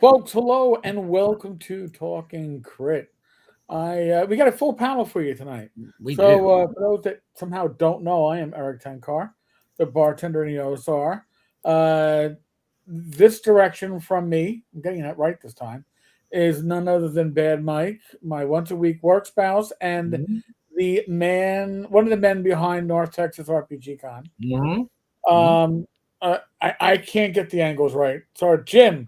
Folks, hello and welcome to Talking Crit. We got a full panel for you tonight. We So, do. for those that somehow don't know, I am Eric Tenkar, the bartender in the OSR. Uh, this direction from me, I'm getting that right this time, is none other than Bad Mike, my once a week work spouse, and one of the men behind North Texas RPG Con. Mm-hmm. Um, I can't get the angles right. So Jim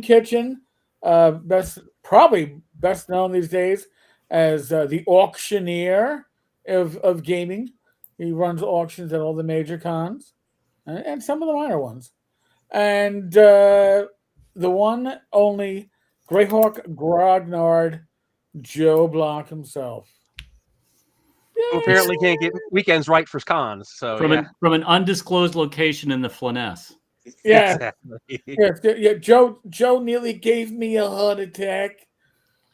Kitchen, probably best known these days as the auctioneer of gaming. He runs auctions at all the major cons and some of the minor ones. And the one only Greyhawk Grognard, Joe Block himself. Who apparently can't get weekends right for cons. So from an undisclosed location in the Flanness. Yeah, exactly. yeah. Joe nearly gave me a heart attack.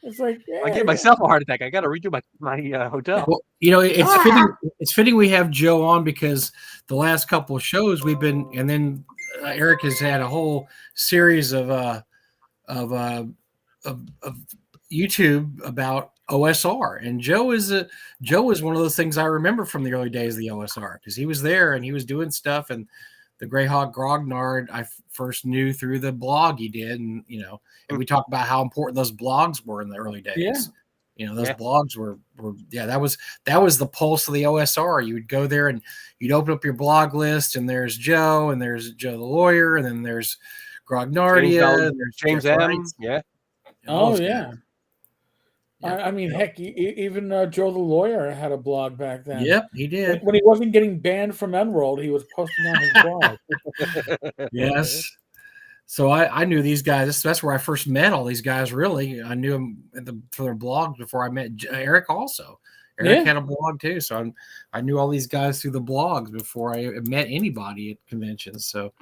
It's like I gave myself a heart attack. I got to redo my hotel. Well, it's fitting we have Joe on because the last couple of shows we've been, and then Eric has had a whole series of YouTube about OSR, and Joe is one of those things I remember from the early days of the OSR because he was there and he was doing stuff, and the Greyhawk Grognard I first knew through the blog he did, and and we talked about how important those blogs were in the early days. Yeah. Those blogs were that was the pulse of the OSR. You would go there and you'd open up your blog list, and there's Joe, and there's Joe the lawyer, and then there's Grognardia, and there's James Jeff M. Wright. Yeah. Oh yeah. I mean, heck, even Joe the lawyer had a blog back then. Yep, he did. When he wasn't getting banned from Emerald, he was posting on his blog. Yes. So I knew these guys. That's where I first met all these guys, really. I knew them for their blogs before I met Eric also. Eric had a blog too. So I knew all these guys through the blogs before I met anybody at conventions. So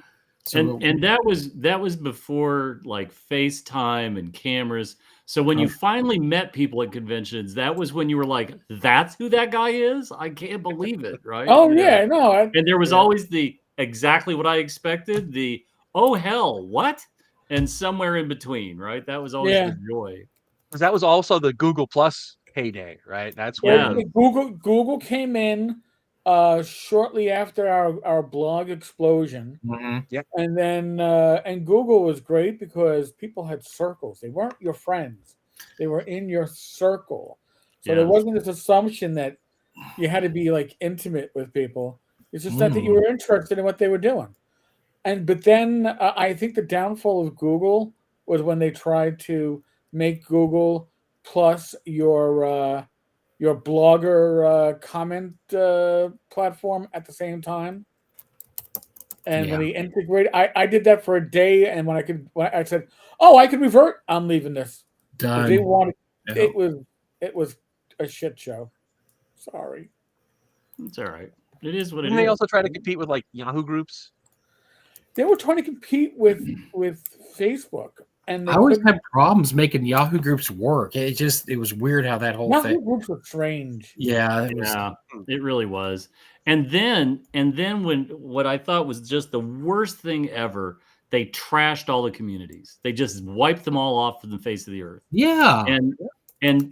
and that was before like FaceTime and cameras. So when you finally met people at conventions, that was when you were like, "That's who that guy is." I can't believe it, right? Oh yeah, no. And there was always the exactly what I expected. The oh hell, what? And somewhere in between, right? That was always the joy. Because that was also the Google Plus heyday, right? That's when Google came in shortly after our blog explosion. Mm-hmm. Yeah. And then and Google was great because people had circles. They weren't your friends. They were in your circle. So there wasn't this assumption that you had to be like intimate with people. It's just that you were interested in what they were doing. But then I think the downfall of Google was when they tried to make Google plus your blogger comment platform at the same time. And when he integrated, I did that for a day, and when I said, "Oh, I can revert," I'm leaving this. Done. They wanted it was a shit show. Sorry, it's all right. It is what it is. Didn't they also try to compete with like Yahoo groups? They were trying to compete with Facebook, and I always had problems making Yahoo groups work. It was weird how that whole Yahoo thing. groups were strange. Yeah, it really was. And then when what I thought was just the worst thing ever, they trashed all the communities. They just wiped them all off from the face of the earth. Yeah, and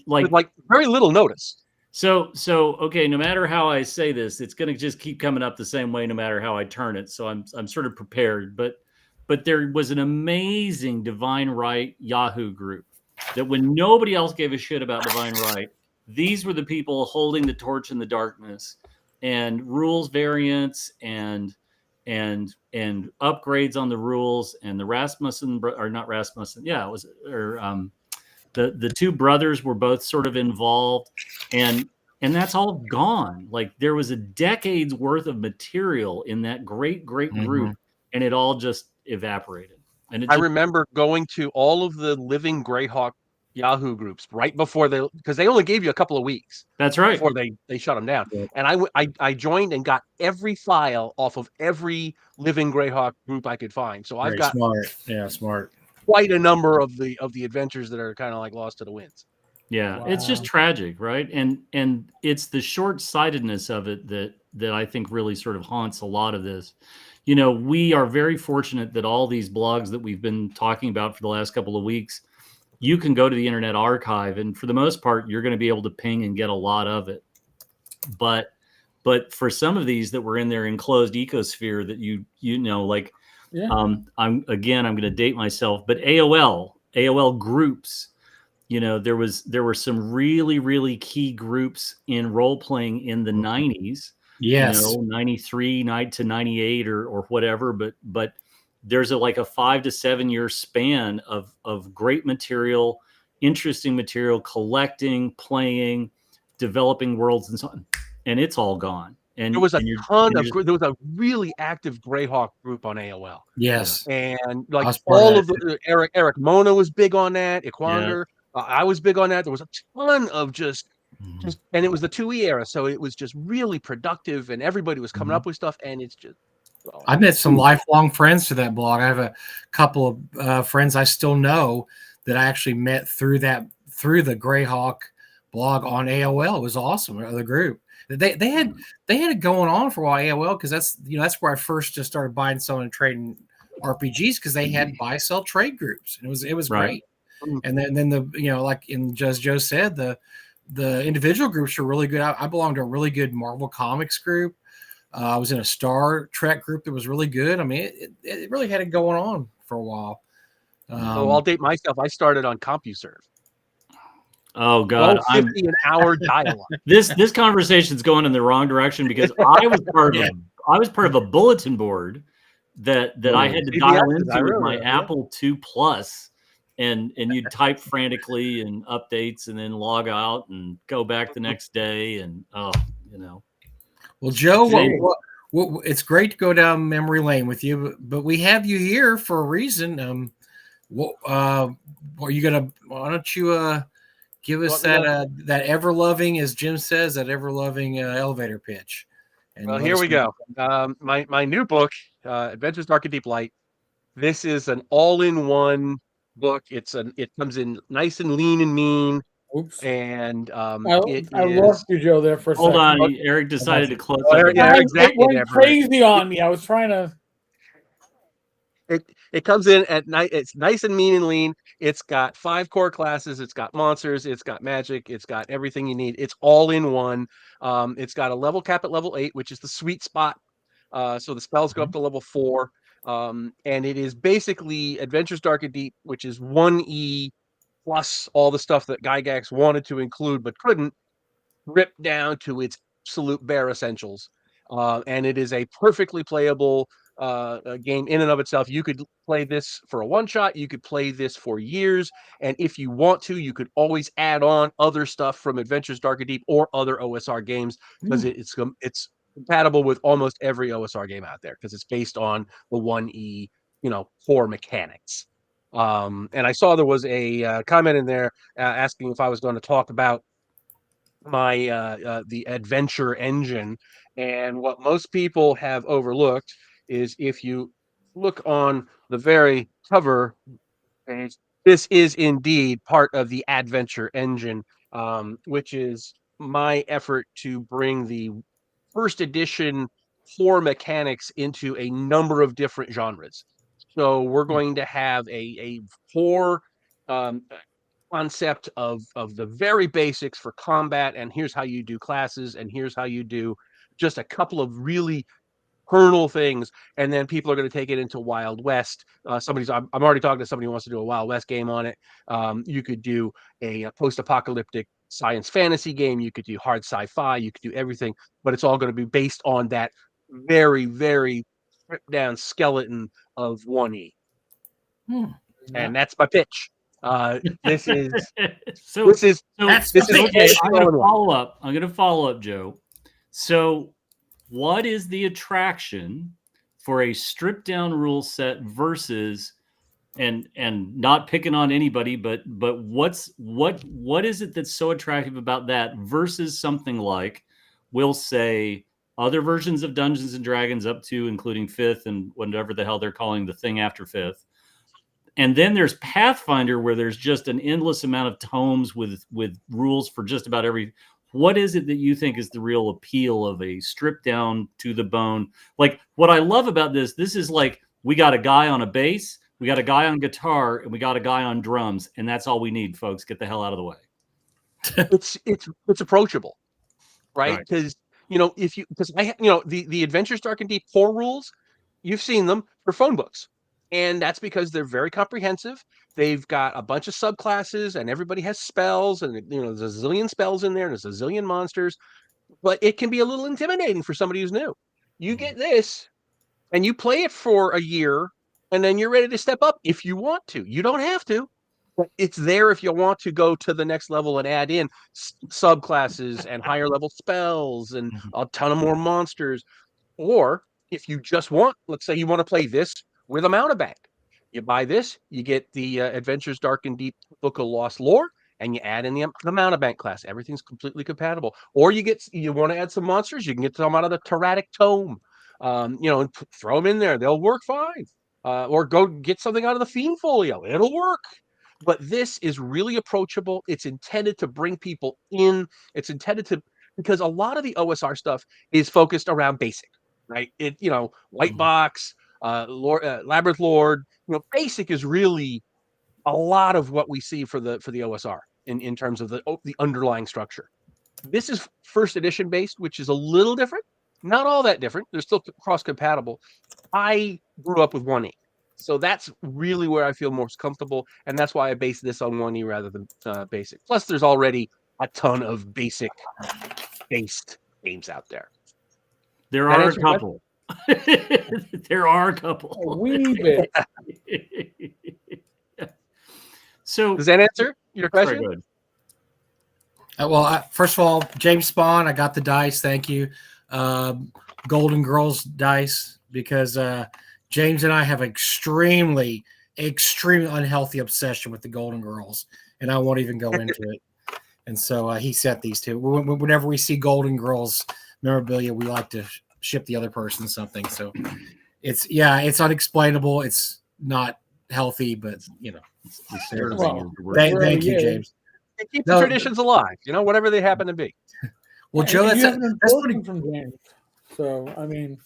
with like very little notice. So okay, no matter how I say this, it's going to just keep coming up the same way no matter how I turn it. So I'm sort of prepared, but there was an amazing Divine Right Yahoo group that when nobody else gave a shit about Divine Right, these were the people holding the torch in the darkness, and rules variants and upgrades on the rules, and the Rasmussen, or not Rasmussen, yeah, it was, or the two brothers were both sort of involved, and that's all gone. Like there was a decade's worth of material in that great group, and it all just evaporated. And I remember going to all of the living Greyhawk Yahoo groups right before because they only gave you a couple of weeks. That's right. Before they shut them down. Yeah. And I joined and got every file off of every living Greyhawk group I could find. So I've got smart. quite a number of the adventures that are kind of like lost to the winds. Yeah, it's just Wow. tragic, right? And it's the short-sightedness of it that I think really sort of haunts a lot of this. You know, we are very fortunate that all these blogs that we've been talking about for the last couple of weeks, you can go to the Internet Archive, and for the most part, you're going to be able to ping and get a lot of it. But for some of these that were in their enclosed ecosphere that you know, like Yeah. I'm going to date myself, but AOL groups, you know, there were some really key groups in role playing in the 90s, you Yes. know, 93 to 98 or whatever, but there's like a 5 to 7 year span of great material, interesting material, collecting, playing, developing worlds and so on, and it's all gone. And There was a you're, ton and of you're there was a really active Greyhawk group on AOL. Yes. And I like was part of all that. of the Eric Mona was big on that. Yeah. Equander, I was big on that. There was a ton of just, Mhm. and it was the 2E era, so it was just really productive, and everybody was coming Mhm. up with stuff, and it's just. I met some lifelong friends through that blog. I have a couple of friends I still know that I actually met through the Greyhawk blog on AOL. It was awesome. The group they had it going on for a while, AOL, because that's where I first just started buying, selling, and trading RPGs, because they had buy sell trade groups, and it was Right. great. And then the like as Joe said, the individual groups are really good. I belong to a really good Marvel Comics group. I was in a Star Trek group that was really good. I mean, it really had it going on for a while. I'll date myself. I started on CompuServe. Oh God, 12.50 an hour dial-up. This conversation's going in the wrong direction, because I was part of a bulletin board that I had to dial CBSs, I into with my remember, yeah. Apple II Plus, and you'd type frantically and updates and then log out and go back the next day, and you know. Well, Joe, Gee. it's great to go down memory lane with you, but we have you here for a reason. Are you gonna? Why don't you give us that ever loving, as Jim says, that ever loving elevator pitch? And Well, here we go. My new book, Adventures Dark and Deep Light. This is an all-in-one book. It comes in nice and lean and mean, Oops. and I it lost is. you, Joe, there for a Hold second. on, Eric decided to close Oh, up. Eric It exactly there, went Bert. crazy on me. I was trying to. It comes in at night. It's nice and mean and lean. It's got 5 core classes. It's got monsters. It's got magic. It's got everything you need. It's all in one. It's got a level cap at level 8, which is the sweet spot. So the spells go up to level 4. And it is basically Adventures Dark and Deep, which is 1E plus all the stuff that Gygax wanted to include but couldn't, ripped down to its absolute bare essentials. And it is a perfectly playable game in and of itself. You could play this for a one shot. You could play this for years. And if you want to, you could always add on other stuff from Adventures Dark and Deep or other OSR games, because it's compatible with almost every OSR game out there, because it's based on the 1E, core mechanics. And I saw there was a comment in there asking if I was going to talk about my the adventure engine. And what most people have overlooked is, if you look on the very cover page, this is indeed part of the adventure engine, which is my effort to bring the first edition core mechanics into a number of different genres. So we're going to have a core concept of the very basics for combat, and here's how you do classes, and here's how you do just a couple of really kernel things, and then people are going to take it into Wild West. I'm already talking to somebody who wants to do a Wild West game on it. You could do a post-apocalyptic science fantasy game. You could do hard sci-fi. You could do everything, but it's all going to be based on that very, very stripped down skeleton of 1E. And that's my pitch. This is So this is okay, I'm going to all-in-one. I'm going to follow up, Joe. So, what is the attraction for a stripped down rule set versus, and not picking on anybody, but what is it that's so attractive about that versus something like, we'll say, other versions of Dungeons and Dragons up to including 5th and whatever the hell they're calling the thing after 5th, And then there's Pathfinder, where there's just an endless amount of tomes with rules for just about every. What is it that you think is the real appeal of a stripped down to the bone? Like, what I love about this is like, we got a guy on a bass, we got a guy on guitar, and we got a guy on drums, and that's all we need, folks. Get the hell out of the way. It's approachable, right? Because because the Adventures Dark and Deep core rules, you've seen them for phone books, and that's because they're very comprehensive. They've got a bunch of subclasses, and everybody has spells, and there's a zillion spells in there, and there's a zillion monsters, but it can be a little intimidating for somebody who's new. You get this, and you play it for a year, and then you're ready to step up if you want to. You don't have to, but it's there if you want to go to the next level and add in subclasses and higher level spells and a ton of more monsters. Or if you just want, let's say you want to play this with a mountebank. You buy this, you get the Adventures Dark and Deep Book of Lost Lore, and you add in the mountebank class. Everything's completely compatible. Or you want to add some monsters, you can get some out of the Tyrannic Tome, and throw them in there. They'll work fine. Or go get something out of the Fiend Folio. It'll work. But this is really approachable. It's intended to bring people in. It's intended because a lot of the OSR stuff is focused around basic, right? White Box, Labyrinth Lord. Basic is really a lot of what we see for the OSR in terms of the underlying structure. This is first edition based, which is a little different. Not all that different. They're still cross compatible. I grew up with 1E. So that's really where I feel most comfortable, and that's why I base this on 1E rather than basic. Plus, there's already a ton of basic-based games out there. There are a couple. There are a couple. A wee bit. So, does that answer your question? Very good. Well, first of all, James Spawn, I got the dice. Thank you. Golden Girls dice, because James and I have extremely unhealthy obsession with the Golden Girls, and I won't even go into it. And so he set these two. Whenever we see Golden Girls memorabilia, we like to ship the other person something. So it's unexplainable. It's not healthy, but thank you, James. They keep the traditions alive, whatever they happen to be. Well, Joe, that's pretty from James. So, I mean,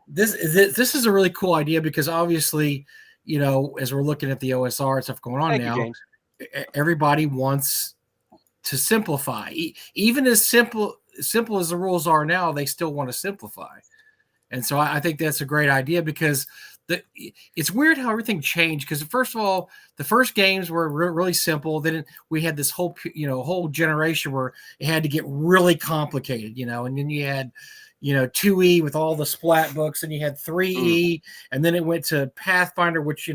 this is a really cool idea, because obviously, as we're looking at the OSR and stuff going on now, everybody wants to simplify. Even as simple as the rules are now, they still want to simplify. And so I think that's a great idea, because it's weird how everything changed. Because first of all, the first games were really simple. Then we had this whole generation where it had to get really complicated, and then you had 2E with all the splat books, and you had 3E, and then it went to Pathfinder, which,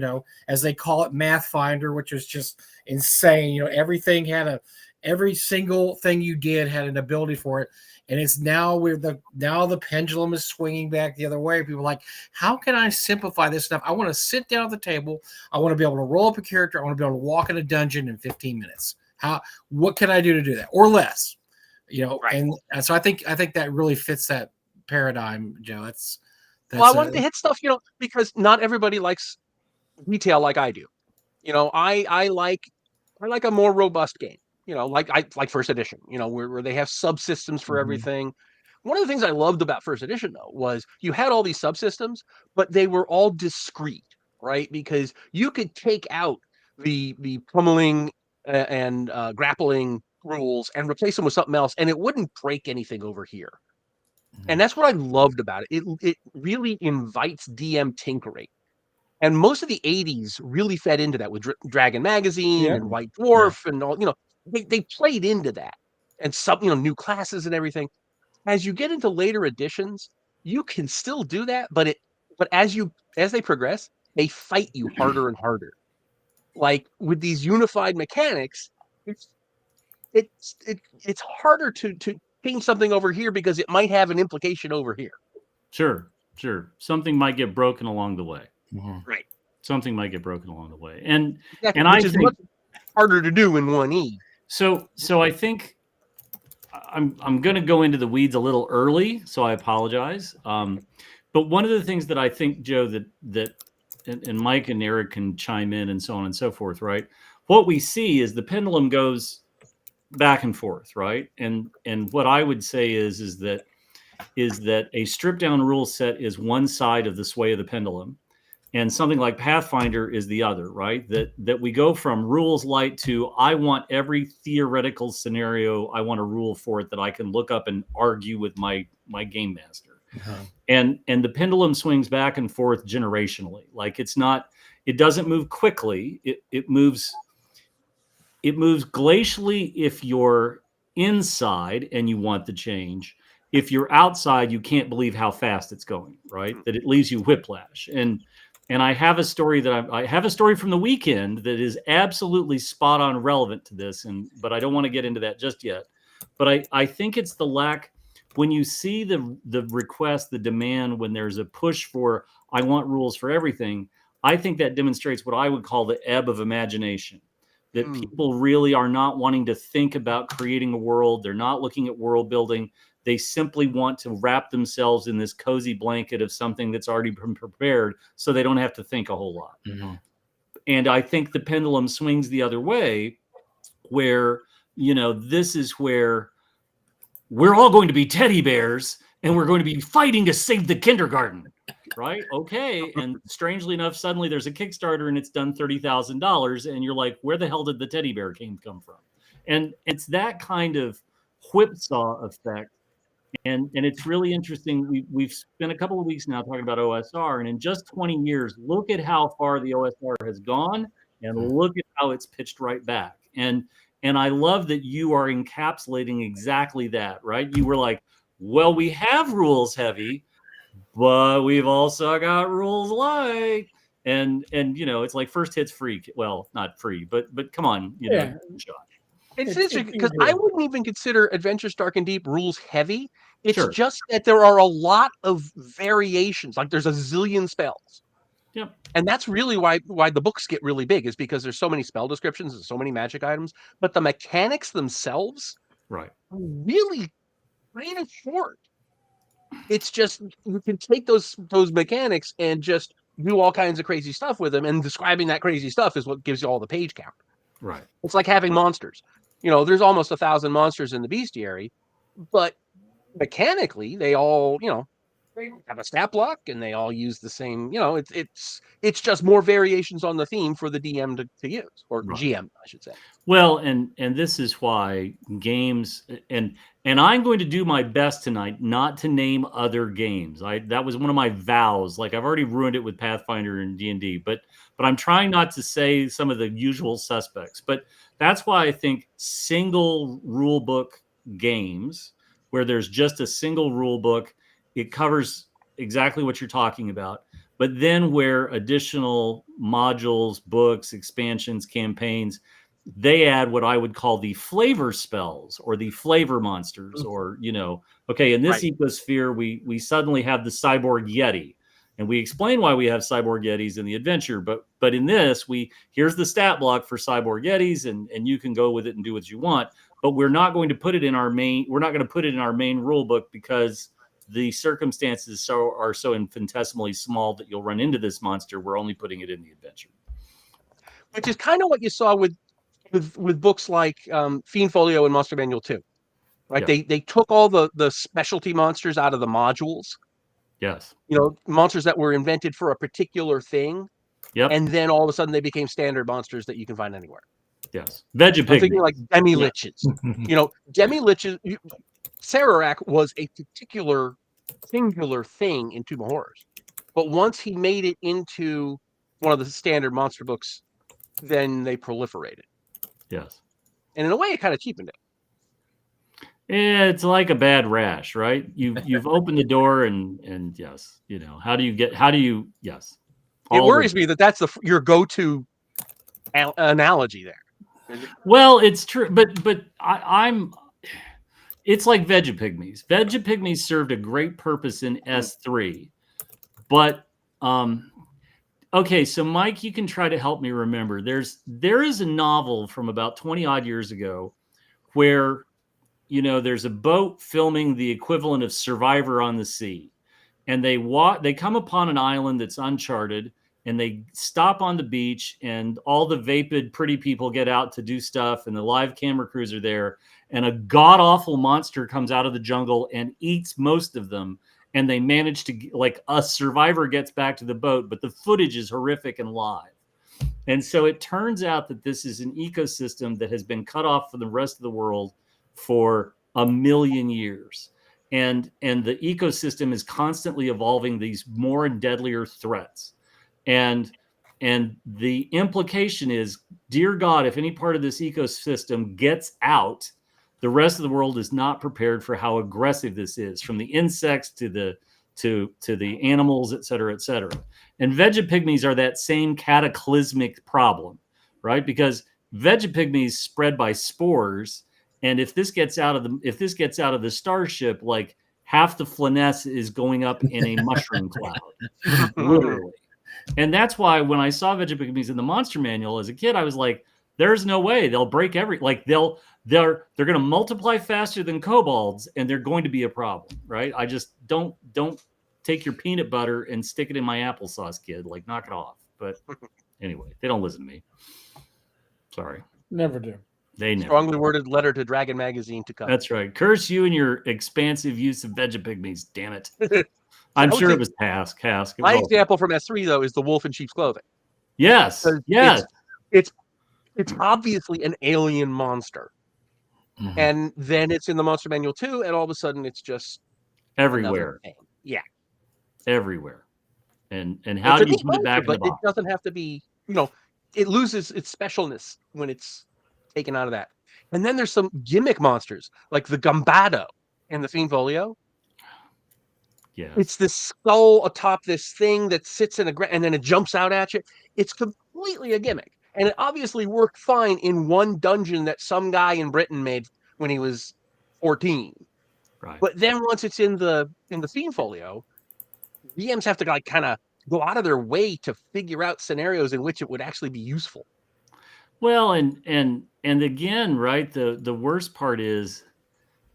as they call it, Mathfinder, which was just insane. Everything had every single thing you did had an ability for it. And it's now the pendulum is swinging back the other way. People are like, how can I simplify this stuff? I want to sit down at the table. I want to be able to roll up a character. I want to be able to walk in a dungeon in 15 minutes. What can I do to do that? Or less, Right. And so I think that really fits that paradigm, Joe. That's well, I wanted to hit stuff, because not everybody likes retail like I do. I like a more robust game. Like first edition, where they have subsystems for everything. One of the things I loved about first edition, though, was you had all these subsystems, but they were all discrete, right? Because you could take out the pummeling and grappling rules and replace them with something else, and it wouldn't break anything over here. And that's what I loved about it. It really invites DM tinkering. And most of the 80s really fed into that with Dragon Magazine and White Dwarf and all, they played into that, and some, new classes and everything. As you get into later editions, you can still do that, but as they progress, they fight you harder and harder. Like with these unified mechanics, it's harder to change something over here because it might have an implication over here. Sure. Something might get broken along the way. Right. Something might get broken along the way, and exactly, and which I is think much harder to do in 1E. So I think I'm going to go into the weeds a little early, so I apologize. But one of the things that I think, Joe, that and Mike and Eric can chime in and so on and so forth, right? What we see is the pendulum goes back and forth, right? And what I would say is that a stripped down rule set is one side of the sway of the pendulum, and something like Pathfinder is the other, right? That we go from rules light to I want every theoretical scenario, I want a rule for it that I can look up and argue with my game master. Uh-huh. And the pendulum swings back and forth generationally. Like it doesn't move quickly. It moves glacially if you're inside and you want the change. If you're outside, you can't believe how fast it's going, right? That it leaves you whiplash. And I have a story I have a story from the weekend that is absolutely spot on relevant to this. But I don't want to get into that just yet. But I think it's the lack when you see the request, the demand, when there's a push for I want rules for everything. I think that demonstrates what I would call the ebb of imagination. That people really are not wanting to think about creating a world. They're not looking at world building. They simply want to wrap themselves in this cozy blanket of something that's already been prepared so they don't have to think a whole lot. Mm-hmm. And I think the pendulum swings the other way where, this is where we're all going to be teddy bears and we're going to be fighting to save the kindergarten. Right? Okay. And strangely enough, suddenly there's a Kickstarter and it's done $30,000 and you're like, where the hell did the teddy bear come from? And it's that kind of whipsaw effect. And it's really interesting. We've spent a couple of weeks now talking about OSR, and in just 20 years, look at how far the OSR has gone and look at how it's pitched right back. And I love that you are encapsulating exactly that, right? You were like, well, we have rules heavy, but we've also got rules light. And it's like first hit's free. Well, not free, but come on, shot. It's interesting because I wouldn't even consider Adventures Dark and Deep rules heavy. It's Sure. just that there are a lot of variations. Like there's a zillion spells. Yep. And that's really why the books get really big, is because there's so many spell descriptions and so many magic items. But the mechanics themselves, right, are really kind of short. It's just you can take those mechanics and just do all kinds of crazy stuff with them, and describing that crazy stuff is what gives you all the page count. Right. It's like having monsters. There's almost 1,000 monsters in the bestiary, but mechanically they all, they have a stat block and they all use the same, it's just more variations on the theme for the DM to use, or right. GM, I should say. Well, and this is why games, and I'm going to do my best tonight not to name other games. That was one of my vows. Like I've already ruined it with Pathfinder and D&D, but I'm trying not to say some of the usual suspects. But that's why I think single rule book games, where there's just a single rule book, it covers exactly what you're talking about. But then where additional modules, books, expansions, campaigns, they add what I would call the flavor spells or the flavor monsters, or, okay, in this ecosphere, we suddenly have the cyborg Yeti, and we explain why we have cyborg Yetis in the adventure. But in this, here's the stat block for cyborg Yetis, and you can go with it and do what you want. But we're not going to put it in our main rule book because the circumstances are so infinitesimally small that you'll run into this monster. We're only putting it in the adventure. Which is kind of what you saw with books like Fiend Folio and Monster Manual 2. Right? Yeah. They took all the specialty monsters out of the modules. Yes. Monsters that were invented for a particular thing. Yep. And then all of a sudden they became standard monsters that you can find anywhere. Yes. Veggie I'm thinking like demi-liches. Demi-liches, Sararak was a particular singular thing in Tomb of Horrors. But once he made it into one of the standard monster books, then they proliferated. Yes. And in a way, it kind of cheapened it. It's like a bad rash, right? You've opened the door and yes, how do you yes. It worries me that that's your go-to analogy there. Well, it's true, but I'm it's like Vegapygmies. Vegapygmies served a great purpose in S3. But okay, so Mike, you can try to help me remember. There is a novel from about 20 odd years ago where there's a boat filming the equivalent of Survivor on the Sea. And they come upon an island that's uncharted, and they stop on the beach, and all the vapid pretty people get out to do stuff, and the live camera crews are there, and a god awful monster comes out of the jungle and eats most of them, and they manage to, like, a survivor gets back to the boat, but the footage is horrific and live. And so it turns out that this is an ecosystem that has been cut off from the rest of the world for 1 million years. And the ecosystem is constantly evolving these more and deadlier threats. And the implication is, dear God, if any part of this ecosystem gets out, the rest of the world is not prepared for how aggressive this is, from the insects to the animals, et cetera, et cetera. And vegapygmies are that same cataclysmic problem, right? Because vegapygmies spread by spores, and if this gets out of the starship, like, half the Flyness is going up in a mushroom cloud, literally. And that's why when I saw vegapygmies in the monster manual as a kid, I was like, there's no way they'll break they're going to multiply faster than kobolds, and they're going to be a problem, right? I just don't take your peanut butter and stick it in my applesauce, kid. Like, knock it off. But anyway, they don't listen to me. Sorry. Never do. They never. Strongly worded letter to Dragon Magazine to come. That's right. Curse you and your expansive use of vegapygmies. Damn it. I'm sure it was Cask. My example from S3 though is the wolf in sheep's clothing. Yes. Yes. It's obviously an alien monster. Mm-hmm. And then it's in the Monster Manual too, and all of a sudden it's just everywhere. Yeah. Everywhere. And how do you put it back in the box? It doesn't have to be, it loses its specialness when it's taken out of that. And then there's some gimmick monsters like the Gumbado and the Fiend Folio. Yeah. It's this skull atop this thing that sits in and then it jumps out at you. It's completely a gimmick. And it obviously worked fine in one dungeon that some guy in Britain made when he was 14. Right. But then once it's in the Fiend Folio, DMs have to kind of go out of their way to figure out scenarios in which it would actually be useful. Well, and again, right, the worst part is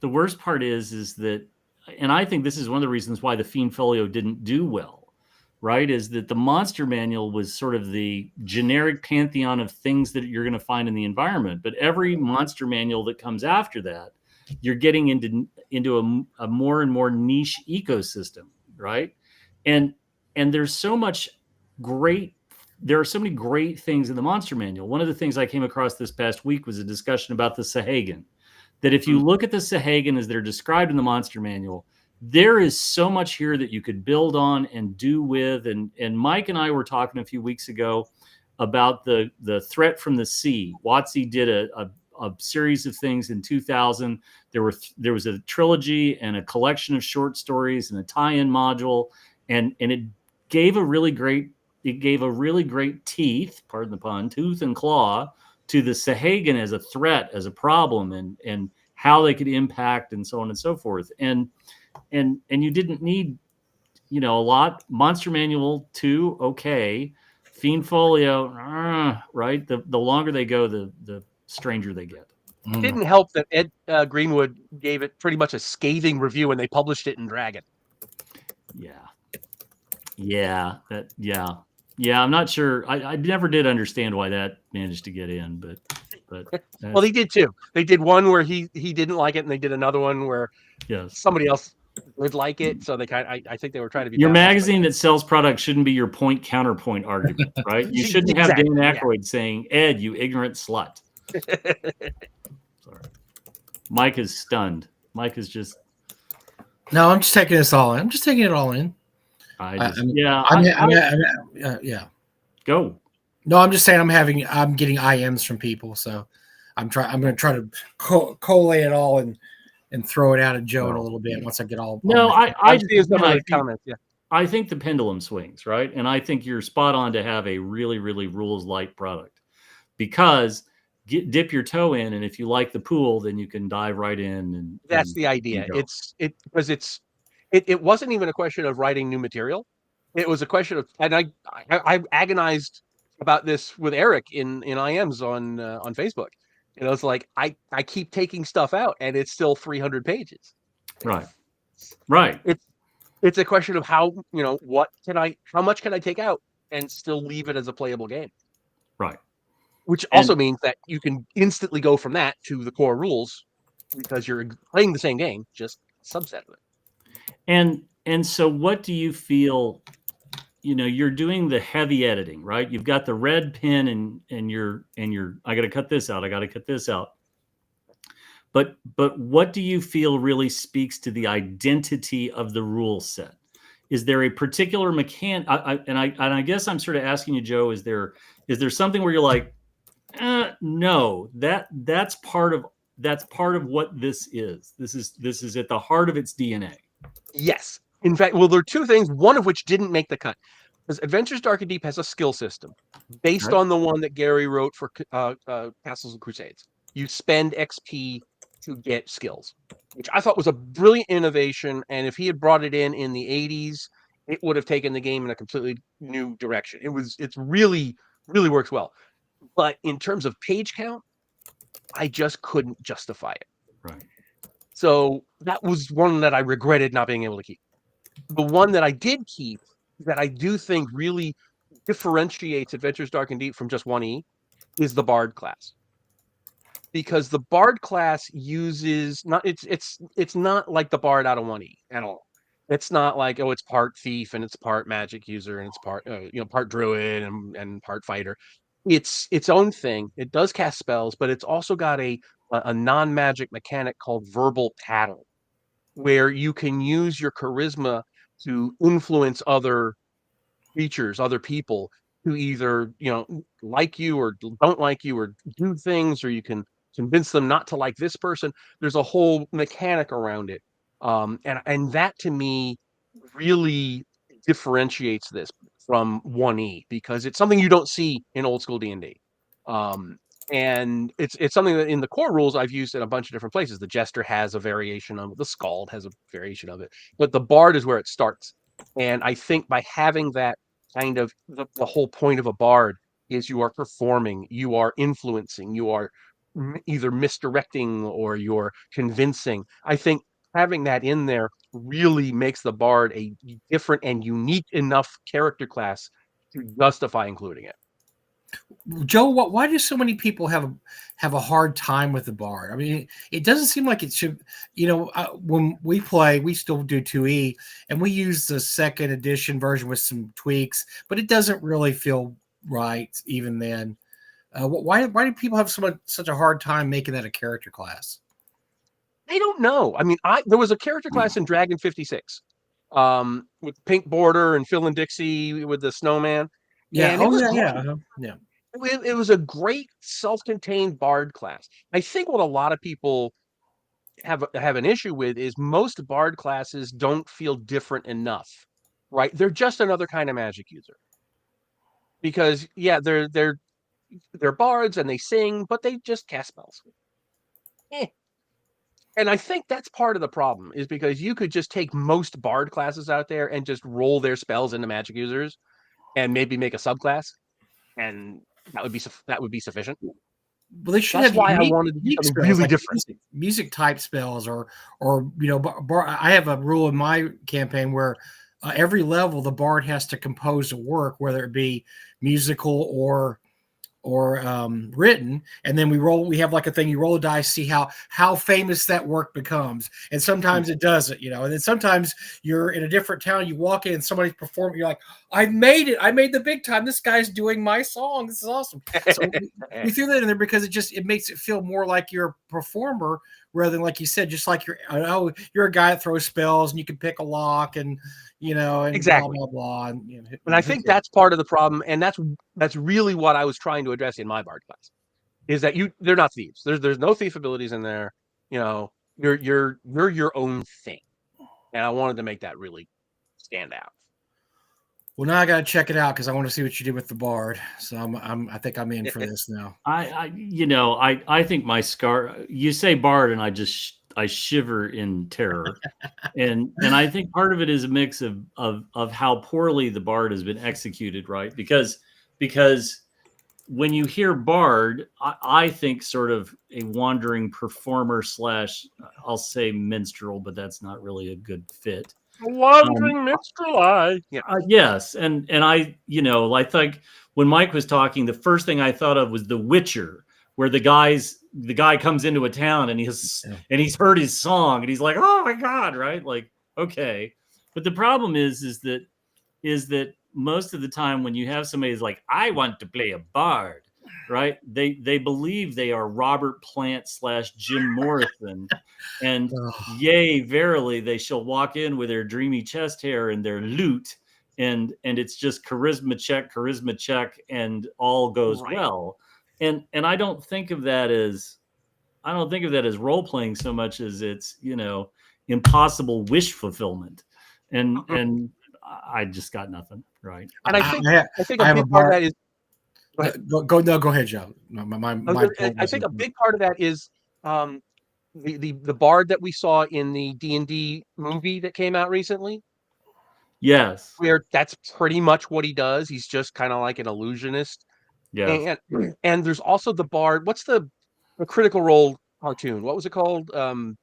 that, and I think this is one of the reasons why the Fiend Folio didn't do well, right, is that the monster manual was sort of the generic pantheon of things that you're going to find in the environment. But every monster manual that comes after that, you're getting into a more and more niche ecosystem, right? And there are so many great things in the monster manual. One of the things I came across this past week was a discussion about the Sahagin. That if you look at the Sahagin as they're described in the monster manual, there is so much here that you could build on and do with. And Mike and I were talking a few weeks ago about the threat from the sea. WotC did a series of things in 2000. There was a trilogy and a collection of short stories and a tie-in module, and it gave a really great teeth, pardon the pun, tooth and claw to the Sahagin as a threat, as a problem, and how they could impact, and so on and so forth. And you didn't need, a lot. Monster Manual 2, okay. Fiend Folio, right? The longer they go, the stranger they get. It didn't help that Ed Greenwood gave it pretty much a scathing review when they published it in Dragon. Yeah. I'm not sure. I never did understand why that managed to get in, but well, they did too. They did one where he didn't like it, and they did another one where somebody else would like it. So they I think they were trying to be. Your magazine that sells products shouldn't be your point counterpoint argument, right? You shouldn't have Dan Aykroyd saying, "Ed, you ignorant slut." Sorry, Mike is stunned. Mike is just. No, I'm just taking this all in. I'm just taking it all in. Yeah. Go. No, I'm just saying I'm getting IMs from people, so I'm going to try to collate it all and throw it out at Joe in a little bit once I get all. No, I see some of the comments. Yeah, I think the pendulum swings, right, and I think you're spot on to have a really, really rules light product, because dip your toe in, and if you like the pool, then you can dive right in. And that's the idea. It wasn't even a question of writing new material. It was a question of, and I agonized about this with Eric in IMs on Facebook. It's like I keep taking stuff out, and it's still 300 pages. Right. It's a question of how much can I take out and still leave it as a playable game. Right. Which also means that you can instantly go from that to the core rules because you're playing the same game, just a subset of it. And so what do you feel, you're doing the heavy editing, right? You've got the red pen and you're I got to cut this out. I got to cut this out. But what do you feel really speaks to the identity of the rule set? Is there a particular mechanic? I guess I'm sort of asking you, Joe, is there something where you're like, no, that's part of what this is. This is at the heart of its DNA. Yes. In fact, well, there are two things, one of which didn't make the cut. Because Adventures Dark and Deep has a skill system based on the one that Gary wrote for Castles and Crusades. You spend XP to get skills, which I thought was a brilliant innovation. And if he had brought it in the 80s, it would have taken the game in a completely new direction. It's really, really works well. But in terms of page count, I just couldn't justify it. Right. So that was one that I regretted not being able to keep. The one that I did keep, that I do think really differentiates Adventures Dark and Deep from just 1E, is the Bard class. Because the Bard class uses it's not like the Bard out of 1E at all. It's not like, it's part thief and it's part magic user and it's part part druid and part fighter. It's its own thing. It does cast spells, but it's also got a non-magic mechanic called verbal paddle, where you can use your charisma to influence other creatures, other people who either like you or don't like you or do things, or you can convince them not to like this person. There's a whole mechanic around it, and that to me really differentiates this from 1E, because it's something you don't see in old school D&D. And it's something that in the core rules I've used in a bunch of different places. The Jester has a variation of it, the Skald has a variation of it, but the Bard is where it starts. And I think by having that kind of the whole point of a Bard is you are performing, you are influencing, you are either misdirecting or you're convincing. I think having that in there really makes the Bard a different and unique enough character class to justify including it. Joe, why do so many people have a hard time with the Bard? I mean, it doesn't seem like it should. When we play, we still do 2E, and we use the second edition version with some tweaks, but it doesn't really feel right even then. Why do people have such a hard time making that a character class? I don't know. I mean, there was a character class in Dragon 56, with pink border and Phil and Dixie with the snowman. Yeah. Yeah. It was a great self-contained Bard class. I think what a lot of people have an issue with is most Bard classes don't feel different enough, right? They're just another kind of magic user. Because they're bards and they sing, but they just cast spells. And I think that's part of the problem, is because you could just take most Bard classes out there and just roll their spells into magic users and maybe make a subclass, and that would be sufficient. Well, they should That's have why I wanted to do something really like different. Music type spells, or I have a rule in my campaign where every level the Bard has to compose a work, whether it be musical or written, and then we have like a thing, you roll a dice, see how famous that work becomes, and sometimes it doesn't, and then sometimes you're in a different town, you walk in and somebody's performing, you're like, I made the big time, this guy's doing my song, this is awesome. So we threw that in there because it makes it feel more like you're a performer rather than, like you said, just like you're a guy that throws spells and you can pick a lock and and exactly. blah blah blah. And I think that's part of the problem, and that's really what I was trying to address in my Bard class, is that they're not thieves. There's no thief abilities in there. You're your own thing, and I wanted to make that really stand out. Well, now I got to check it out because I want to see what you did with the Bard. So I think I'm in for this now. I think my scar. You say Bard, and I shiver in terror, and I think part of it is a mix of how poorly the Bard has been executed, right? Because when you hear Bard, I think sort of a wandering performer / I'll say minstrel, but that's not really a good fit. Wandering minstrel eye. Yeah. Yes, and I, I think when Mike was talking, the first thing I thought of was The Witcher, where the guy comes into a town and he's heard his song and he's like, oh my god, right? Like, okay, but the problem is that most of the time when you have somebody who's like, I want to play a bard, right? They believe they are Robert Plant / Jim Morrison, and yea, verily, they shall walk in with their dreamy chest hair and their lute, and it's just charisma check, and all goes well. And I don't think of that as role playing so much as it's impossible wish fulfillment, and I just got nothing right. And I think a big part of that is. Go ahead, Joe. I think a big part of that is the bard that we saw in the D&D movie that came out recently. Yes, where that's pretty much what he does. He's just kind of like an illusionist. Yeah, and there's also the bard. What's the Critical Role cartoon? What was it called? I know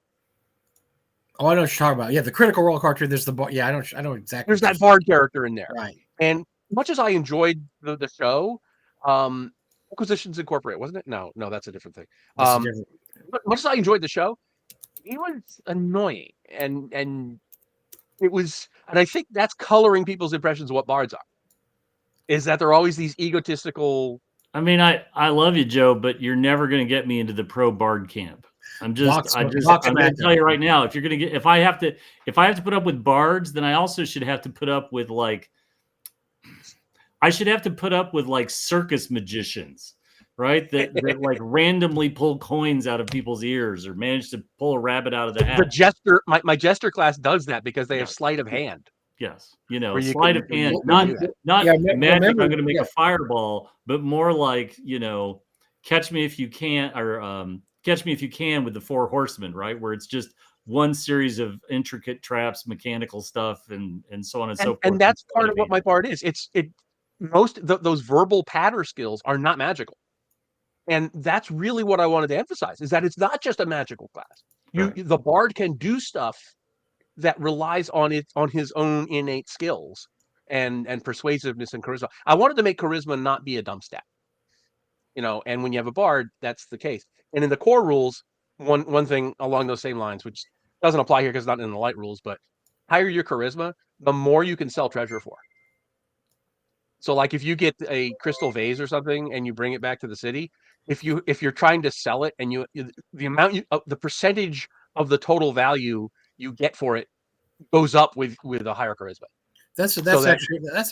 what you're talking about. Yeah, the Critical Role cartoon. There's the bard. Yeah, I know exactly. There's that bard character in there, right? And much as I enjoyed the show, Acquisitions Incorporated, wasn't it? No, that's a different thing. But much as I enjoyed the show, he was annoying, and it was, and I think that's coloring people's impressions of what bards are. Is that they're always these egotistical. I mean, I love you, Joe, but you're never going to get me into the pro bard camp. I'm going to tell you right now, if I have to put up with bards, then I also should have to put up with circus magicians, right? That like randomly pull coins out of people's ears or manage to pull a rabbit out of the hat. The jester, my jester class does that because they have sleight of hand. Yes, sleight of hand, not magic. Remember, I'm going to make a fireball, but more like catch me if you can, or catch me if you can with the Four Horsemen, right? Where it's just one series of intricate traps, mechanical stuff, and so on and so forth. And that's part of what my bard is. Those verbal patter skills are not magical, and that's really what I wanted to emphasize: is that it's not just a magical class. The bard can do stuff that relies on his own innate skills and persuasiveness and charisma. I wanted to make charisma not be a dumb stat, and when you have a bard, that's the case. And in the core rules, one thing along those same lines, which doesn't apply here because it's not in the light rules, but higher your charisma, the more you can sell treasure for. So like if you get a crystal vase or something and you bring it back to the city, if you're trying to sell it and the percentage of the total value you get for it goes up with a higher charisma. That's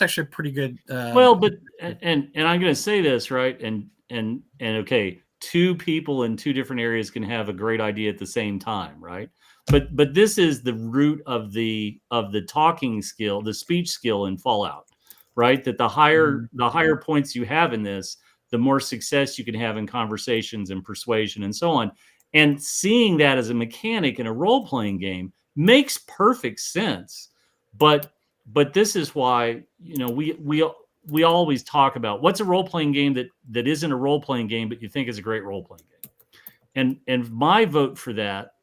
actually pretty good. Well, but and I'm going to say this, right, and okay, two people in two different areas can have a great idea at the same time, right? But this is the root of the talking skill, the speech skill in Fallout, right? That the higher points you have in this, the more success you can have in conversations and persuasion and so on. And seeing that as a mechanic in a role-playing game makes perfect sense. But this is why, we always talk about what's a role-playing game that isn't a role-playing game, but you think is a great role-playing game. And my vote for that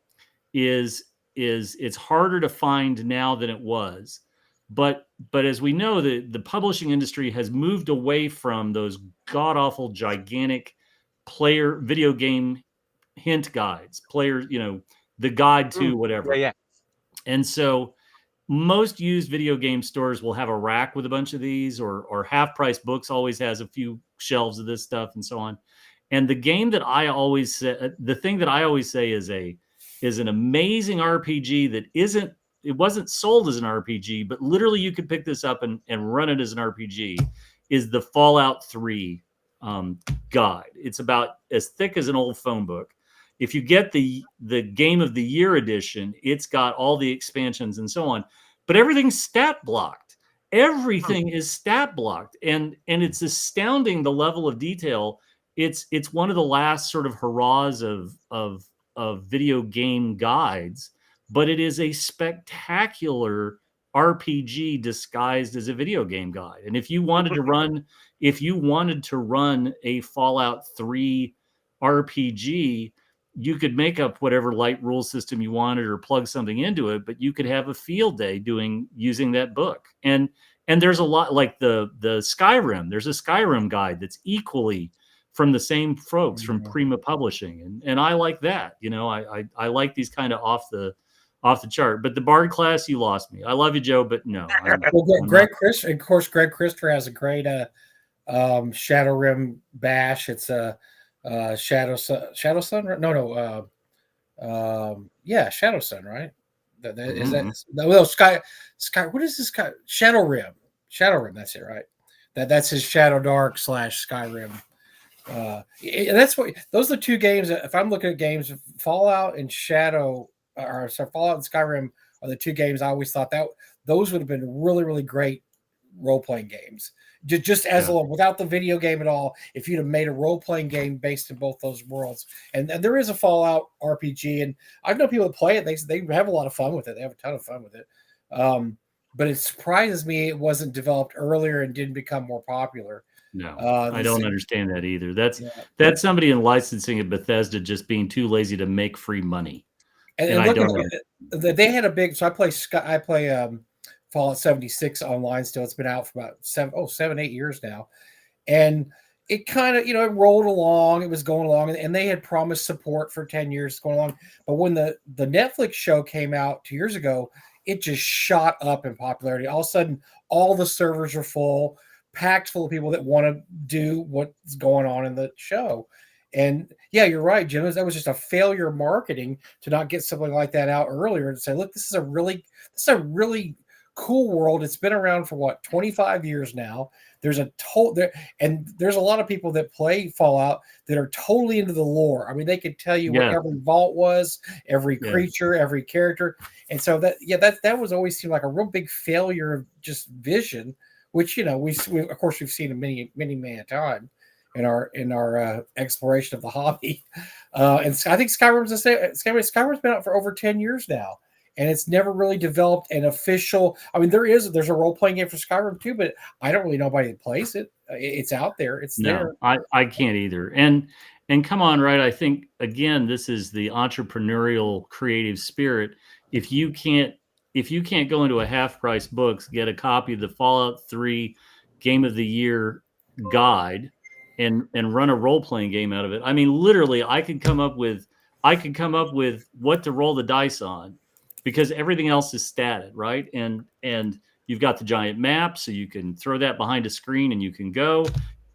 is it's harder to find now than it was. But as we know, the publishing industry has moved away from those god-awful, gigantic video game hint guides, the guide to whatever. Yeah. And so most used video game stores will have a rack with a bunch of these, or Half Price Books always has a few shelves of this stuff and so on. And the thing that I always say is an amazing RPG that wasn't sold as an RPG, but literally you could pick this up and run it as an RPG, is the Fallout 3 guide. It's about as thick as an old phone book. If you get the Game of the Year edition, it's got all the expansions and so on, but everything's stat blocked. Everything is stat blocked, and it's astounding the level of detail. It's one of the last sort of hurrahs of video game guides, but it is a spectacular RPG disguised as a video game guide. And if you wanted to run a Fallout 3 RPG, you could make up whatever light rule system you wanted or plug something into it, but you could have a field day using that book. And there's a lot like the Skyrim. There's a Skyrim guide that's equally from the same folks from Prima Publishing, and I like that. I like these kind of off the chart. But the Bard class, you lost me. I love you, Joe, but no. Greg Christopher, of course, Greg Christopher has a great Shadowrim bash. It's a Shadow Sun. No. Shadow Sun, right? Is that Sky? What is this guy? Shadowrim. That's it, right? That's his Shadow Dark / Skyrim. And that's what those are the two games. If I'm looking at games, Fallout and Fallout and Skyrim are the two games I always thought that those would have been really, really great role-playing games. Just as long without the video game at all, if you'd have made a role-playing game based in both those worlds. And there is a Fallout RPG, and I've known people that play it. They have a lot of fun with it. They have a ton of fun with it. But it surprises me it wasn't developed earlier and didn't become more popular. No, I don't understand that either. That's somebody in licensing at Bethesda just being too lazy to make free money. And I don't. They had a big. So I play Fallout 76 online still. It's been out for about 7-8 years now, and it kind of it rolled along. It was going along, and they had promised support for 10 years going along. But when the Netflix show came out 2 years ago, it just shot up in popularity. All of a sudden, all the servers are full. Packed full of people that want to do what's going on in the show. And yeah, you're right, Jim. That was just a failure of marketing to not get something like that out earlier and say, look, this is a really cool world. It's been around for 25 years now. There's there's a lot of people that play Fallout that are totally into the lore. I mean, they could tell you what every vault was, every creature, every character. And so that was always seemed like a real big failure of just vision, which we of course we've seen many a time in our exploration of the hobby. And I think Skyrim's been out for over 10 years now, and it's never really developed an official. I mean, there's a role playing game for Skyrim too, but I don't really know anybody that plays it. It's out there. It's there. I can't either. And come on, right? I think again, this is the entrepreneurial creative spirit. If you can't go into a half price books, get a copy of the Fallout 3 Game of the Year guide and run a role-playing game out of it. I mean, literally, I could come up with what to roll the dice on because everything else is statted, right? And you've got the giant map, so you can throw that behind a screen and you can go.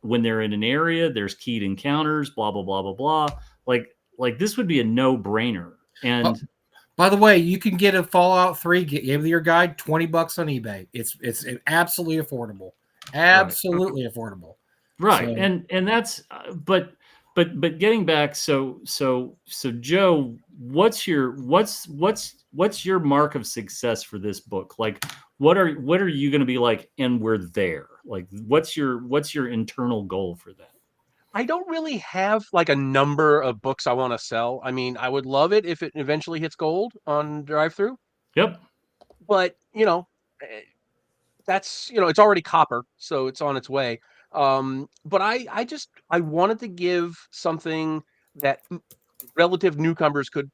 When they're in an area, there's keyed encounters, blah, blah, blah, blah, blah. Like this would be a no-brainer. And by the way, you can get a Fallout 3 Game of the Year guide, $20 on eBay. It's absolutely affordable. Absolutely affordable. Right. So, and that's but getting back, so Joe, what's your mark of success for this book? Like what are you going to be like, and we're there? Like what's your internal goal for that? I don't really have like a number of books I want to sell. I mean, I would love it if it eventually hits gold on drive-through. Yep. But, that's, it's already copper, so it's on its way. But I wanted to give something that relative newcomers could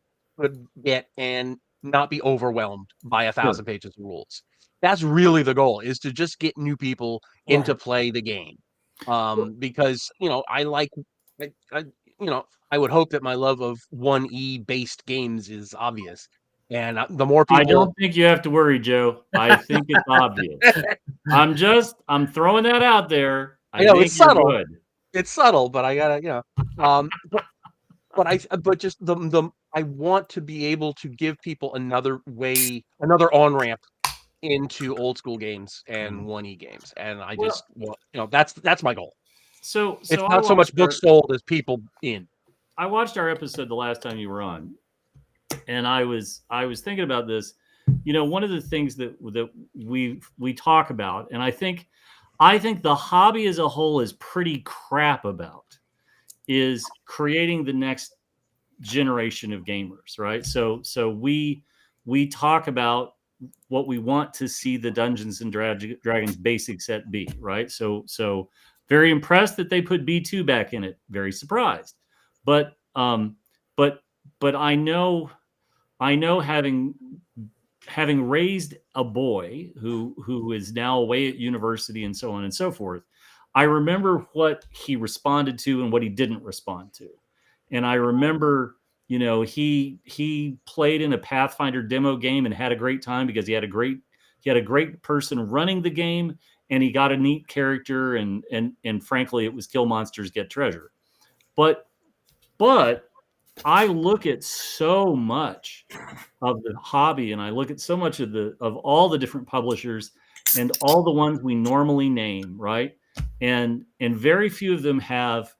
get and not be overwhelmed by 1,000 pages of rules. That's really the goal, is to just get new people into play the game. Because I would hope that my love of 1E based games is obvious, and the more people. I don't think you have to worry, Joe. I think it's obvious. I'm throwing that out there. I know it's subtle. Good. It's subtle, but I gotta, but just I want to be able to give people another on ramp into old school games and 1E games, and I just that's my goal. So it's not so much books sold as people in. I watched our episode the last time you were on, and I was thinking about this. One of the things that we talk about, and I think the hobby as a whole is pretty crap about, is creating the next generation of gamers, right? So we talk about what we want to see the Dungeons and Dragons basic set be, right? So very impressed that they put B2 back in it. Very surprised, but I know having raised a boy who is now away at university and so on and so forth, I remember what he responded to and what he didn't respond to. And I remember, he played in a Pathfinder demo game and had a great time because he had a great person running the game, and he got a neat character, and frankly, it was kill monsters, get treasure. But I look at so much of the hobby, and I look at so much of all the different publishers and all the ones we normally name, right? And very few of them have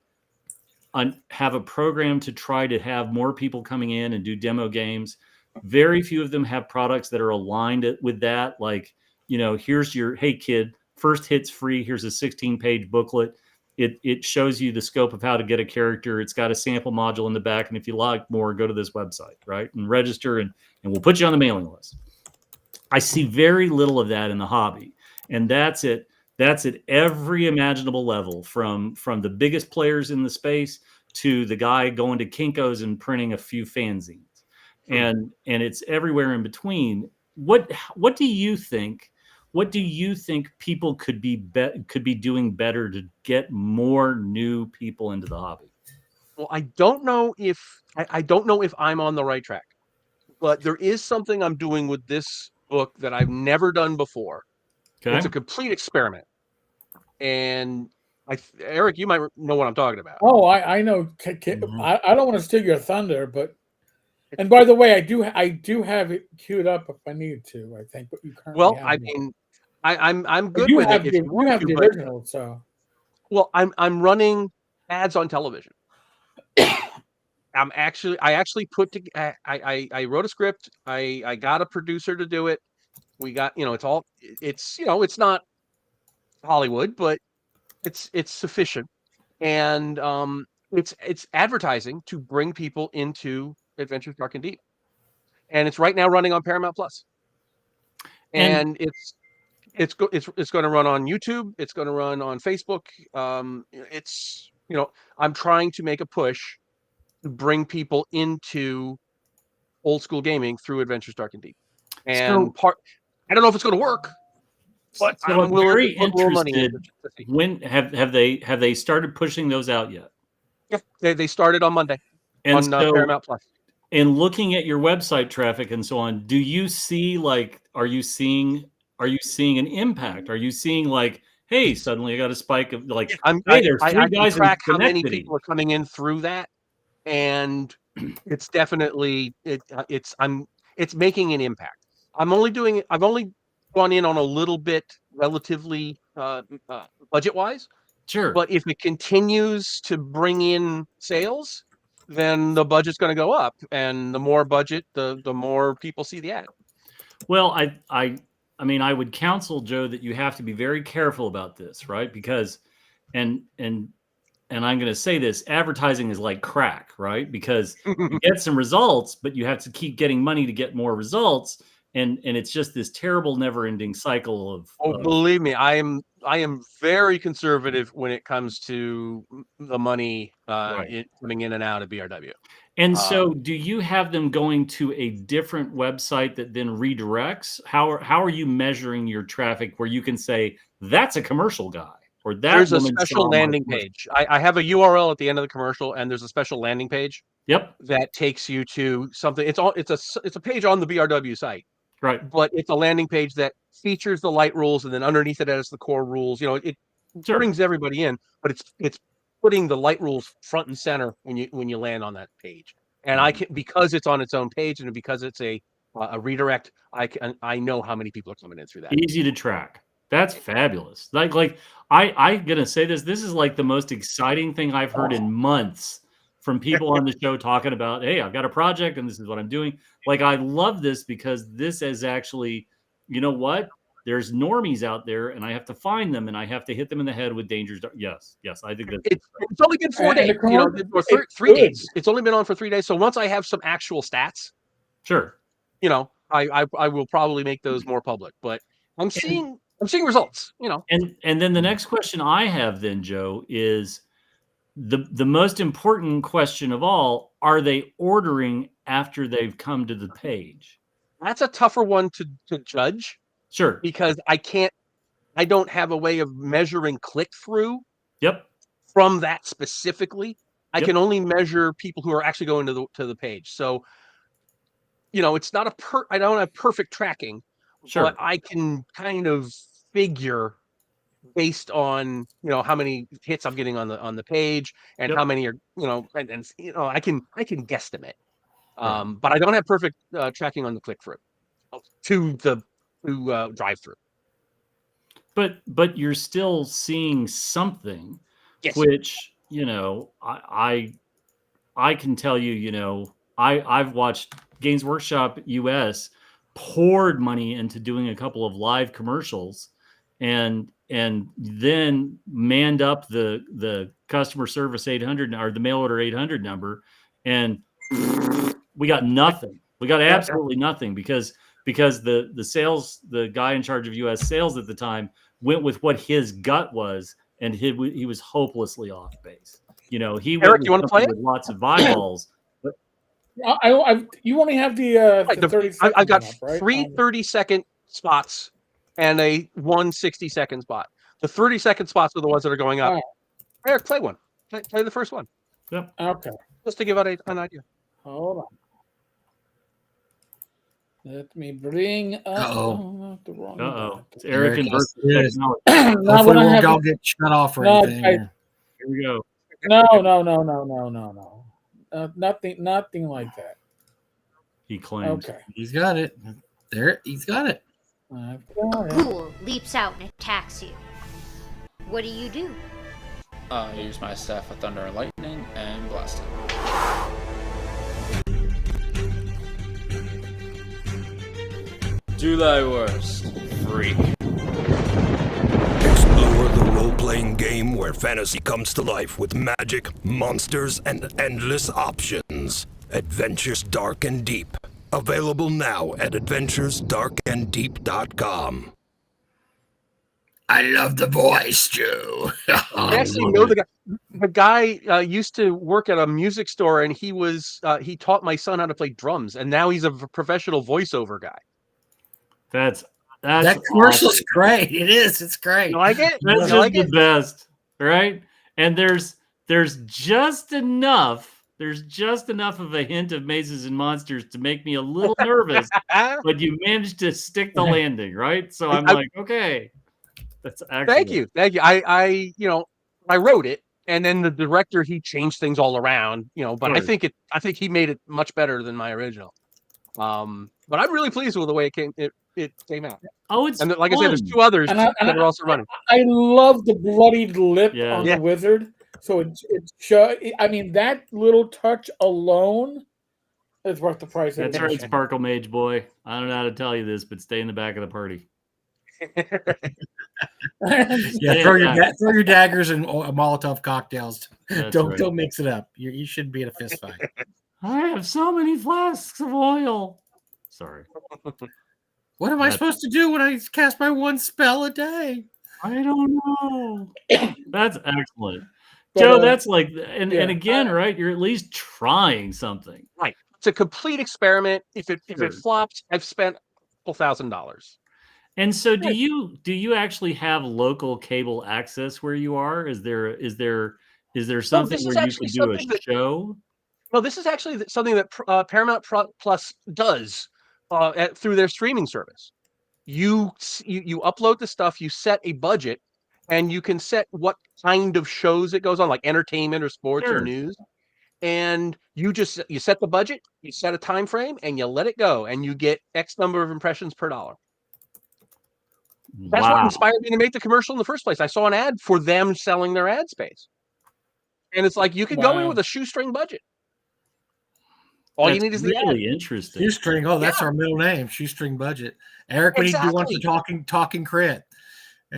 a program to try to have more people coming in and do demo games. Very few of them have products that are aligned with that. Like, here's your, hey kid, first hit's free. Here's a 16-page booklet. It shows you the scope of how to get a character. It's got a sample module in the back. And if you like more, go to this website, right? And register, and we'll put you on the mailing list. I see very little of that in the hobby. And that's at every imaginable level, from the biggest players in the space to the guy going to Kinko's and printing a few fanzines. And it's everywhere in between. What do you think? What do you think people could be doing better to get more new people into the hobby? Well, I don't know if I'm on the right track, but there is something I'm doing with this book that I've never done before. Okay. It's a complete experiment. And Eric, you might know what I'm talking about. Oh, I know. Mhm. I don't want to steal your thunder, but, and by the way, I do have it queued up if I need to. I think, but you currently Well, have I it. mean, I'm But good with it if you you want have to, the but original, so well, I'm running ads on television. I actually put to I wrote a script. I got a producer to do it. We got, it's not Hollywood, but it's sufficient. And it's advertising to bring people into Adventures Dark and Deep. And it's right now running on Paramount Plus. And And it's going to run on YouTube. It's going to run on Facebook. I'm trying to make a push to bring people into old school gaming through Adventures Dark and Deep. And so I don't know if it's going to work, but So I'm I'm willing to very put more money interested. into it to see. When have they started pushing those out yet? Yeah, they started on Monday And on so, Paramount Plus. in looking at your website traffic and so on, do you see, like, are you seeing an impact? Are you seeing, like, hey, suddenly I got a spike of, like, hey, there's I three can guys in track how many Schenectady. people are coming in through that, and it's definitely it's making an impact. I've only gone in on a little bit relatively budget wise, Sure. but if it continues to bring in sales, then the budget's going to go up, and the more budget, the more people see the ad. Well, I mean, I would counsel, Joe, that you have to be very careful about this, right? Because, and I'm going to say this, advertising is like crack, right? Because you get some results, but you have to keep getting money to get more results. And it's just this terrible, never-ending cycle of. Believe me, I am very conservative when it comes to the money Right. coming in and out of BRW. And so, do you have them going to a different website that then redirects? How are you measuring your traffic where you can say that's a commercial guy, or that There's a woman special saw my landing commercial? page. I have a URL at the end of the commercial, and there's a special landing page Yep. that takes you to something. It's a page on the BRW site, Right. but it's a landing page that features the light rules, and then underneath it has the core rules. It Sure. brings everybody in, but it's putting the light rules front and center when you land on that page. And I can, because it's on its own page and because it's a redirect, I know how many people are coming in through that. Easy to track. That's fabulous. I'm gonna say this. This is like the most exciting thing I've heard in months from people on the show talking about, hey, I've got a project and this is what I'm doing. Like, I love this because this is actually, you know what? There's normies out there, and I have to find them, and I have to hit them in the head with dangers. Yes, I think that It's only been 4 days, or 3 days. It's only been on for 3 days. So once I have some actual stats, sure, I will probably make those more public. But I'm seeing results. And then the next question I have then, Joe, is the most important question of all, are they ordering after they've come to the page? That's a tougher one to judge Sure. because I don't have a way of measuring click through Yep. from that specifically. I Yep. can only measure people who are actually going to the page. So, it's not I don't have perfect tracking, Sure. but I can kind of figure based on, how many hits I'm getting on the page and Yep. how many are, and I can guesstimate. Right. But I don't have perfect tracking on the click through to drive through. But you're still seeing something, Yes. which, I can tell you, I've watched Games Workshop US poured money into doing a couple of live commercials and then manned up the customer service 800 or the mail order 800 number, and we got nothing. We got absolutely nothing because the guy in charge of US sales at the time went with what his gut was, and he was hopelessly off base. He Eric, went you want to play it? with lots of eyeballs. You only have the 30 seconds. I've got up, right? 3 30-second spots and a 1 60-second spot. The 30-second spots are the ones that are going up. All right. Eric, play one. Play the first one. Yep. Okay. Just to give out an idea. Hold on. Let me bring up. The wrong Uh-oh. It's Eric Eric and versus is- technology. Hopefully we won't all get shut off or No, anything. I- Here we go. No. Nothing like that. He claims. Okay. He's got it. There, he's got it. I've A got it. ghoul leaps out and attacks you. What do? I use my staff of thunder and lightning and blast it. Do thy worst, freak. Explore the role-playing game where fantasy comes to life with magic, monsters, and endless options. Adventures Dark and Deep. Available now at adventuresdarkanddeep.com. I love the voice, Joe. I actually know the guy. The guy used to work at a music store, and he taught my son how to play drums, and now he's a professional voiceover guy. That's that commercial's awesome. great. It is. It's great. You like it? That's You just like the it? best, right? And there's just enough. There's just enough of a hint of mazes and monsters to make me a little nervous, but you managed to stick the landing, right? So I'm like, okay, that's excellent. Thank you. I wrote it, and then the director, he changed things all around, but I Sure. think he made it much better than my original. But I'm really pleased with the way it came out. Oh, it's And like I said, there's fun. 2 others And that are also running. I love the bloodied lip Yeah. on Yeah. the wizard. So I mean, that little touch alone is worth the price of That's right, admission. Sparkle Mage Boy. I don't know how to tell you this, but stay in the back of the party. Yeah, throw your daggers and Molotov cocktails. That's Don't right. don't mix it up. You shouldn't be in a fist fight. I have so many flasks of oil. Sorry, What am I That's- supposed to do when I cast my 1 spell a day? I don't know. That's excellent, But, Joe. That's like, and yeah. again, right? You're at least trying something. Right. It's a complete experiment. If it Sure. flops, I've spent $1,000. And so, do you actually have local cable access where you are? Is there something this is where you actually could do a something that- show? No, this is actually something that Paramount Plus does through their streaming service. You upload the stuff, you set a budget, and you can set what kind of shows it goes on, like entertainment or sports or Sure. news. And you set the budget, you set a time frame, and you let it go, and you get X number of impressions per dollar. That's what Wow. inspired me to make the commercial in the first place. I saw an ad for them selling their ad space, and it's like you can go in Wow. with a shoestring budget. All you That's need is the ad. really interesting. Shoestring. Oh, that's our middle name. Shoestring budget. Eric, we need to do one for Exactly. talking crit.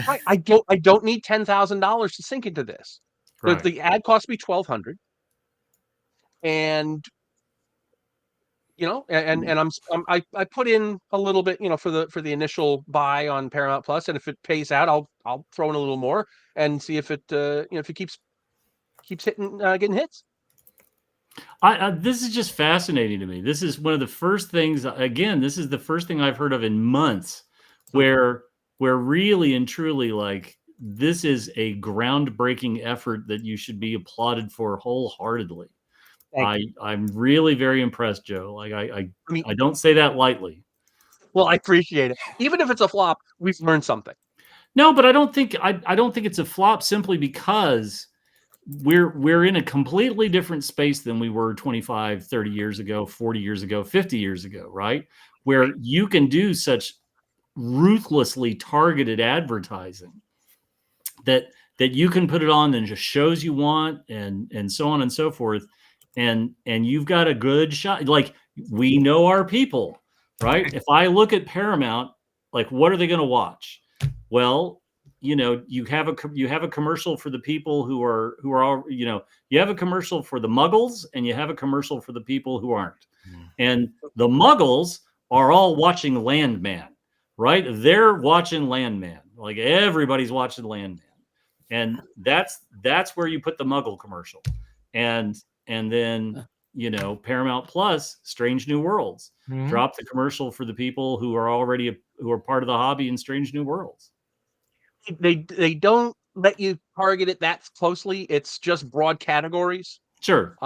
Right. I don't need $10,000 to sink into this. Right. The ad cost me $1,200, and I put in a little bit, for the initial buy on Paramount Plus, and if it pays out, I'll throw in a little more and see if it if it keeps getting hits. This is just fascinating to me. This is one of the first things. Again, this is the first thing I've heard of in months, where really and truly, like, this is a groundbreaking effort that you should be applauded for wholeheartedly. I'm really very impressed, Joe. Like, I don't say that lightly. Well, I appreciate it. Even if it's a flop, we've learned something. No, but I don't think it's a flop simply because we're in a completely different space than we were 25, 30 years ago, 40 years ago, 50 years ago, right? Where you can do such ruthlessly targeted advertising that you can put it on and just shows you want and so on and so forth. And you've got a good shot. Like, we know our people, right? If I look at Paramount, like, what are they going to watch? Well, you know, you have a commercial for the people who are all, you know, you have a commercial for the muggles and you have a commercial for the people who aren't. And the muggles are all watching Landman, right? They're watching Landman. Like, everybody's watching Landman. And that's where you put the muggle commercial. And then, you know, Paramount Plus, Strange New Worlds, drop the commercial for the people who are part of the hobby in Strange New Worlds. They don't let you target it that closely. It's just broad categories. Sure.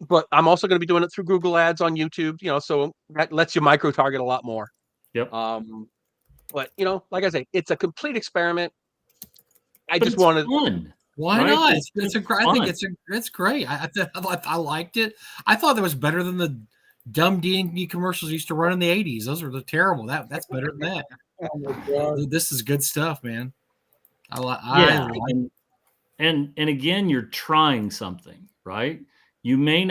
But I'm also going to be doing it through Google Ads on YouTube, you know, so that lets you micro target a lot more. Yep. But, you know, like I say, it's a complete experiment. I But just it's wanted. fun. Why Right? not? It's I think fun. it's great. I liked it. I thought that was better than the dumb D&D commercials used to run in the 80s. Those were terrible. That's better than that. Oh my God. This is good stuff, man. And again, you're trying something, right? It may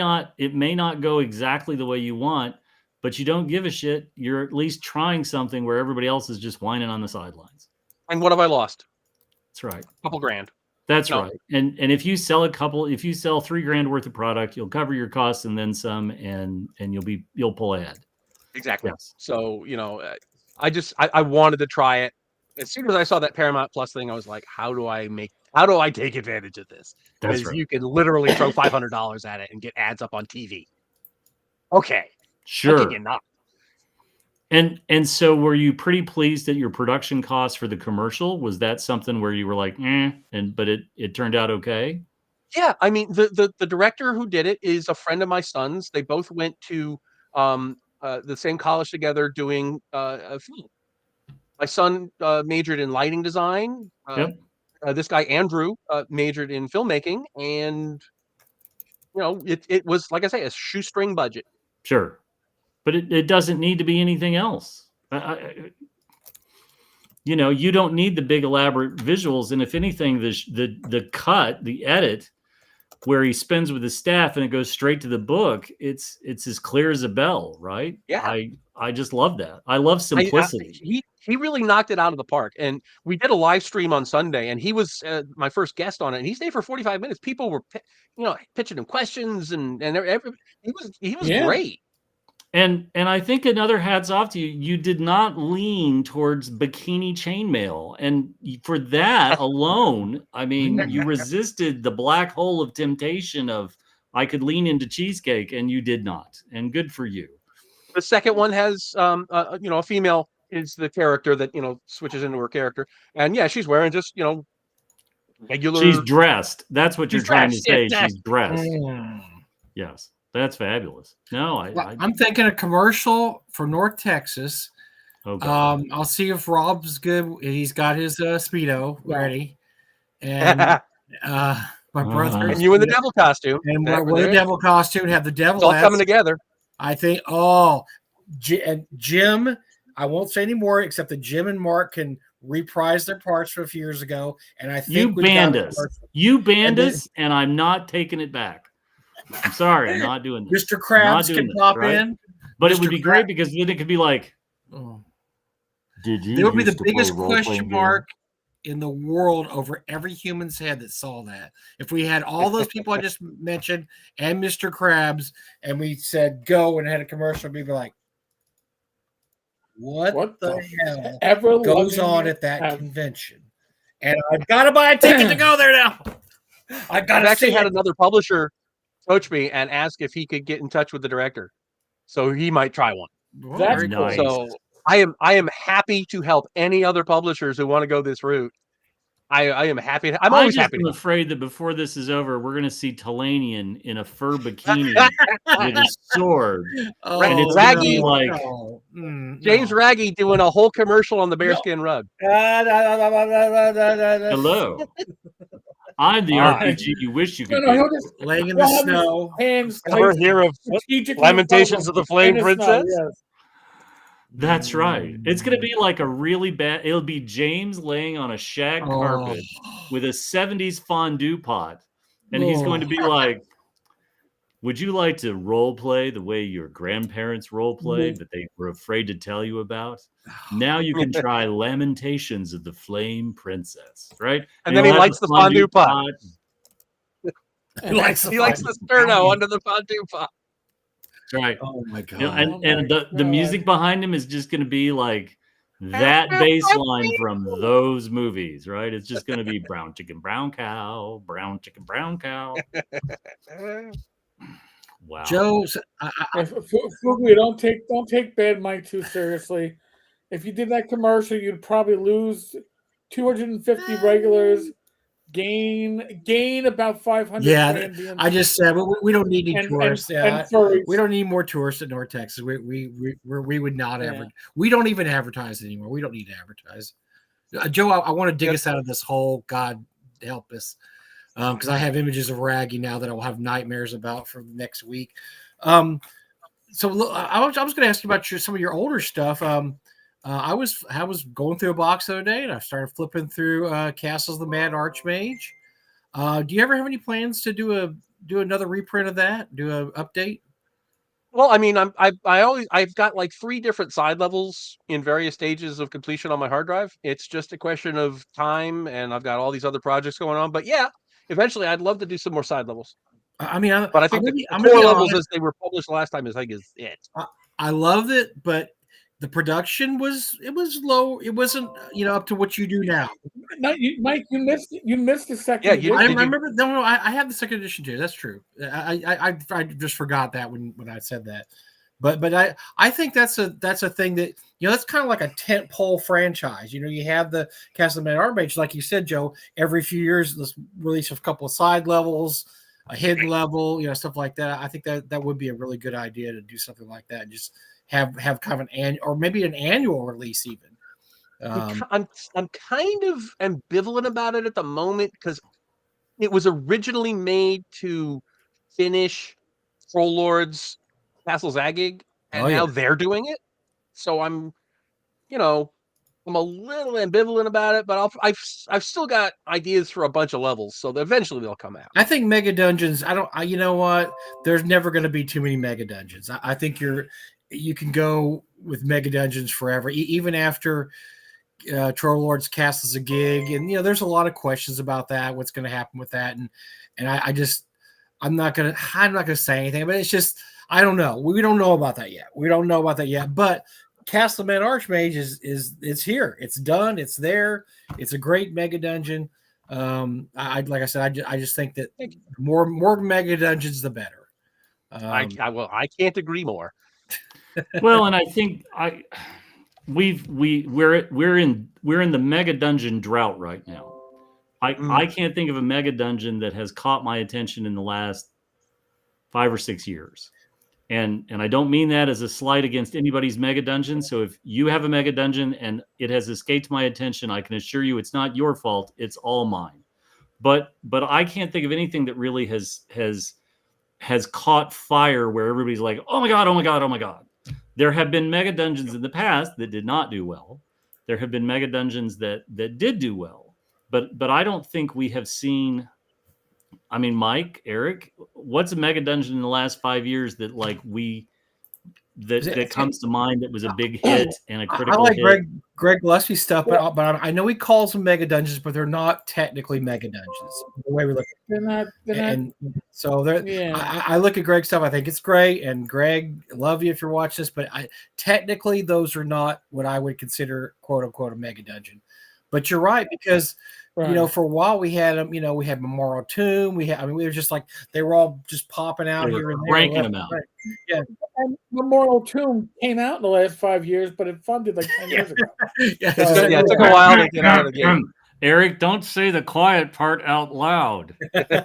not go exactly the way you want, but you don't give a shit. You're at least trying something where everybody else is just whining on the sidelines. And what have I lost? That's right. A couple grand. That's right. And if you sell $3,000 worth of product, you'll cover your costs and then some, and you'll pull ahead. Exactly. Yes. So, you know, I wanted to try it. As soon as I saw that Paramount Plus thing, I was like, how do I take advantage of this? That's Because right. you can literally throw $500 at it and get ads up on TV. Okay. Sure. How can you not? And so were you pretty pleased at your production costs for the commercial? Was that something where you were like, but it turned out okay? Yeah, I mean, the director who did it is a friend of my son's. They both went to the same college together doing a film. My son majored in lighting design. Yep. This guy Andrew majored in filmmaking, and you know, it was, like I say, a shoestring budget. Sure. But it doesn't need to be anything else. You know, you don't need the big elaborate visuals. And if anything, the cut, the edit, where he spends with his staff and it goes straight to the book, it's as clear as a bell, right? Yeah. I just love that. I love simplicity. He really knocked it out of the park. And we did a live stream on Sunday, and he was my first guest on it. And he stayed for 45 minutes. People were, pitching him questions, and he was great. And I think another hats off to you. You did not lean towards bikini chainmail, and for that alone, I mean, you resisted the black hole of temptation of I could lean into cheesecake, and you did not. And good for you. The second one has, a female is the character that switches into her character, and yeah, she's wearing just regular. She's dressed. That's what you're trying to say. Yes. She's dressed. Yes. That's fabulous. No, I'm thinking a commercial for North Texas. Okay. I'll see if Rob's good. He's got his Speedo ready, and my brother and you in the devil costume, and we're the devil costume. Have the devil. It's all coming together. I think. And Jim. I won't say any more except that Jim and Mark can reprise their parts from a few years ago, and I think you banned us. You banned us, and I'm not taking it back. I'm sorry, I'm not doing this. Mr. Krabs can pop in. But it would be great because then it could be like, did you? There would be the biggest question mark in the world over every human's head that saw that. If we had all those people I just mentioned and Mr. Krabs, and we said go and had a commercial, we'd be like, what the hell goes on at that convention? And I've got to buy a ticket to go there now. I got I've actually had another publisher approach me and ask if he could get in touch with the director, so he might try one. That's very nice. cool. So I am happy to help any other publishers who want to go this route. I am happy. I'm always happy. I'm afraid that before this is over, we're going to see Talanian in a fur bikini with a sword. Oh, And it's gonna be no, like- no. James No. Raggy doing a whole commercial on the bearskin rug. Hello. I'm the Ah. RPG you wish you No, could no, be. he'll just Laying in the he'll have his snow. hands Ever placed hear of strategically Lamentations above of the Flame in the snow, Princess? yes. That's right. It's going to be like a really bad. It'll be James laying on a shag carpet with a 70s fondue pot. And he's going to be like, would you like to role play the way your grandparents role played, but they were afraid to tell you about? Now you can try Lamentations of the Flame Princess, right? And then he he'll have lights the fondue pot. He likes He likes the sterno under the fondue pot. That's right. Oh my god! You know, Oh and my the music behind him is just going to be like that bass line from those movies, right? It's just going to be brown chicken, brown cow, brown chicken, brown cow. Wow. Joe, Fugly, don't take Bad Mike too seriously. If you did that commercial, you'd probably lose 250 regulars, gain about 500. yeah, transients, I just said we don't need any tourists. and furries. We don't need more tourists in North Texas. We would not ever. We don't even advertise anymore. We don't need to advertise. Joe, I want to dig us out of this hole. God help us, because I have images of Raggy now that I will have nightmares about for the next week. So look, I was going to ask you about some of your older stuff. I was going through a box the other day, and I started flipping through Castles of the Mad Archmage. Do you ever have any plans to do another reprint of that? Do an update? Well, I mean, I've got like 3 different side levels in various stages of completion on my hard drive. It's just a question of time, and I've got all these other projects going on. But yeah, eventually, I'd love to do some more side levels. I mean, But I think the I'm core gonna be levels honest, as they were published last time is it. I loved it, but the production was low. It wasn't up to what you do now. No, Mike, you missed the second. Yeah, you- I Did you- remember. No, I have the second edition too. That's true. I just forgot that when I said that. But I think that's a thing that that's kind of like a tent pole franchise. You have the Castle of Mad Archmage, like you said, Joe. Every few years, let's release a couple of side levels, a hidden level, stuff like that. I think that would be a really good idea to do something like that. And just have kind of or maybe an annual release even. I'm kind of ambivalent about it at the moment because it was originally made to finish Troll Lord's Castle Zagig, and now they're doing it. So I'm a little ambivalent about it, but I've still got ideas for a bunch of levels, so eventually they'll come out. I think Mega Dungeons. You know what? There's never going to be too many Mega Dungeons. I think you can go with Mega Dungeons forever, even after Troll Lord's Castle's a gig, and there's a lot of questions about that. What's going to happen with that? And I'm not gonna say anything, but it's just I don't know. We don't know about that yet. But Castle of Mad Archmage is here. It's done. It's there. It's a great Mega Dungeon. Like I said, I just think that more Mega Dungeons the better. I can't agree more. Well, and I think we're in the Mega Dungeon drought right now. I can't think of a Mega Dungeon that has caught my attention in the last 5 or 6 years. And I don't mean that as a slight against anybody's Mega Dungeon. So if you have a Mega Dungeon and it has escaped my attention, I can assure you it's not your fault. It's all mine. But I can't think of anything that really has caught fire where everybody's like, oh my God, oh my God, oh my God. There have been Mega Dungeons in the past that did not do well. There have been Mega Dungeons that did do well. But I don't think we have seen. I mean, Mike, Eric, what's a Mega Dungeon in the last 5 years that that comes to mind that was a big hit and a critical hit? I like Greg Gillespie stuff, but I know he calls them Mega Dungeons, but they're not technically Mega Dungeons. The way we look at They're not. and so I look at Greg's stuff. I think it's great, and Greg, love you if you're watching this, but technically those are not what I would consider "quote unquote" a Mega Dungeon. But you're right, because Right. for a while we had them. We had Memorial Tomb. We were just like, they were all just popping out They were here and there. cranking left them and out. right. Yeah, And Memorial Tomb came out in the last 5 years, but it funded like 10 years ago. yeah. So- Yeah, it took a while to get out of the game. Eric, don't say the quiet part out loud. But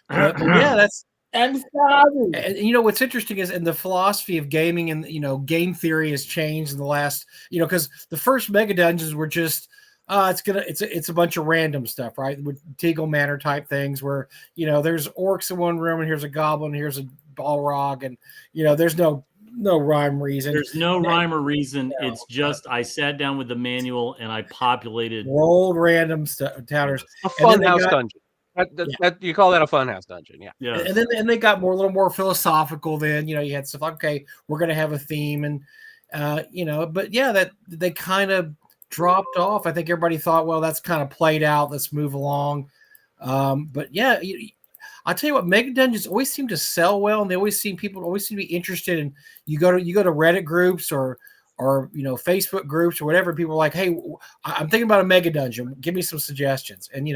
yeah, that's. I'm sorry. And what's interesting is, in the philosophy of gaming, and game theory has changed in the last, because the first mega dungeons were just it's a bunch of random stuff, right? With Teagle Manor type things, where there's orcs in one room, and here's a goblin, here's a Balrog, and there's no rhyme reason. There's no rhyme or reason. It's just I sat down with the manual and I populated rolled random towners. A fun house dungeon. That you call that a fun house dungeon? Yeah. Yeah. And then they got a little more philosophical. Then you had stuff like, okay, we're going to have a theme, and but yeah, that they kind of dropped off. I think everybody thought, well, that's kind of played out. Let's move along. But yeah, I'll tell you what, mega dungeons always seem to sell well, and people always seem to be interested in. You go to Reddit groups or Facebook groups or whatever. People are like, hey, I'm thinking about a mega dungeon. Give me some suggestions, and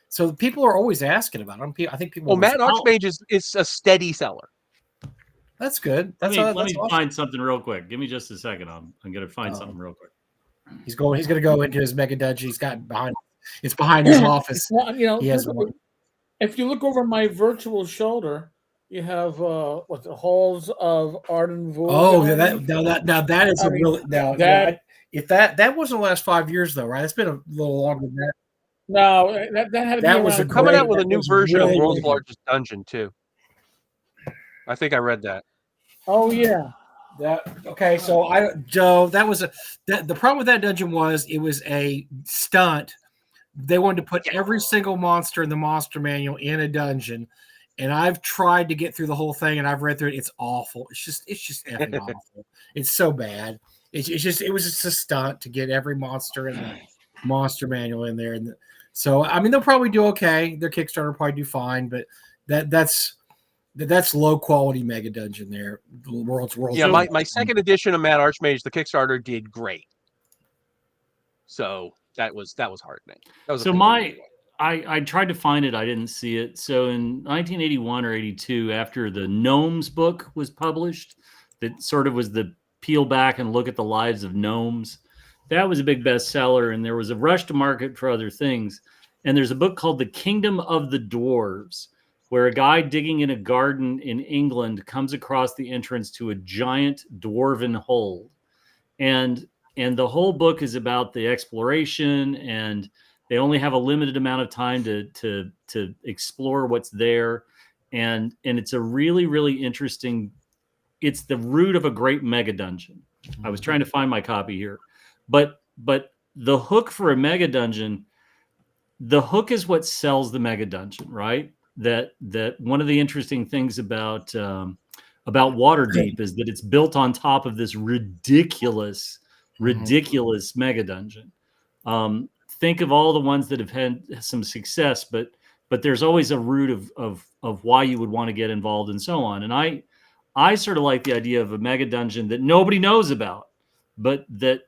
so people are always asking about them. I think people. Well, Matt Archmage is a steady seller. That's good. Let me awesome. find something real quick. Give me just a second. I'm going to find something real quick. He's going to go into his mega dungeon. He's got it's behind his office. Well, He has one. if you look over my virtual shoulder, you have the halls of Arden Vool. Oh, that is if that wasn't the last 5 years though, right? It's been a little longer than that. No, that had to That be was around- Coming out with a that new was version really of World's good. Largest Dungeon too. I think I read that. Oh yeah. Okay, so Joe, the problem with that dungeon was it was a stunt. They wanted to put every single monster in the monster manual in a dungeon, and I've tried to get through the whole thing, and I've read through it. It's awful. It's just effing awful. It's so bad. It was just a stunt to get every monster in the monster manual in there, and so they'll probably do okay. Their Kickstarter will probably do fine, but that's low quality mega dungeon there. The world's. Yeah, my second edition of Mad Archmage, the Kickstarter did great. So that was heartening. I tried to find it. I didn't see it. So in 1981 or 82, after the Gnomes book was published, that sort of was the peel back and look at the lives of gnomes. That was a big bestseller, and there was a rush to market for other things. And there's a book called The Kingdom of the Dwarves, where a guy digging in a garden in England comes across the entrance to a giant dwarven hold. And the whole book is about the exploration, and they only have a limited amount of time to explore what's there. And it's a really, really interesting, it's the root of a great mega dungeon. I was trying to find my copy here. But the hook for a mega dungeon, the hook is what sells the mega dungeon, right? That one of the interesting things about Waterdeep is that it's built on top of this ridiculous mega dungeon. Think of all the ones that have had some success, but there's always a root of why you would want to get involved and so on. And I sort of like the idea of a mega dungeon that nobody knows about, but that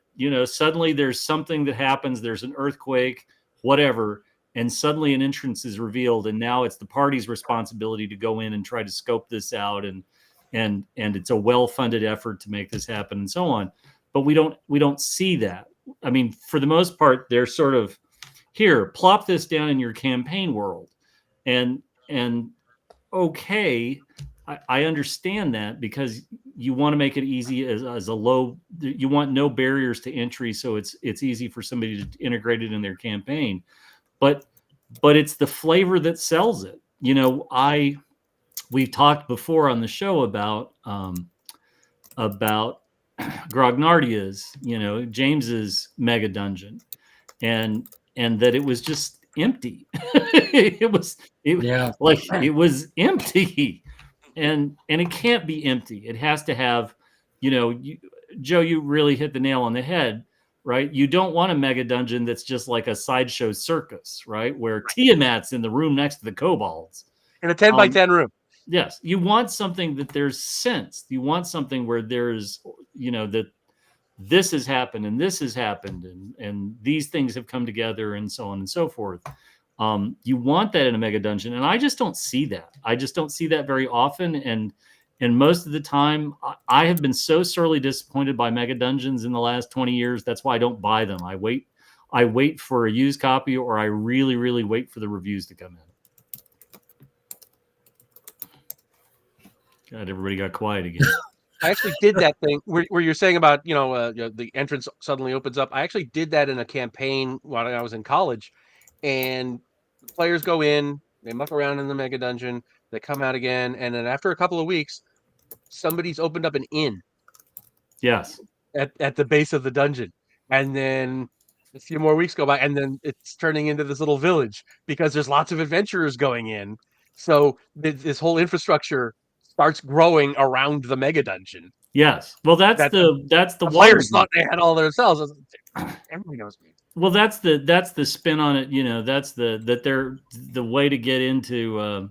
suddenly there's something that happens, there's an earthquake, whatever, and suddenly an entrance is revealed, and now it's the party's responsibility to go in and try to scope this out, and it's a well-funded effort to make this happen and so on. But we don't see that. For the most part, they're sort of, here, plop this down in your campaign world, and okay, I understand that, because you want to make it easy as a low. You want no barriers to entry, so it's easy for somebody to integrate it in their campaign. But it's the flavor that sells it. We've talked before on the show about Grognardia's, James's mega dungeon, and that it was just empty. it was empty, and it can't be empty. It has to have, Joe, you really hit the nail on the head. Right? You don't want a mega dungeon that's just like a sideshow circus, right? Where Tiamat's in the room next to the kobolds. In a 10 by 10 room. Yes. You want something that there's sense. You want something where there's, that this has happened and this has happened and these things have come together and so on and so forth. You want that in a mega dungeon, and I just don't see that. I just don't see that very often, and most of the time, I have been so sorely disappointed by mega dungeons in the last 20 years. That's why I don't buy them. I wait for a used copy, or I really, really wait for the reviews to come in. God, everybody got quiet again. I actually did that thing where you're saying about, the entrance suddenly opens up. I actually did that in a campaign while I was in college, and players go in, they muck around in the mega dungeon, they come out again, and then after a couple of weeks, somebody's opened up an inn. Yes. At the base of the dungeon, and then a few more weeks go by, and then it's turning into this little village because there's lots of adventurers going in. So this whole infrastructure starts growing around the mega dungeon. Yes. Well, that's the players thought they had all themselves. Everybody knows me. Well, that's the spin on it. That's the way to get into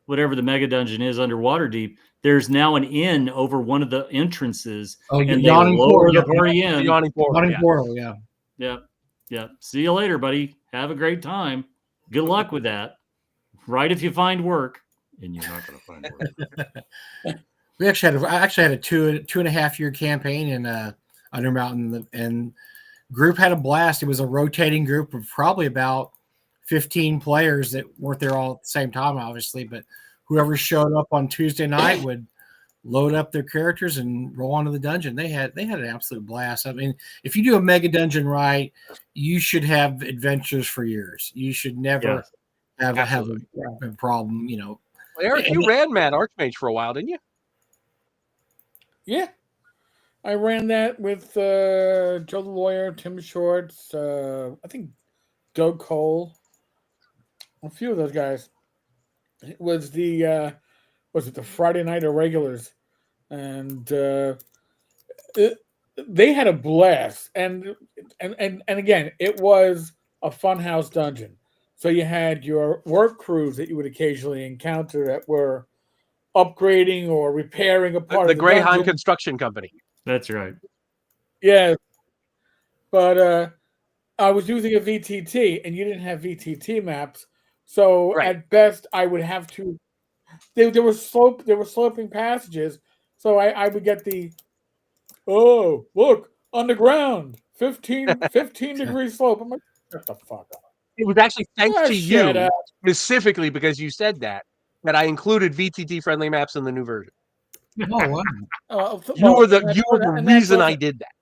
whatever the mega dungeon is underwater deep. There's now an inn over one of the entrances, and they lower the party in. Yawning portal, yeah. See you later, buddy. Have a great time. Good luck with that. Right, if you find work, and you're not going to find work. I actually had a 2.5 year campaign in Undermountain, and group had a blast. It was a rotating group of probably about 15 players that weren't there all at the same time, obviously, but whoever showed up on Tuesday night would load up their characters and roll onto the dungeon. They had an absolute blast. I mean, if you do a mega dungeon right, you should have adventures for years. You should never have a problem, Well, Eric, you ran Mad Archmage for a while, didn't you? Yeah. I ran that with Joe the Lawyer, Tim Shorts, I think Doug Cole, a few of those guys. It was the Friday Night Irregulars, and they had a blast. And again, it was a funhouse dungeon. So you had your work crews that you would occasionally encounter that were upgrading or repairing a part of the Greyhawk Construction Company. That's right. Yeah, but I was using a VTT, and you didn't have VTT maps. So at best, I would have to. There were sloping passages, so I would get the. Oh, look, underground, 15 degree slope. I'm like, shut the fuck up. It was actually thanks to you specifically because you said that I included VTT friendly maps in the new version. Oh wow! You were the reason I did that.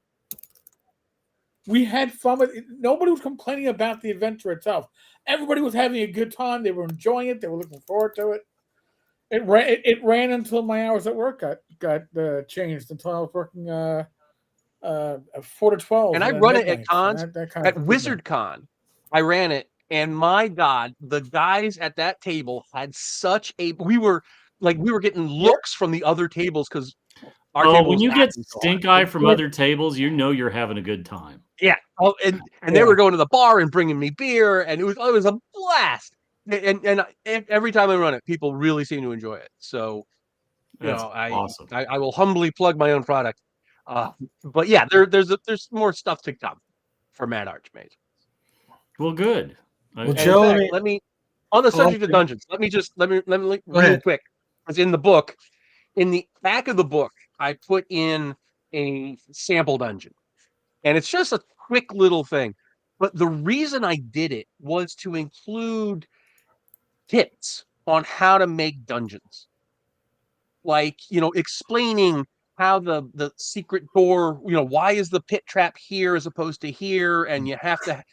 We had fun with it. Nobody was complaining about the adventure itself. Everybody was having a good time. They were enjoying it. They were looking forward to it. It ran until my hours at work got changed, until I was working 4 to 12. And I run it at cons. At WizardCon, I ran it, and my God, the guys at that table had such a. We were getting looks from the other tables because. When you get stink eye from other tables, you're having a good time. Yeah. Oh, and they were going to the bar and bringing me beer, and it was a blast. And every time I run it, people really seem to enjoy it. So, awesome. I will humbly plug my own product. But yeah, there's more stuff to come for Mad Archmage. Well, good. Well, Joe, let me on the subject of dungeons. Let me real quick. Because in the book, in the back of the book, I put in a sample dungeon, and it's just a quick little thing. But the reason I did it was to include tips on how to make dungeons, like explaining how the secret door, why is the pit trap here as opposed to here, and you have to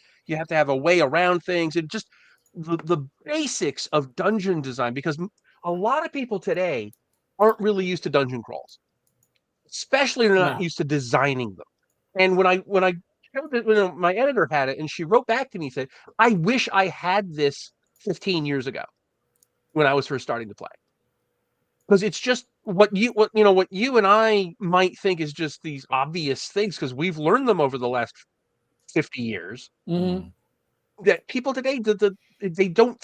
have a way around things, and just the basics of dungeon design, because a lot of people today aren't really used to dungeon crawls, especially they're not used to designing them. And when my editor had it, and she wrote back to me and said, I wish I had this 15 years ago when I was first starting to play. Because it's just what you and I might think is just these obvious things, because we've learned them over the last 50 years. Mm-hmm. That people today, they don't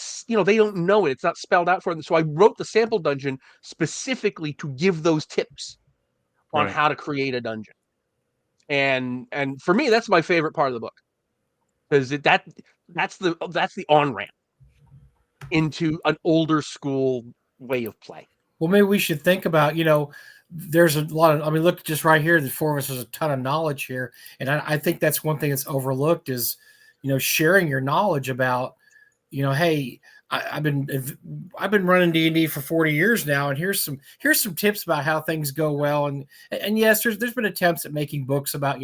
know it. It's not spelled out for them. So I wrote the sample dungeon specifically to give those tips on how to create a dungeon. And for me, that's my favorite part of the book, because that's the on ramp into an older school way of play. Well, maybe we should think about, there's a lot of, I mean, look, just right here, the four of us, there's a ton of knowledge here. And I think that's one thing that's overlooked is, sharing your knowledge about, hey, I've been running D&D for 40 years now, and here's some tips about how things go well. And yes, there's been attempts at making books about,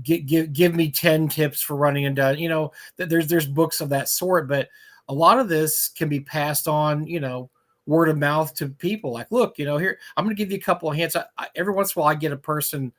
give me 10 tips for running and done, there's books of that sort, but a lot of this can be passed on, word of mouth to people. Like, look, here, I'm going to give you a couple of hints. Every once in a while I get a person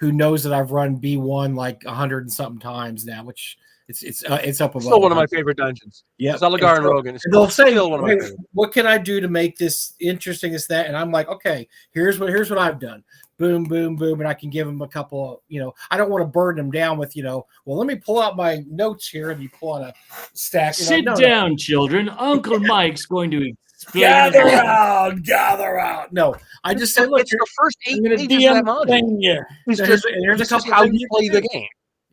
who knows that I've run B1 like 100 and something times now, which it's up above. Still one of my favorite dungeons. Yeah, Zalagar and Rogan is they'll say, still one of my favorites. What can I do to make this interesting as that? And I'm like, okay, here's what I've done. Boom, boom, boom. And I can give them a couple, I don't want to burden them down with, well, let me pull out my notes here, and you pull out a stack. Sit down, children. Uncle Mike's going to explain. Gather around. No, I just said, look, it's the first 8 pages of that module. Here's just how you play the game.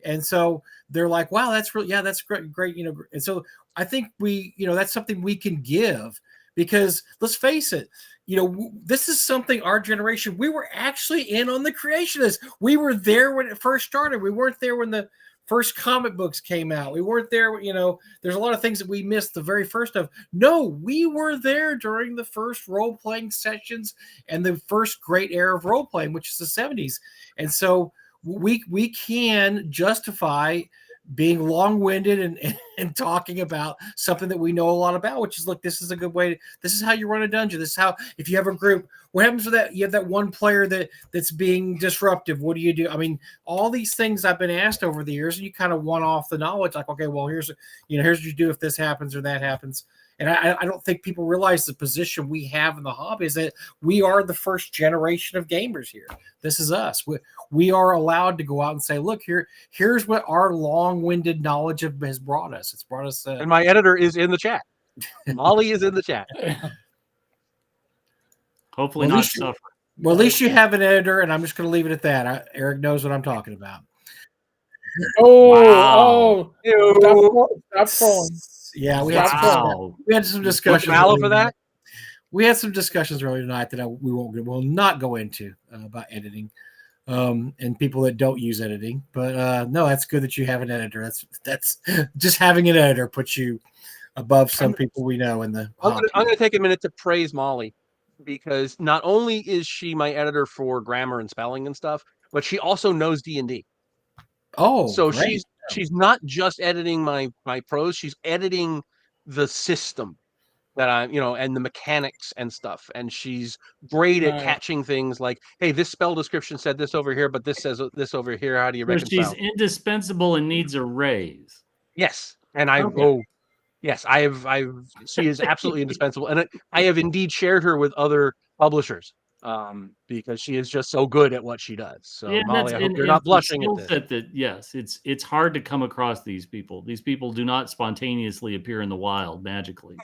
And so they're like, wow, that's really, that's great. And so I think that's something we can give, because let's face it, this is something our generation, we were actually in on the creation of this. We were there when it first started. We weren't there when the first comic books came out. We weren't there, there's a lot of things that we missed the very first of. No, we were there during the first role-playing sessions and the first great era of role-playing, which is the 70s. And so we can justify being long-winded and talking about something that we know a lot about, which is, look, this is a good way. This is how you run a dungeon. This is how, if you have a group, what happens with that? You have that one player that's being disruptive. What do you do? I mean, all these things I've been asked over the years, and you kind of want off the knowledge, like, okay, well, here's what you do if this happens or that happens. And I don't think people realize the position we have in the hobby is that we are the first generation of gamers here. This is us. We are allowed to go out and say, look, here's what our long-winded knowledge has brought us. It's brought us. And my editor is in the chat. Molly is in the chat. Hopefully not suffer. Well, at least you have an editor, and I'm just going to leave it at that. Eric knows what I'm talking about. Stop trolling. Yeah, we had some discussions. For that? We had some discussions earlier tonight that we'll not go into about editing, and people that don't use editing. But no, that's good that you have an editor. That's just having an editor puts you above some people we know in the. I'm going to take a minute to praise Molly, because not only is she my editor for grammar and spelling and stuff, but she also knows D&D. Oh, so great. she's not just editing my prose, she's editing the system that and the mechanics and stuff. And she's great at catching things like, hey, this spell description said this over here, but this says this over here. How do you reconcile? She's indispensable and needs a raise. Yes. And she is absolutely indispensable. And I have indeed shared her with other publishers. Because she is just so good at what she does. So Molly, I hope you're not blushing at this. Yes, it's hard to come across these people. These people do not spontaneously appear in the wild magically.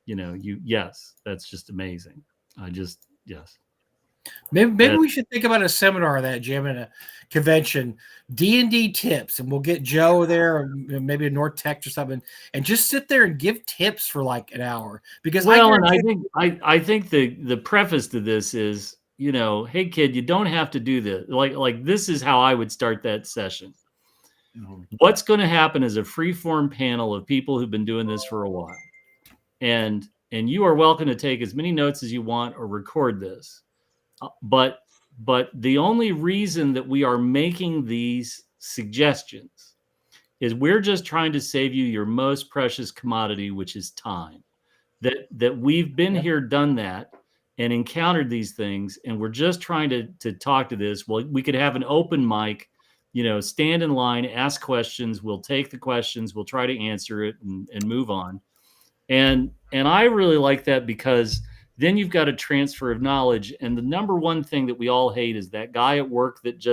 That's just amazing. Yes. Maybe we should think about a seminar of that, Jim, and a convention, D&D tips, and we'll get Joe there, or maybe a North Tech or something, and just sit there and give tips for like an hour. Because I think the preface to this is, hey kid, you don't have to do this. Like this is how I would start that session. Mm-hmm. What's going to happen is a free-form panel of people who've been doing this for a while, and you are welcome to take as many notes as you want or record this. But the only reason that we are making these suggestions is we're just trying to save you your most precious commodity, which is time. That we've been here, done that, and encountered these things, and we're just trying to talk to this. Well, we could have an open mic, stand in line, ask questions. We'll take the questions. We'll try to answer it and move on. And I really like that, because then you've got a transfer of knowledge. And the number one thing that we all hate is that guy at work that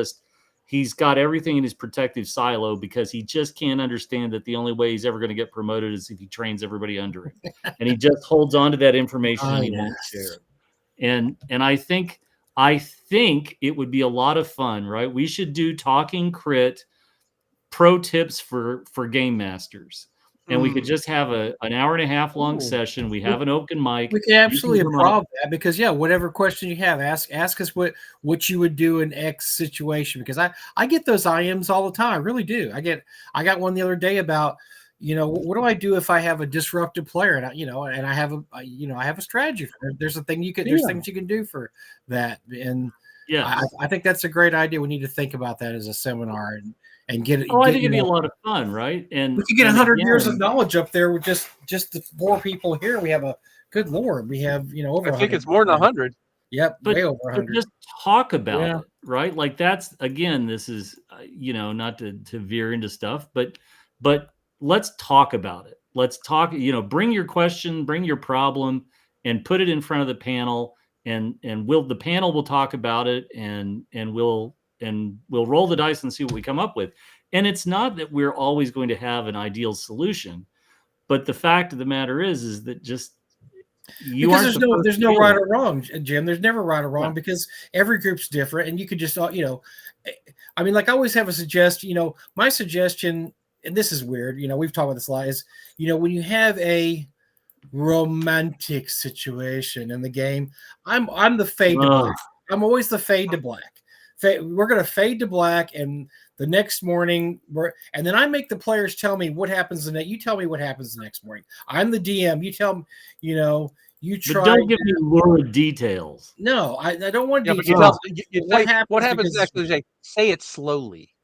he's got everything in his protective silo, because he just can't understand that the only way he's ever going to get promoted is if he trains everybody under him. And he just holds on to that information and he won't share it. And I think I think it would be a lot of fun, right? We should do Talking Crit pro tips for game masters. And we could just have an hour and a half long session. We have an open mic. We can absolutely improv that because whatever question you have, ask us what you would do in X situation, because I get those IMs all the time. I really do. I got one the other day about, what do I do if I have a disruptive player and I have a strategy. There's a thing there's things you can do for that. And I think that's a great idea. We need to think about that as a seminar and get it. I think it'd be a lot of fun, right? And we could get 100 years of knowledge up there with just the 4 people here. We have good Lord. We have, over. I think it's more than 100. Yep, but, way over 100. Just talk about it, right? Like that's, again, this is, not to veer into stuff, but let's talk about it. Let's talk, bring your question, bring your problem, and put it in front of the panel, and the panel will talk about it, and we'll roll the dice and see what we come up with. And it's not that we're always going to have an ideal solution, but the fact of the matter is that just because there's no right or wrong, Jim. There's never right or wrong because every group's different, and you could just like I always have a suggestion. My suggestion, and this is weird. We've talked about this a lot. Is when you have a romantic situation in the game, I'm the fade to black. I'm always the fade to black. We're going to fade to black, and the next morning, and then I make the players tell me what happens the next. You tell me what happens the next morning. I'm the DM. You tell me, you try. But don't give me lurid details. No, I don't want details. What happens next? Say it slowly.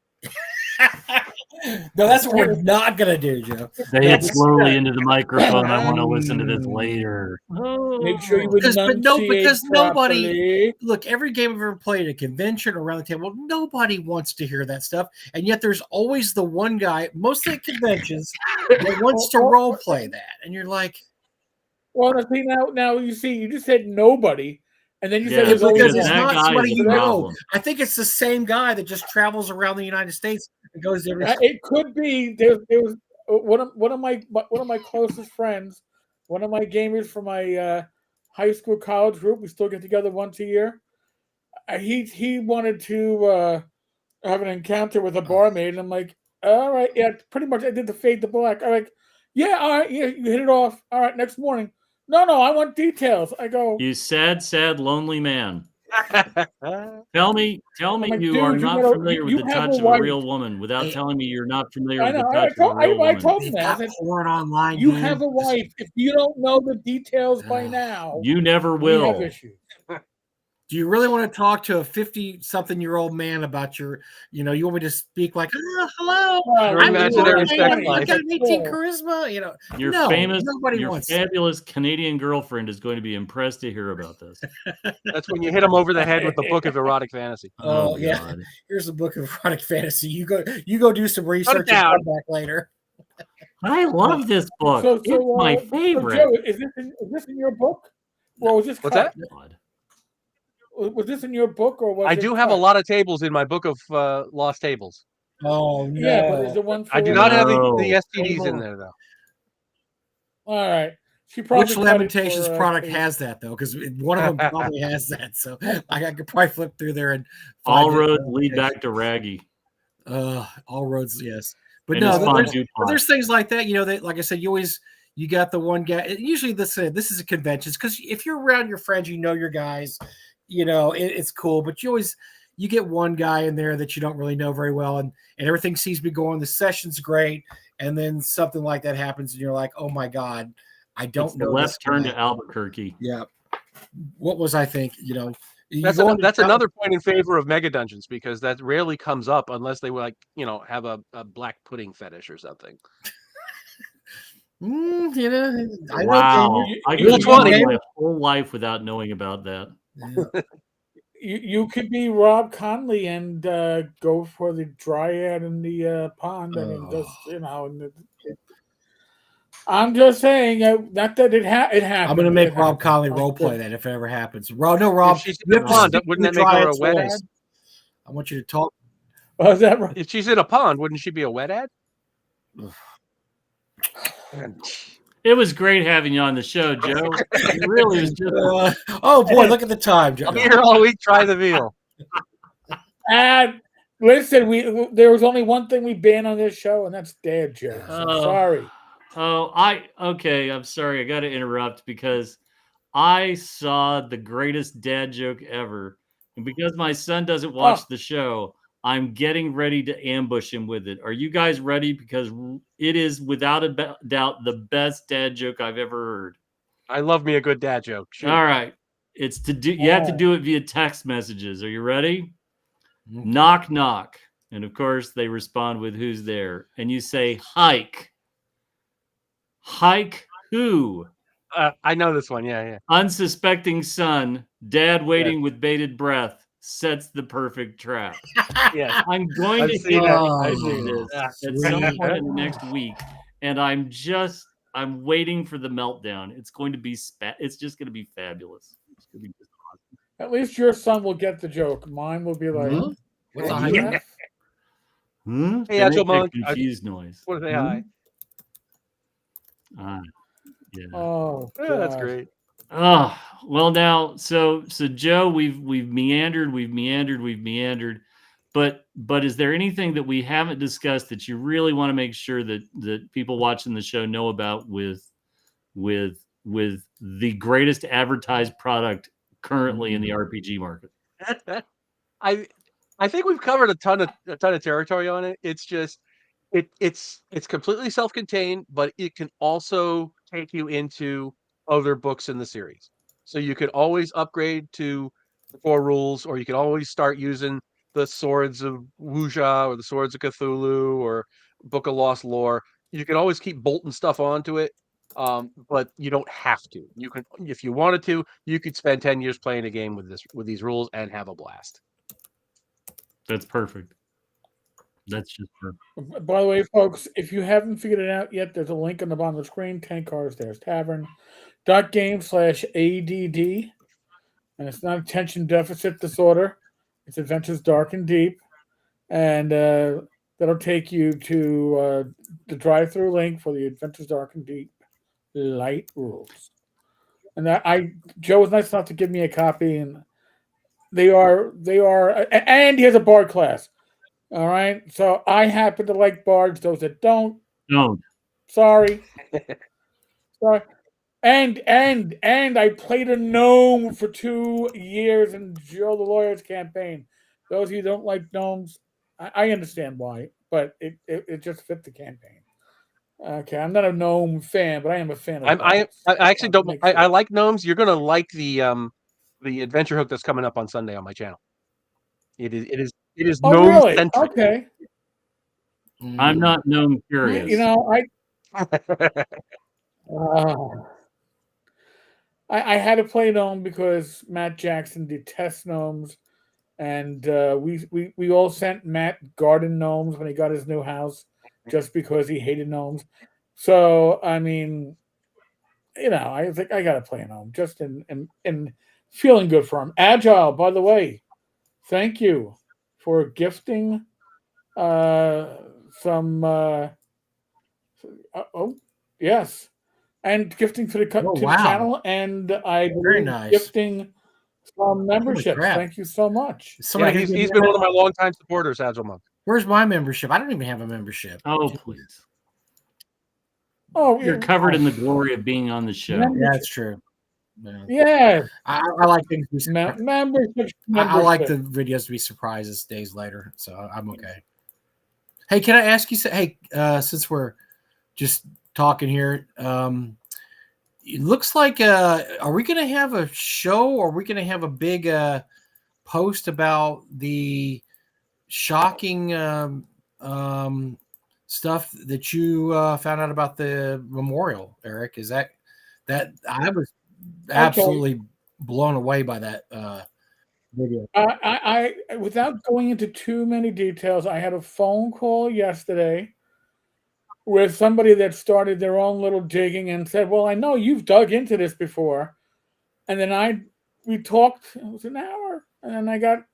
No, that's what we're not going to do, Joe. Say it slowly into the microphone. I want to listen to this later. Make sure you because nobody properly. Look, every game I've ever played at a convention or around the table, nobody wants to hear that stuff. And yet there's always the one guy, mostly at conventions, that wants to role play that. And you're like, well, see, now you see, you just said nobody. And then you said because it's that not somebody you know. problem. I think it's the same guy that just travels around the United States and goes to every. It could be. There was one of my closest friends, one of my gamers from my high school college group. We still get together once a year. He wanted to have an encounter with a barmaid, and I'm like, all right, yeah, pretty much. I did the fade to black. I'm like, yeah, all right, yeah, you hit it off. All right, next morning. No, I want details. I go, you sad, lonely man. Tell me like, you dude, are you not gotta- familiar with you the have touch a of a wife. real woman without telling me you're not familiar I with the know. touch of a real woman. I told him They've that. got porn online. You dude. have a wife. If you don't know the details by now, You never we have will. issues. Do you really want to talk to a 50-something-year-old man about your, you want me to speak like, hello, Your I'm imaginary Lori, sex I life. got 18 charisma, Your no, famous, nobody your wants fabulous Canadian girlfriend is going to be impressed to hear about this. That's when you hit them over the head with the book of erotic fantasy. Oh, yeah. God. Here's a book of erotic fantasy. You go do some research and down. come back later. I love this book. It's my favorite. So Joe, is this in your book? Or was this What's cut? that? God. Was this in your book, or was I it do have a cut? lot of tables in my book of lost tables. Oh, no. Yeah, but is the one? For I do not have No. the STDs in there though. All right. She probably Which cut it Lamentations for, product for- has that, though? Because one of them probably has that. So I could probably flip through there and All find it. roads lead back to Raggy. All roads, yes. But And no, his there's, fondue but pot. there's things like that. Like I said, you got the one guy. Usually, this is a convention because if you're around your friends, your guys. It's cool. But you get one guy in there that you don't really know very well, and everything seems to be going. The session's great, and then something like that happens, and you're like, oh my god, I don't It's know. the left this turn guy. to Albuquerque. Yeah. What was I think? That's another point in favor of mega dungeons because that rarely comes up unless they have a black pudding fetish or something. I Wow. I Rule could 20. live my whole life without knowing about that. You could be Rob Conley and go for the dryad in the pond. I mean, just I'm just saying, not that it happened. I'm going to make Rob Conley role play that if it ever happens. Rob, If she's in a pond, wouldn't that make her a wet ad? I want you to talk. Oh, is that right? If she's in a pond, wouldn't she be a wet ad? It was great having you on the show, Joe. It really was just. Oh boy, look at the time, Joe. I'll be here all week. Try the veal. And listen, there was only one thing we banned on this show, and that's dad jokes. I'm sorry. Okay. I'm sorry. I got to interrupt because I saw the greatest dad joke ever, and because my son doesn't watch the show, I'm getting ready to ambush him with it. Are you guys ready? Because it is without a doubt the best dad joke I've ever heard. I love me a good dad joke. Shoot. All right. It's to do. You have to do it via text messages. Are you ready? Knock, knock. And of course, they respond with who's there. And you say, hike. Hike who? I know this one. Yeah. Unsuspecting son, dad waiting with bated breath, sets the perfect trap. Yeah. I'm going I've to seen hit that. this at some point in the next week. And I'm waiting for the meltdown. It's going to be it's just going to be fabulous. It's going to be just awesome. At least your son will get the joke. Mine will be like, What's a "Hey, hike? Hey, Agile Monk. Confused noise. Want to say hi? Yeah. Oh, Yeah, that's God. great. Oh, well now, so Joe, we've meandered, but is there anything that we haven't discussed that you really want to make sure that people watching the show know about with the greatest advertised product currently in the RPG market? I think we've covered a ton of territory on it. It's just it's completely self-contained, but it can also take you into other books in the series. So you can always upgrade to the 4 rules, or you can always start using the Swords of Wuja or the Swords of Cthulhu or Book of Lost Lore. You can always keep bolting stuff onto it, but you don't have to. You can, if you wanted to, you could spend 10 years playing a game with these rules and have a blast. That's perfect. That's just perfect. By the way, folks, if you haven't figured it out yet, there's a link on the bottom of the screen. 10 Cars There's Tavern.game/ADD. And it's not attention deficit disorder. It's Adventures Dark and Deep. And that'll take you to the drive-through link for the Adventures Dark and Deep light rules. And Joe was nice enough to give me a copy, and they are, and he has a bard class. All right, so I happen to like bards. Those that don't, sorry. And I played a gnome for 2 years in Joe the Lawyer's campaign. Those of you who don't like gnomes, I understand why, but it just fit the campaign. Okay, I'm not a gnome fan, but I am a fan of. I actually don't. Sure. I like gnomes. You're gonna like the adventure hook that's coming up on Sunday on my channel. It is oh, gnome really? centric. Okay. I'm not gnome curious. You know, I had to play gnome because Matt Jackson detests gnomes, and we all sent Matt garden gnomes when he got his new house, just because he hated gnomes. So I mean, you know, I was like, I gotta play a gnome just in feeling good for him. Agile, by the way, thank you for gifting some. Yes. And gifting to the channel, and I very nice. Gifting some memberships. Thank you so much. He's been one of my longtime supporters, Agile Monk. Where's my membership? I don't even have a membership. Oh, please. Oh, you're covered in the glory of being on the show. Yeah, that's true. Yeah, I like things. Membership. I like the videos to be surprises days later, so I'm okay. Hey, can I ask you? Hey, since we're just talking here, it looks like are we going to have a show, or are we going to have a big post about the shocking stuff that you found out about the memorial, Eric? Is that I was absolutely blown away by that video. I without going into too many details, I had a phone call yesterday with somebody that started their own little digging and said, well, I know you've dug into this before. And then we talked, it was an hour, and then I got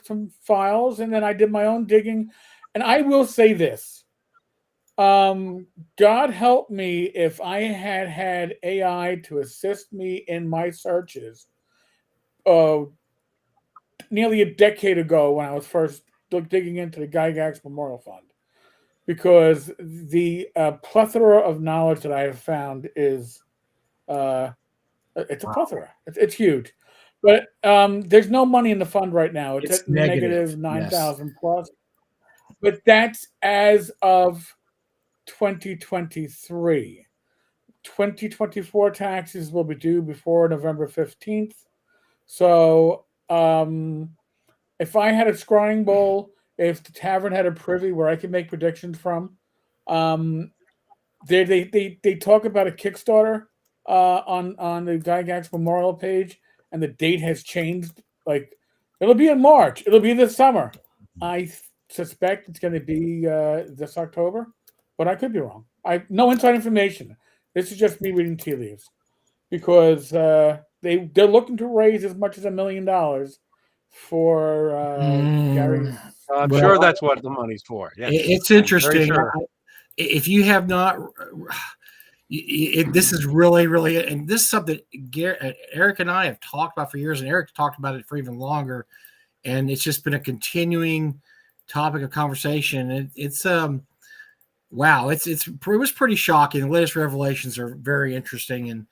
some files, and then I did my own digging. And I will say this, God help me if I had had AI to assist me in my searches. Uh, Nearly a decade ago, when I was first digging into the Gygax Memorial Fund, because the plethora of knowledge that I have found is uh, it's a plethora. It's huge, but there's no money in the fund right now. It's It's at negative. negative Yes. 9,000 plus, but that's as of 2023. 2024 taxes will be due before November 15th. So if I had a scrying bowl, if the tavern had a privy where I could make predictions from, um, they talk about a Kickstarter on the Gygax Memorial page, and the date has changed. Like it'll be in March. It'll be this summer. I suspect it's going to be this October, but I could be wrong. I no inside information. This is just me reading tea leaves because they're looking to raise as much as $1 million for Gary's. I'm Well, sure that's what the money's for. Yes, it's I'm very interesting. sure. If you have not, this is really, and this is something Eric and I have talked about for years, and Eric talked about it for even longer, and it's just been a continuing topic of conversation. It's wow, it was pretty shocking. The latest revelations are very interesting, and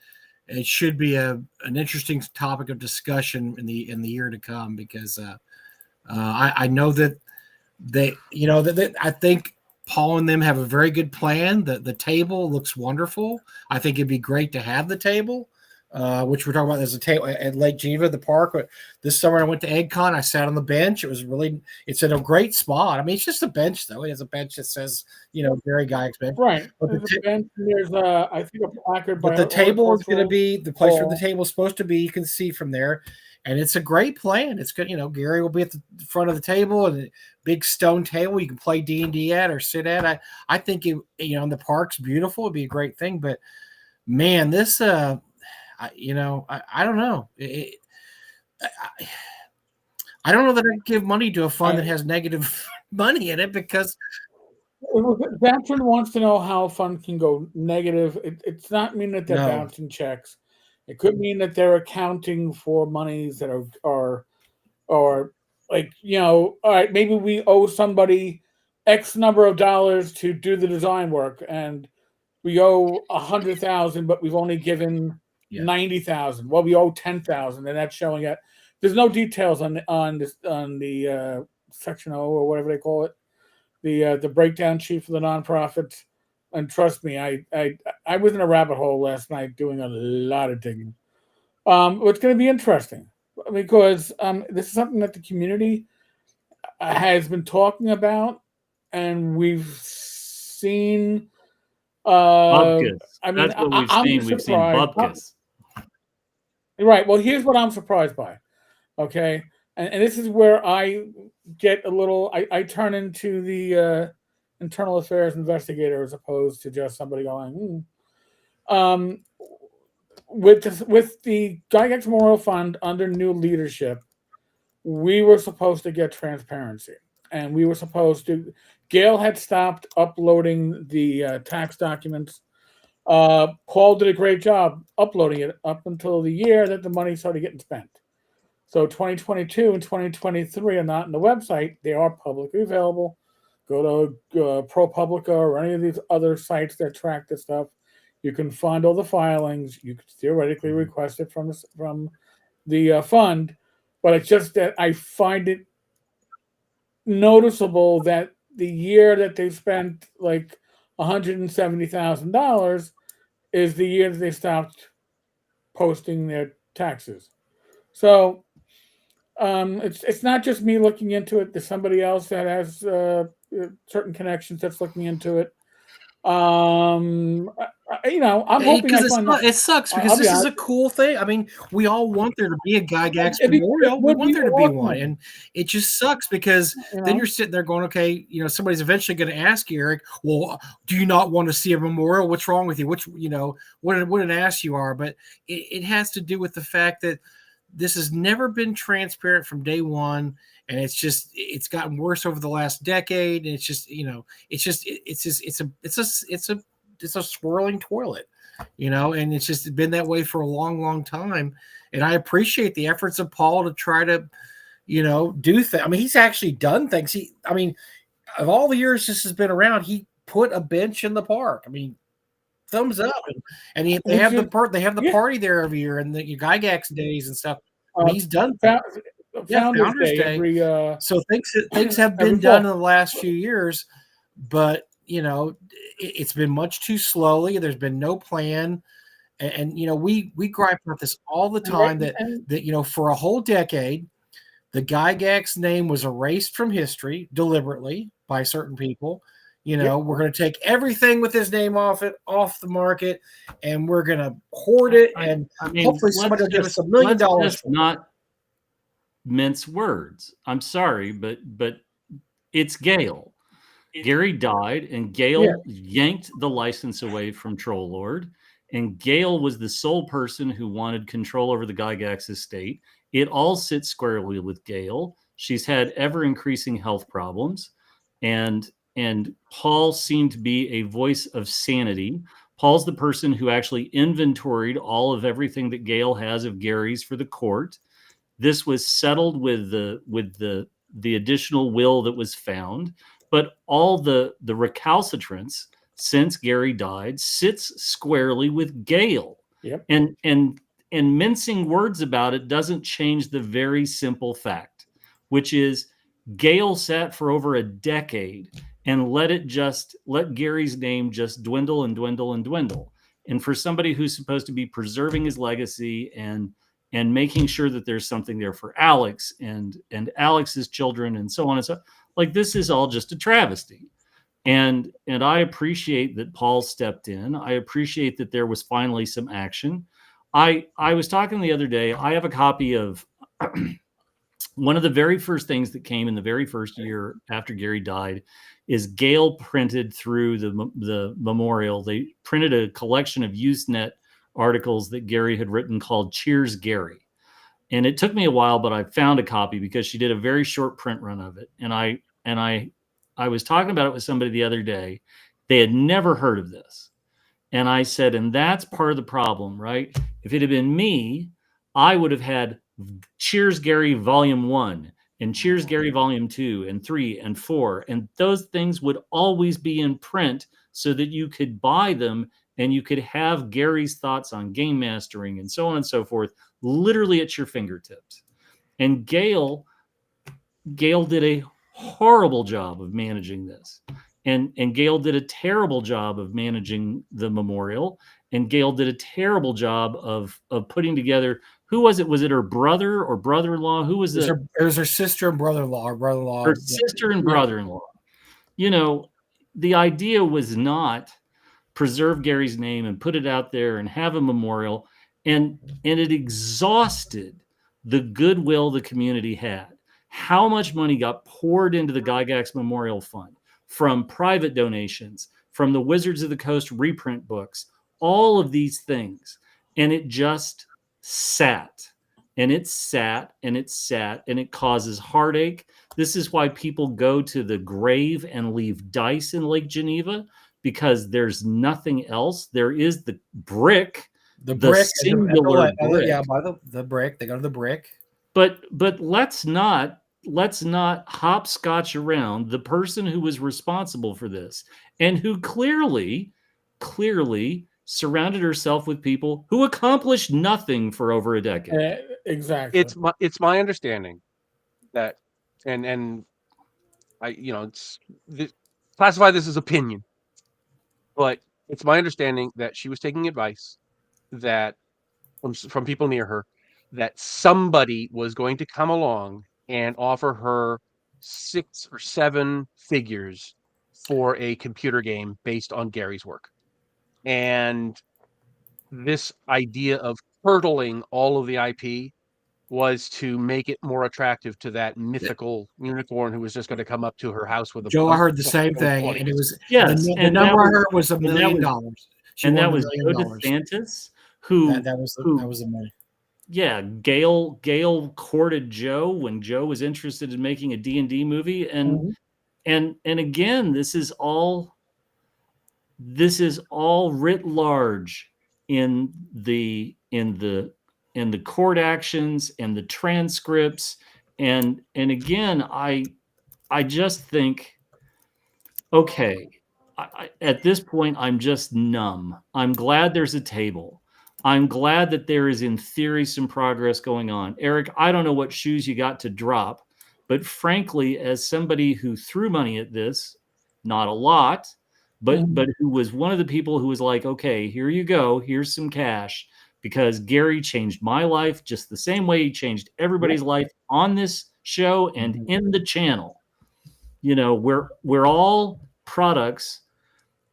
it should be an interesting topic of discussion in the year to come because I know that I think Paul and them have a very good plan. The table looks wonderful. I think it'd be great to have the table, which we're talking about. There's a table at Lake Geneva, the park. This summer I went to EggCon. I sat on the bench. It's in a great spot. I mean, it's just a bench though. It has a bench that says, Gary Gygax bench. Right. But There's a bench. There's I think a placard. But the table is going to be the place where the table is supposed to be. You can see from there. And it's a great plan. It's good. Gary will be at the front of the table and a big stone table you can play D&D at or sit at. I think in the park's beautiful. It'd be a great thing. But man, this, I don't know. I don't know that I can give money to a fund that has negative money in it because Veteran wants to know how a fund can go negative. It's not mean that they're bouncing checks. It could mean that they're accounting for monies that are like, all right, maybe we owe somebody X number of dollars to do the design work, and we owe 100,000, but we've only given 90,000. Well, we owe 10,000, and that's showing it. There's no details on the Section O or whatever they call it, the breakdown sheet for the nonprofits. And trust me, I was in a rabbit hole last night doing a lot of digging. It's going to be interesting because this is something that the community has been talking about, and we've seen. Bupkis. I mean, that's what we've seen. We've seen bupkis. Right. Well, here's what I'm surprised by. Okay, and this is where I get a little. I turn into the internal affairs investigator as opposed to just somebody going. With the Gygax Memorial Fund under new leadership, we were supposed to get transparency, and we were supposed to. Gail had stopped uploading the tax documents. Paul did a great job uploading it up until the year that the money started getting spent. So 2022 and 2023 are not on the website; they are publicly available. Go to ProPublica or any of these other sites that track this stuff. You can find all the filings. You could theoretically request it from the fund, but it's just that I find it noticeable that the year that they spent like $170,000 is the year that they stopped posting their taxes. So it's not just me looking into it. There's somebody else that has certain connections that's looking into it. I'm hoping it sucks because this is a cool thing. I mean, we all want there to be a Gygax Memorial. We want there to be one, and it just sucks because then you're sitting there going, okay, somebody's eventually going to ask you, Eric, well, do you not want to see a memorial? What's wrong with you? What an ass you are. But it has to do with the fact that this has never been transparent from day one, and it's gotten worse over the last decade, and it's a swirling toilet, and it's just been that way for a long, long time. And I appreciate the efforts of Paul to try to, do things. I mean, he's actually done things. Of all the years this has been around, he put a bench in the park. I mean, thumbs up. And they have the party there every year, and the Gygax days and stuff. He's done Founders Day. Every, so things have been done in the last few years, but it's been much too slowly. There's been no plan, and we gripe about this all the time that for a whole decade, the Gygax name was erased from history deliberately by certain people. We're going to take everything with his name off the market, and we're going to hoard it. And hopefully somebody will give us $1 million. Let's not mince words. I'm sorry, but it's Gale. Gary died, and Gale yanked the license away from Troll Lord. And Gale was the sole person who wanted control over the Gygax estate. It all sits squarely with Gale. She's had ever-increasing health problems, and Paul seemed to be a voice of sanity. Paul's the person who actually inventoried all of everything that Gale has of Gary's for the court. This was settled with the additional will that was found, but all the recalcitrance since Gary died sits squarely with Gale. Yep. And mincing words about it doesn't change the very simple fact, which is Gale sat for over a decade and let Gary's name just dwindle and dwindle and dwindle. And for somebody who's supposed to be preserving his legacy and making sure that there's something there for Alex and Alex's children and so on and so, like, this is all just a travesty. And I appreciate that Paul stepped in. I appreciate that there was finally some action. I was talking the other day, I have a copy of one of the very first things that came in the very first year after Gary died is Gale printed through the memorial. They printed a collection of Usenet articles that Gary had written called Cheers Gary. And it took me a while, but I found a copy because she did a very short print run of it. And I was talking about it with somebody the other day. They had never heard of this. And I said, and that's part of the problem, right? If it had been me, I would have had Cheers Gary Volume 1 and Cheers Gary Volume 2 and 3 and 4. And those things would always be in print so that you could buy them and you could have Gary's thoughts on game mastering and so on and so forth, literally at your fingertips. And Gale did a horrible job of managing this. And Gale did a terrible job of managing the memorial. And Gale did a terrible job of putting together. Who was it? Was it her brother or brother-in-law? Who was it? It was her sister and brother-in-law. Or brother-in-law. Her sister and brother-in-law. The idea was not preserve Gary's name and put it out there and have a memorial. And it exhausted the goodwill the community had. How much money got poured into the Gygax Memorial Fund from private donations, from the Wizards of the Coast reprint books, all of these things. And it just sat and it sat and it sat and it causes heartache. This is why people go to the grave and leave dice in Lake Geneva, because there's nothing else. There is the brick, the singular brick. Yeah, by the brick. They go to the brick. But let's not hopscotch around the person who was responsible for this and who clearly surrounded herself with people who accomplished nothing for over a decade. Exactly. It's my understanding that, and I, classify this as opinion, but it's my understanding that she was taking advice that from people near her, that somebody was going to come along and offer her 6 or 7 figures for a computer game based on Gary's work. And this idea of turtling all of the IP was to make it more attractive to that mythical unicorn who was just going to come up to her house with a Joe. I heard the same thing, and it was the number I heard was $1 million. And that was Joe DeSantis, who that was the money. yeah, Gail courted Joe when Joe was interested in making a D&D movie, and again, this is all writ large in the court actions and the transcripts, and again, I just think, okay, at this point, I'm just numb. I'm glad there's a table. I'm glad that there is, in theory, some progress going on. Eric, I don't know what shoes you got to drop, but frankly, as somebody who threw money at this, not a lot, but who was one of the people who was like, okay, here you go, here's some cash, because Gary changed my life just the same way he changed everybody's life on this show and in the channel. You know, we're all products.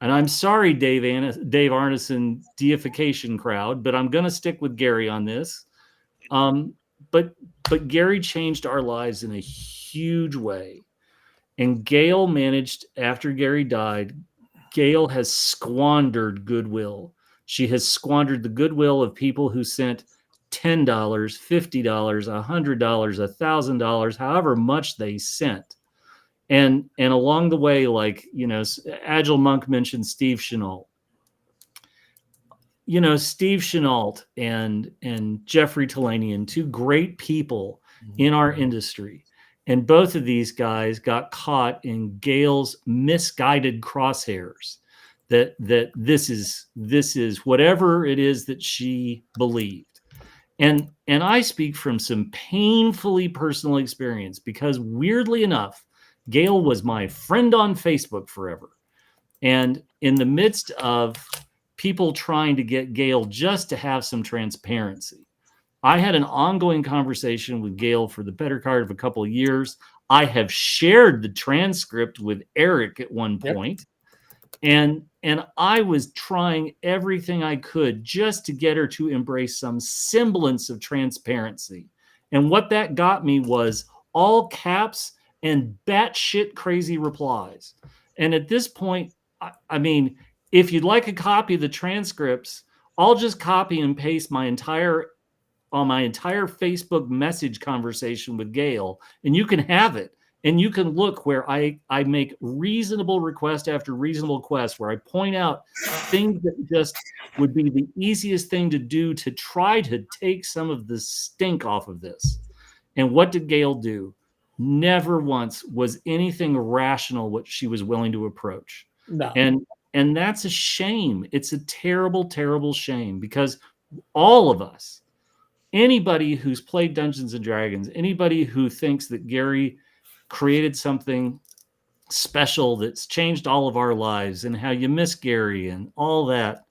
And I'm sorry, Dave Arneson deification crowd, but I'm going to stick with Gary on this. But Gary changed our lives in a huge way. And Gail managed, after Gary died, Gail has squandered goodwill. She has squandered the goodwill of people who sent $10, $50, $100, $1,000, however much they sent. And along the way, like, you know, Agile Monk mentioned Steve Chenault. You know, Steve Chenault and Jeffrey Talanian, two great people in our industry. And both of these guys got caught in Gail's misguided crosshairs that this is whatever it is that she believed. And I speak from some painfully personal experience, because weirdly enough, Gail was my friend on Facebook forever. And in the midst of people trying to get Gail just to have some transparency, I had an ongoing conversation with Gail for the better part of a couple of years. I have shared the transcript with Eric at one point. And I was trying everything I could just to get her to embrace some semblance of transparency. And what that got me was all caps and batshit crazy replies. And at this point, I mean, if you'd like a copy of the transcripts, I'll just copy and paste my entire Facebook message conversation with Gail, and you can have it. And you can look where I make reasonable request after reasonable request, where I point out things that just would be the easiest thing to do to try to take some of the stink off of this. And what did Gail do? Never once was anything rational what she was willing to approach. No. And that's a shame. It's a terrible, terrible shame, because all of us, anybody who's played Dungeons and Dragons, anybody who thinks that Gary created something special that's changed all of our lives and how you miss Gary and all that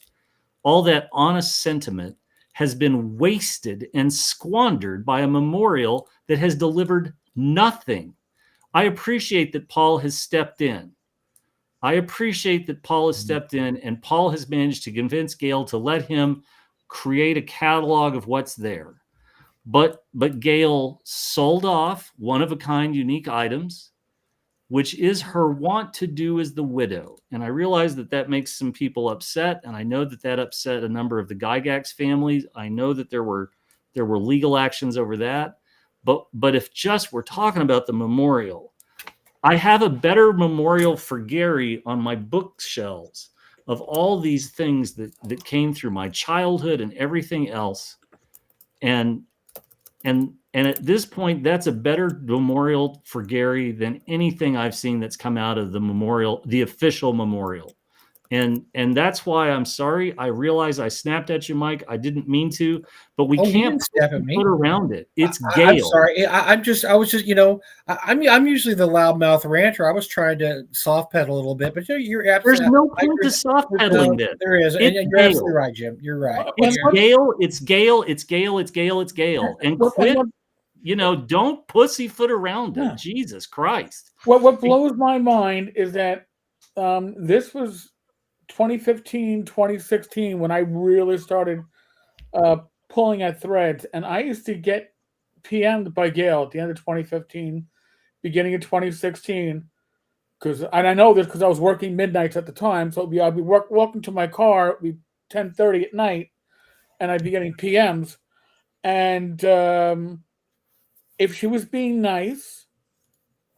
honest sentiment has been wasted and squandered by a memorial that has delivered nothing. I appreciate that Paul has stepped in. And Paul has managed to convince Gail to let him create a catalog of what's there. But Gail sold off one-of-a-kind unique items, which is her wont to do as the widow. And I realize that makes some people upset, and I know that upset a number of the Gygax families. I know that there were legal actions over that. But if just we're talking about the memorial, I have a better memorial for Gary on my bookshelves of all these things that came through my childhood and everything else. And at this point, that's a better memorial for Gary than anything I've seen that's come out of the memorial, the official memorial. And that's why I'm sorry. I realize I snapped at you, Mike. I didn't mean to, but we can't put around it. It's Gail. I'm sorry. I was just, you know, I'm usually the loudmouth ranter. I was trying to soft pedal a little bit, but you're absolutely. There's no point to soft pedaling this. There is. And you're absolutely right, Jim. You're right. It's Gail. It's Gail. It's Gail. It's Gail. It's Gail. And quit. You know, don't pussyfoot around it. Jesus Christ. What blows my mind is that this was 2015, 2016 when I really started pulling at threads, and I used to get PM'd by Gail at the end of 2015, beginning of 2016, and I know this because I was working midnights at the time, so I'd be walking to my car, it'd be 10:30 at night, and I'd be getting PMs, And if she was being nice,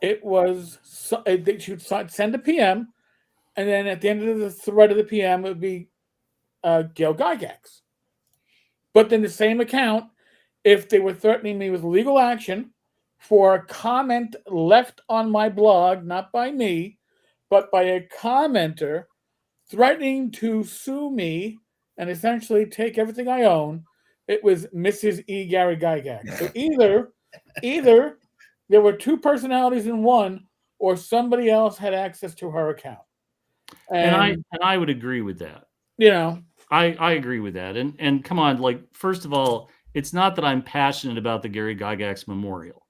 it was she would send a PM, and then at the end of the thread of the PM, it would be Gail Gygax. But then the same account, if they were threatening me with legal action for a comment left on my blog, not by me, but by a commenter threatening to sue me and essentially take everything I own, it was Mrs. E. Gary Gygax. So either there were two personalities in one, or somebody else had access to her account. And I would agree with that. I agree with that. And come on, like, first of all, it's not that I'm passionate about the Gary Gygax Memorial.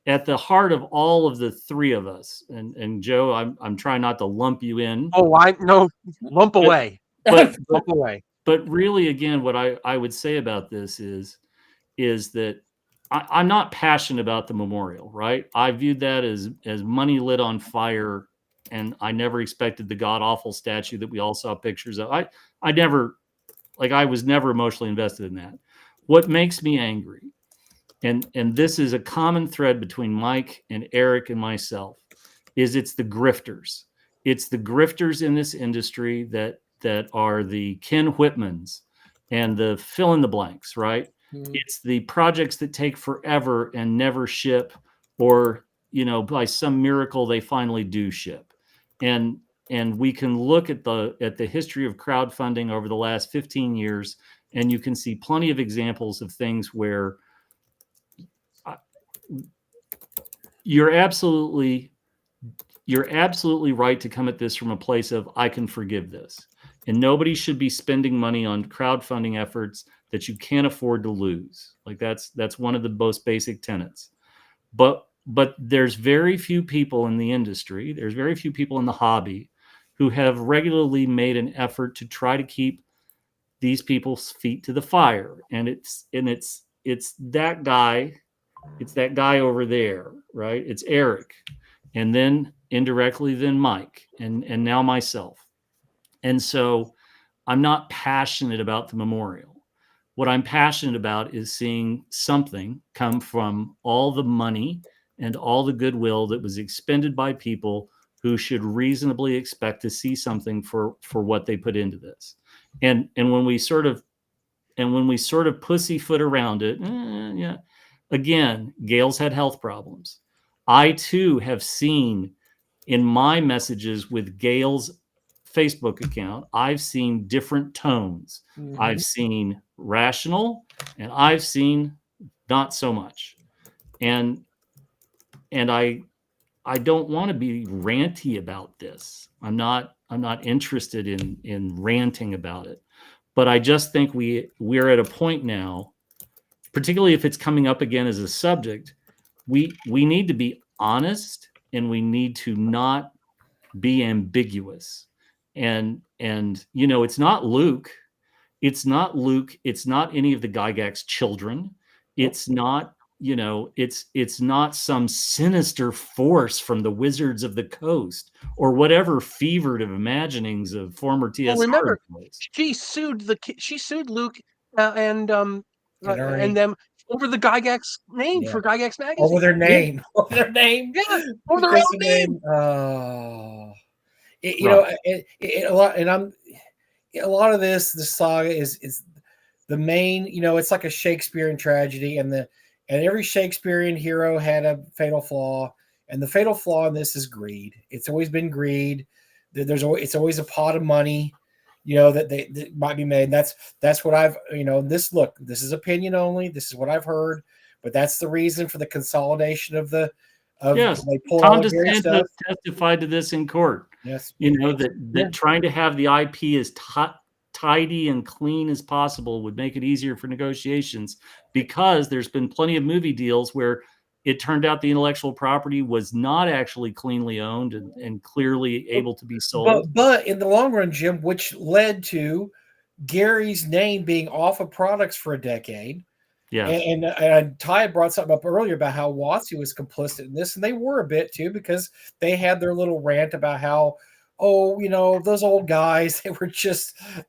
At the heart of all of the three of us, and Joe, I'm trying not to lump you in. Oh, lump away. But lump away. But really, again, what I would say about this is that I'm not passionate about the memorial, right? I viewed that as money lit on fire, and I never expected the god awful statue that we all saw pictures of. I was never emotionally invested in that. What makes me angry, and this is a common thread between Mike and Eric and myself, is it's the grifters. It's the grifters in this industry that are the Ken Whitmans and the fill in the blanks, right? Mm-hmm. It's the projects that take forever and never ship, or, by some miracle, they finally do ship. And we can look at the history of crowdfunding over the last 15 years, and you can see plenty of examples of things where you're absolutely right to come at this from a place of, I can forgive this. And nobody should be spending money on crowdfunding efforts that you can't afford to lose. Like that's one of the most basic tenets. But there's very few people in the industry, there's very few people in the hobby who have regularly made an effort to try to keep these people's feet to the fire. And it's that guy, over there, right? It's Eric. And then indirectly, then Mike, and now myself. And so I'm not passionate about the memorial. What I'm passionate about is seeing something come from all the money and all the goodwill that was expended by people who should reasonably expect to see something for what they put into this. And when we sort of pussyfoot around it, yeah. Again, Gail's had health problems. I too have seen in my messages with Gail's Facebook account, I've seen different tones. Mm-hmm. I've seen rational, and I've seen not so much. And I don't want to be ranty about this. I'm not interested in ranting about it. But I just think we're at a point now, particularly if it's coming up again as a subject, we need to be honest, and we need to not be ambiguous. And it's not Luke. It's not any of the Gygax children. It's not, it's not some sinister force from the Wizards of the Coast or whatever fevered of imaginings of former TSR. Well, remember, she sued Luke and them over the Gygax name, for Gygax magazine. Over their name. Over their name. Yeah. Over their own name. A lot of this saga is the main, it's like a Shakespearean tragedy, and every Shakespearean hero had a fatal flaw, and the fatal flaw in this is greed. It's always been greed. It's always a pot of money, that might be made. And that's what I've, this is opinion only. This is what I've heard, but that's the reason for the consolidation of yes. Tom DeSantis testified to this in court. Yes. That trying to have the IP as tidy and clean as possible would make it easier for negotiations, because there's been plenty of movie deals where it turned out the intellectual property was not actually cleanly owned and clearly able to be sold. But in the long run, Jim, which led to Gary's name being off of products for a decade. Yeah. And Ty brought something up earlier about how WotC was complicit in this, and they were a bit too, because they had their little rant about how oh, those old guys,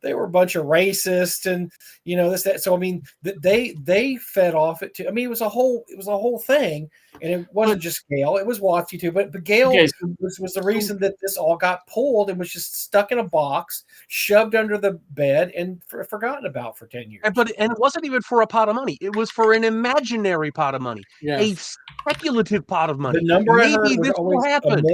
they were a bunch of racists and, this, that. So, I mean, they fed off it too. I mean, it was a whole thing. And it wasn't just Gail, it was Watsy too. But Gail was the reason that this all got pulled and was just stuck in a box, shoved under the bed, and forgotten about for 10 years. And it wasn't even for a pot of money. It was for an imaginary pot of money, a speculative pot of money. The number I heard was this will happen.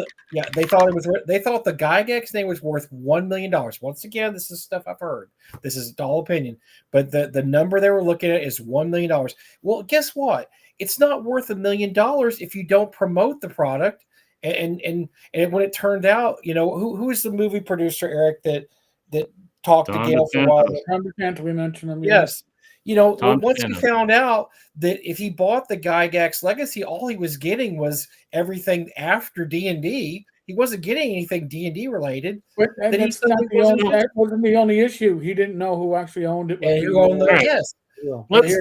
They thought the Gygax name was worth $1 million. Once again, this is stuff I've heard. This is all opinion, but the number they were looking at is $1 million. Well, guess what? It's not worth $1 million if you don't promote the product. And when it turned out, who is the movie producer, Eric, that talked to Gail for a while? Tom DeCanto, we mentioned him. Yes. Once he found out that if he bought the Gygax Legacy, all he was getting was everything after D&D. He wasn't getting anything D&D related. But that wasn't the only issue. He didn't know who actually owned it. And who owned it? Yes. Let's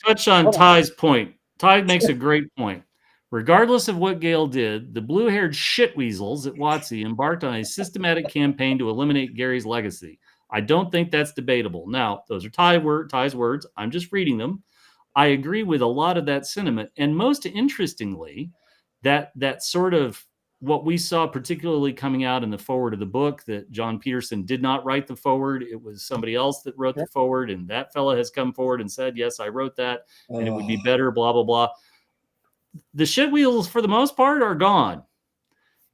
touch on Ty's point. Ty makes a great point. Regardless of what Gail did, the blue-haired shitweasels at WotC embarked on a systematic campaign to eliminate Gary's legacy. I don't think that's debatable. Now, those are Ty's words. I'm just reading them. I agree with a lot of that sentiment. And most interestingly, that sort of what we saw particularly coming out in the forward of the book, that John Peterson did not write the forward. It was somebody else that wrote the forward. And that fella has come forward and said, yes, I wrote that. And it would be better, blah, blah, blah. The shit wheels, for the most part, are gone.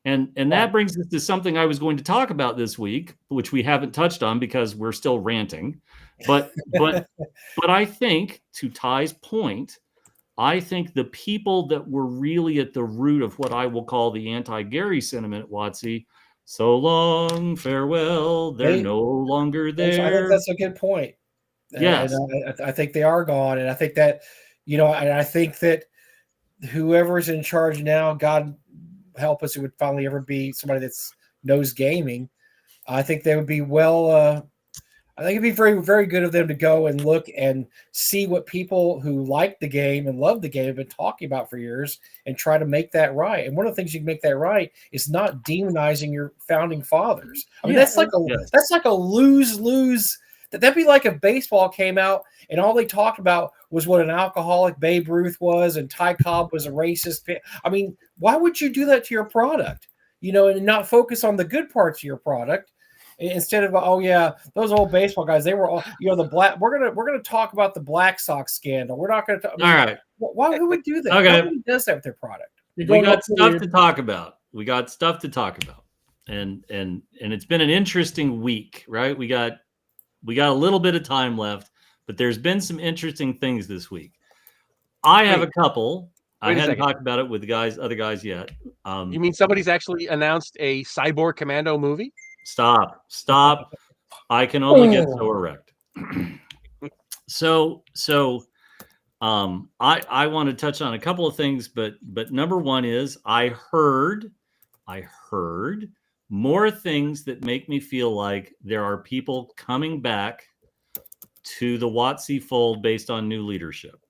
And that brings us to something I was going to talk about this week, which we haven't touched on because we're still ranting. But I think, to Ty's point, I think the people that were really at the root of what I will call the anti-Gary sentiment at WotC, so long, farewell, they're no longer there. I think that's a good point. Yes. And I think they are gone. And I think that, and I think that whoever's in charge now, God help us, it would finally ever be somebody that's knows gaming. I think they would be I think it'd be very, very good of them to go and look and see what people who like the game and love the game have been talking about for years and try to make that right. And one of the things you can make that right is not demonizing your founding fathers. I mean, that's like a lose-lose. That'd be like if baseball came out and all they talked about was what an alcoholic Babe Ruth was and Ty Cobb was a racist. I mean, why would you do that to your product? And not focus on the good parts of your product instead of, oh yeah, those old baseball guys, they were all, the black. We're gonna talk about the Black Sox scandal. We're not gonna talk. All right. Who would do that? Okay. Nobody does that with their product. We got stuff to talk about. And it's been an interesting week, right? We got a little bit of time left, but there's been some interesting things this week. I have a couple. I hadn't talked about it with the other guys yet. You mean somebody's actually announced a Cyborg Commando movie? Stop. I can only get so erect. So I want to touch on a couple of things, but number one is I heard more things that make me feel like there are people coming back to the WotC fold based on new leadership.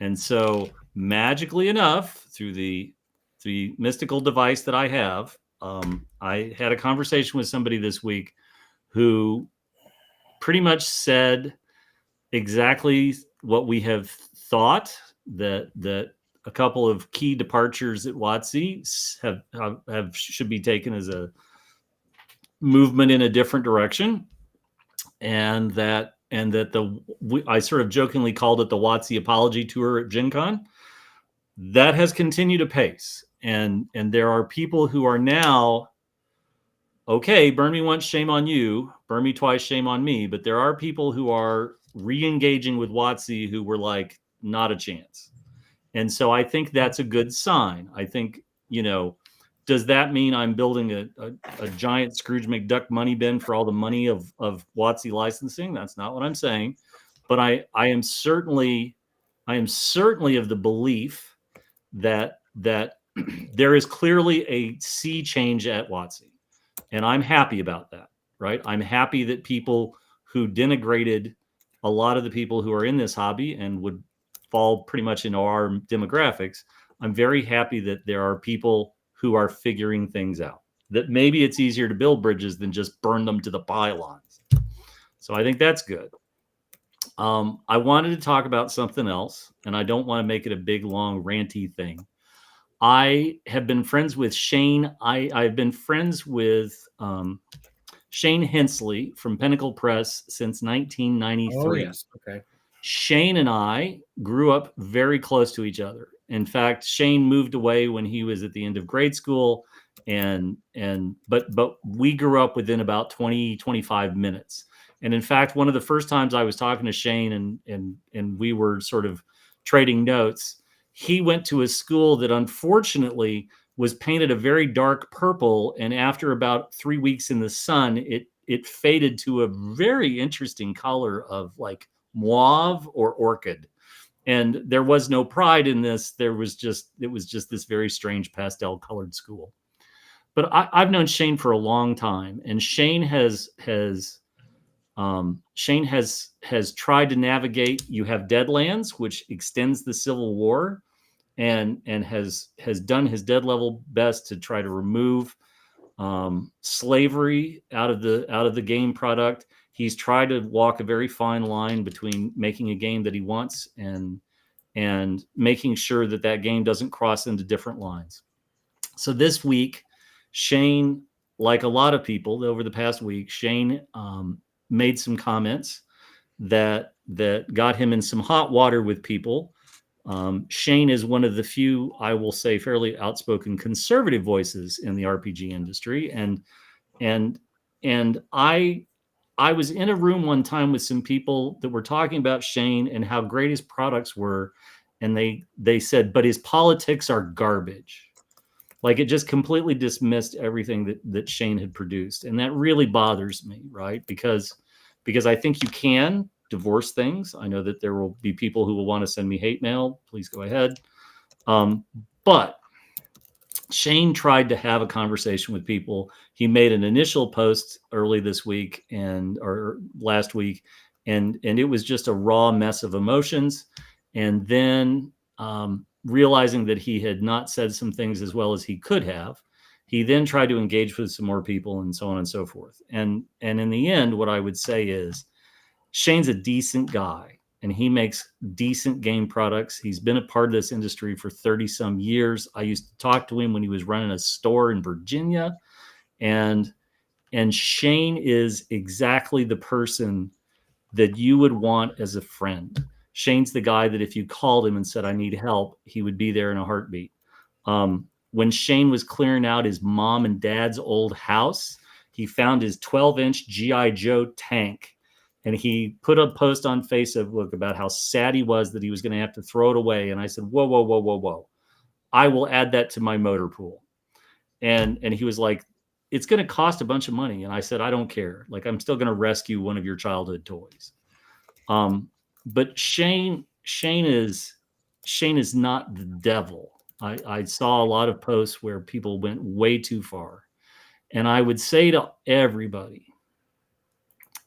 And so magically enough, through the mystical device that I have, I had a conversation with somebody this week who pretty much said exactly what we have thought, that a couple of key departures at WotC have should be taken as a movement in a different direction, and that I sort of jokingly called it the WotC apology tour at Gen Con. That has continued apace, and there are people who are now, okay, burn me once, shame on you, burn me twice, shame on me, but there are people who are re-engaging with WotC who were like, not a chance. And so I think that's a good sign. I think, does that mean I'm building a giant Scrooge McDuck money bin for all the money of WotC licensing? That's not what I'm saying. But I am certainly of the belief that there is clearly a sea change at WotC. And I'm happy about that, right? I'm happy that people who denigrated a lot of the people who are in this hobby and would fall pretty much into our demographics, I'm very happy that there are people who are figuring things out. that maybe it's easier to build bridges than just burn them to the pylons. So I think that's good. I wanted to talk about something else, and I don't want to make it a big, long, ranty thing. I have been friends with Shane. I've been friends with Shane Hensley from Pinnacle Press since 1993. Oh, yes. Okay. Shane and I grew up very close to each other. In fact, Shane moved away when he was at the end of grade school, but we grew up within about 20-25 minutes. And in fact, one of the first times I was talking to Shane and we were sort of trading notes, he went to a school that unfortunately was painted a very dark purple, and after about 3 weeks in the sun, it faded to a very interesting color of like mauve or orchid. And there was no pride in this. It was just this very strange pastel colored school. But I've known Shane for a long time, and Shane has tried to navigate. You have Deadlands, which extends the Civil War, and has done his dead level best to try to remove slavery out of the game product. He's tried to walk a very fine line between making a game that he wants and making sure that game doesn't cross into different lines. So this week, Shane, like a lot of people over the past week, Shane made some comments that got him in some hot water with people. Shane is one of the few, I will say, fairly outspoken conservative voices in the RPG industry, and I was in a room one time with some people that were talking about Shane and how great his products were, and they said, but his politics are garbage. Like, it just completely dismissed everything that Shane had produced, and that really bothers me, right? Because I think you can divorce things. I know that there will be people who will want to send me hate mail. Please go ahead. But Shane tried to have a conversation with people. He made an initial post early this week or last week, and it was just a raw mess of emotions. And then realizing that he had not said some things as well as he could have, he then tried to engage with some more people and so on and so forth. And in the end, what I would say is Shane's a decent guy, and he makes decent game products. He's been a part of this industry for 30 some years. I used to talk to him when he was running a store in Virginia, and Shane is exactly the person that you would want as a friend. Shane's the guy that if you called him and said, I need help, he would be there in a heartbeat. When Shane was clearing out his mom and dad's old house, he found his 12-inch G.I. Joe tank, and he put a post on Facebook about how sad he was that he was going to have to throw it away. And I said, whoa, whoa, whoa, whoa, whoa. I will add that to my motor pool. And he was like, it's going to cost a bunch of money. And I said, I don't care. Like, I'm still going to rescue one of your childhood toys. But Shane is not the devil. I saw a lot of posts where people went way too far. And I would say to everybody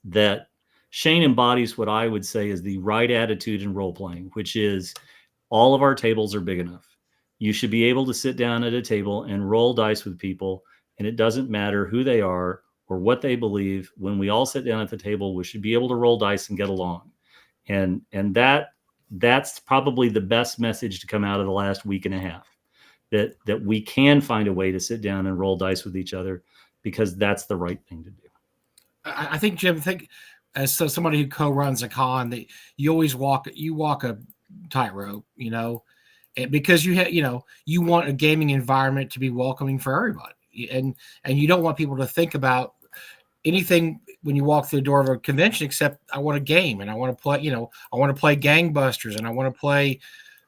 that Shane embodies what I would say is the right attitude in role playing, which is all of our tables are big enough. You should be able to sit down at a table and roll dice with people, and it doesn't matter who they are or what they believe. When we all sit down at the table, we should be able to roll dice and get along. And that's probably the best message to come out of the last week and a half, that we can find a way to sit down and roll dice with each other, because that's the right thing to do. I think, Jim, as somebody who co-runs a con, that you always walk a tightrope, and because you want a gaming environment to be welcoming for everybody, and you don't want people to think about anything when you walk through the door of a convention except I want a game, and I want to play, I want to play Gangbusters, and I want to play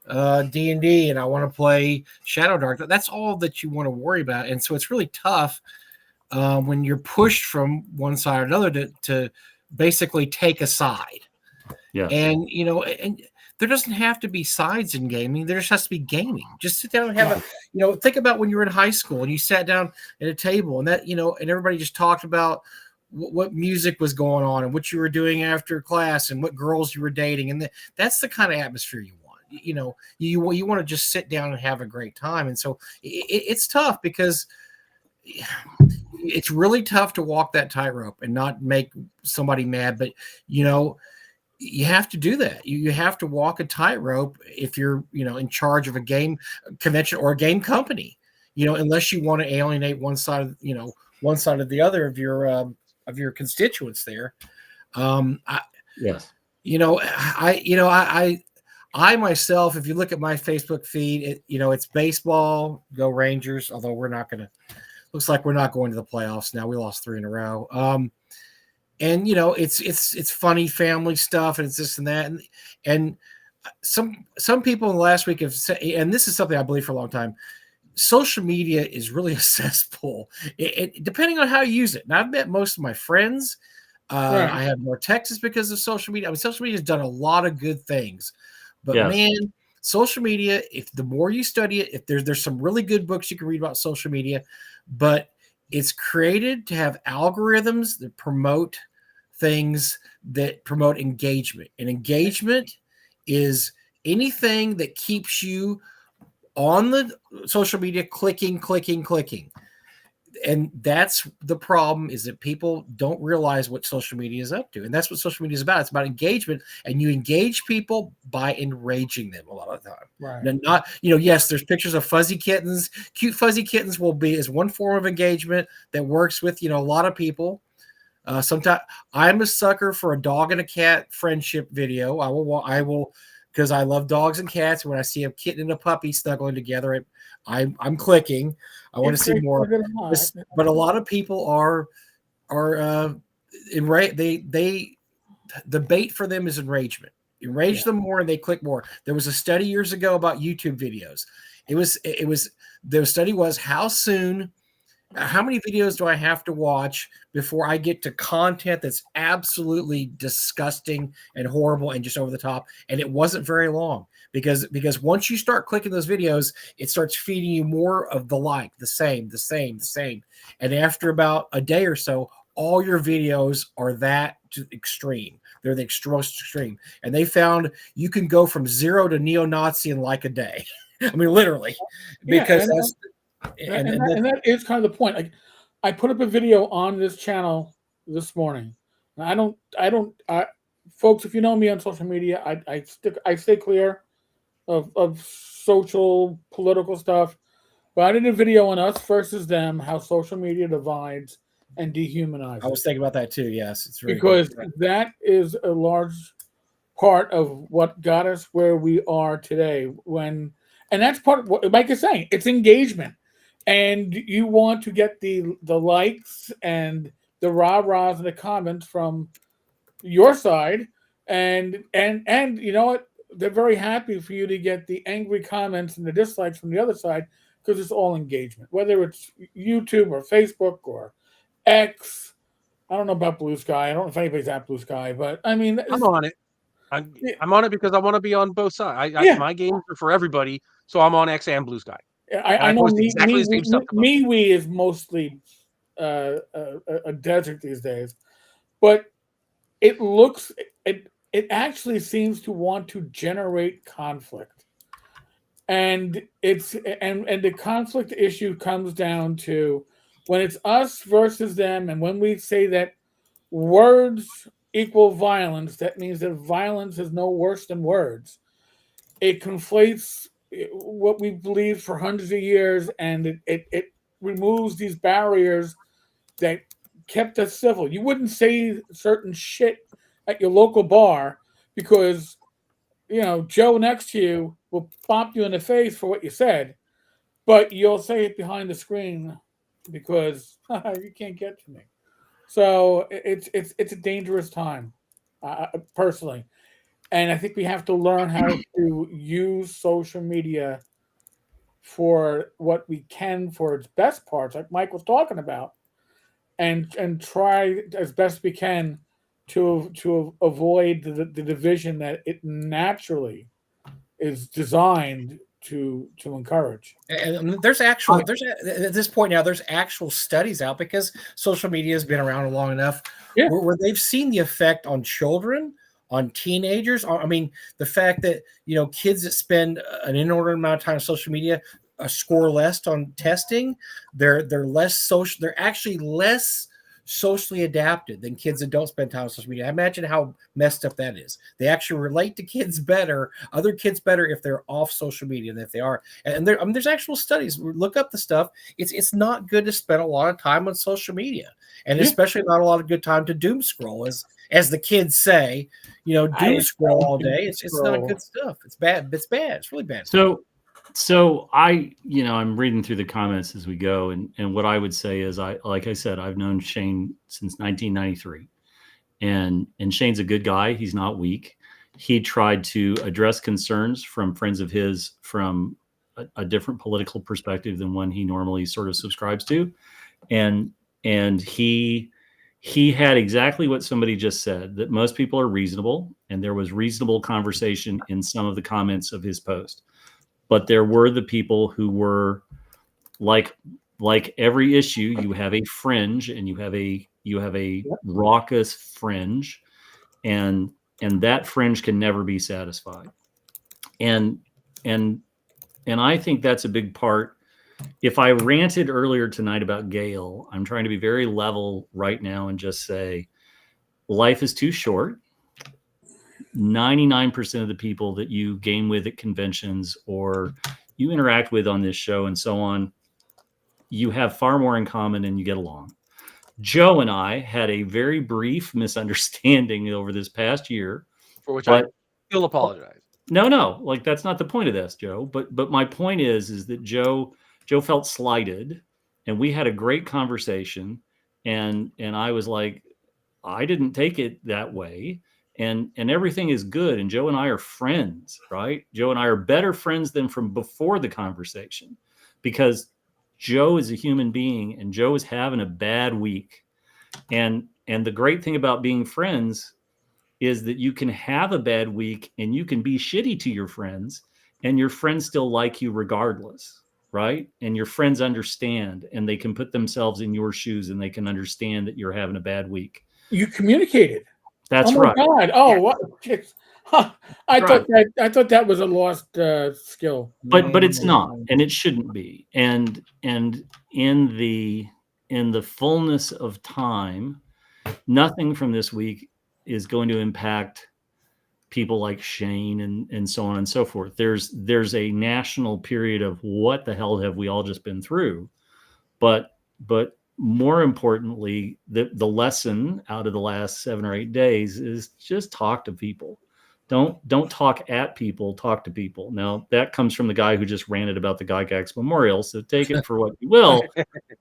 D&D, and I want to play Shadow Dark. That's all that you want to worry about. And so it's really tough when you're pushed from one side or another to basically take a side. Yeah. And, and there doesn't have to be sides in gaming. There just has to be gaming. Just sit down and have think about when you were in high school and you sat down at a table and that, and everybody just talked about what music was going on and what you were doing after class and what girls you were dating. And that's the kind of atmosphere you want. You want to just sit down and have a great time. And so it's tough because it's really tough to walk that tightrope and not make somebody mad. But, you have to do that. You have to walk a tightrope if you're, in charge of a game convention or a game company, unless you want to alienate one side of the other of your constituents there. Yes. I myself, if you look at my Facebook feed, it's baseball, go Rangers, although looks like we're not going to the playoffs now. We lost 3 in a row. And it's funny family stuff, and it's this and that. And some people in the last week have said, and this is something I believe for a long time, social media is really a cesspool. It depending on how you use it. And I've met most of my friends. Right. I have more texts because of social media. I mean, social media has done a lot of good things. But man, social media, if the more you study it, if there's some really good books you can read about social media, but it's created to have algorithms that promote things that promote engagement. And engagement is anything that keeps you on the social media clicking. And that's the problem, is that people don't realize what social media is up to. And that's what social media is about. It's about engagement, and you engage people by enraging them a lot of the time. Right. And not, yes, there's pictures of fuzzy kittens. Cute fuzzy kittens is one form of engagement that works with, a lot of people. Sometimes I'm a sucker for a dog and a cat friendship video. I will, because I love dogs and cats. When I see a kitten and a puppy snuggling together, I'm clicking. I want to see more. But a lot of people are enraged. The bait for them is enragement. Enrage them more, and they click more. There was a study years ago about YouTube videos. The study was how many videos do I have to watch before I get to content that's absolutely disgusting and horrible and just over the top? And it wasn't very long, because once you start clicking those videos, it starts feeding you more of the same. And after about a day or so, all your videos are that extreme. They're the most extreme. And they found you can go from 0 to neo-Nazi in like a day. I mean, literally, because and that is kind of the point. Like, I put up a video on this channel this morning. And folks, if you know me on social media, I stay clear of social political stuff. But I did a video on us versus them, how social media divides and dehumanizes. I was thinking about that too. Yes, it's because that is a large part of what got us where we are today. And that's part of what Mike is saying. It's engagement. And you want to get the likes and the rah-rahs and the comments from your side, and you know what? They're very happy for you to get the angry comments and the dislikes from the other side, because it's all engagement. Whether it's YouTube or Facebook or X, I don't know about Blue Sky. I don't know if anybody's at Blue Sky, but I mean, I'm on it. I'm on it because I want to be on both sides. My games are for everybody, so I'm on X and Blue Sky. I know MeWe is mostly a desert these days, but it actually seems to want to generate conflict, and the conflict issue comes down to when it's us versus them, and when we say that words equal violence, that means that violence is no worse than words. It conflates what we believed for hundreds of years, and it removes these barriers that kept us civil. You wouldn't say certain shit at your local bar because Joe next to you will bop you in the face for what you said, but you'll say it behind the screen because you can't get to me. So it's a dangerous time, personally. And I think we have to learn how to use social media for what we can, for its best parts, like Mike was talking about, and try as best we can to avoid the division that it naturally is designed to encourage. And there's at this point now, there's actual studies out, because social media has been around long enough where they've seen the effect on children, on teenagers. I mean, the fact that kids that spend an inordinate amount of time on social media, score less on testing. They're less social. They're actually less socially adapted than kids that don't spend time on social media. Imagine how messed up that is. They actually relate to kids better, other kids better, if they're off social media than if they are. And there's actual studies. Look up the stuff. It's not good to spend a lot of time on social media, and especially not a lot of good time to doom scroll, as the kids say. Doom scroll all day. It's not good stuff. It's bad. It's bad. It's really bad. So I'm reading through the comments as we go, and what I would say is, like I said, I've known Shane since 1993, and Shane's a good guy. He's not weak. He tried to address concerns from friends of his from a different political perspective than one he normally sort of subscribes to, and he had exactly what somebody just said, that most people are reasonable, and there was reasonable conversation in some of the comments of his post. But there were the people who were like every issue, you have a fringe, and you have a raucous fringe, and that fringe can never be satisfied. And I think that's a big part. If I ranted earlier tonight about Gail, I'm trying to be very level right now and just say life is too short. 99% of the people that you game with at conventions or you interact with on this show and so on, you have far more in common and you get along. Joe and I had a very brief misunderstanding over this past year, for which I still apologize. No, like that's not the point of this, Joe. But my point is that Joe felt slighted, and we had a great conversation, and I was like, I didn't take it that way. And everything is good. And Joe and I are friends, right? Joe and I are better friends than from before the conversation, because Joe is a human being and Joe is having a bad week. And the great thing about being friends is that you can have a bad week and you can be shitty to your friends and your friends still like you regardless, right? And your friends understand, and they can put themselves in your shoes and they can understand that you're having a bad week. You communicated. That's oh right. God. Oh, what? I thought that was a lost skill. But it's not, and it shouldn't be. And in the fullness of time, nothing from this week is going to impact people like Shane and so on and so forth. There's a national period of what the hell have we all just been through, but more importantly, the lesson out of the last 7 or 8 days is just talk to people. Don't talk at people, talk to people. Now that comes from the guy who just ranted about the Gygax Memorial, so take it for what you will.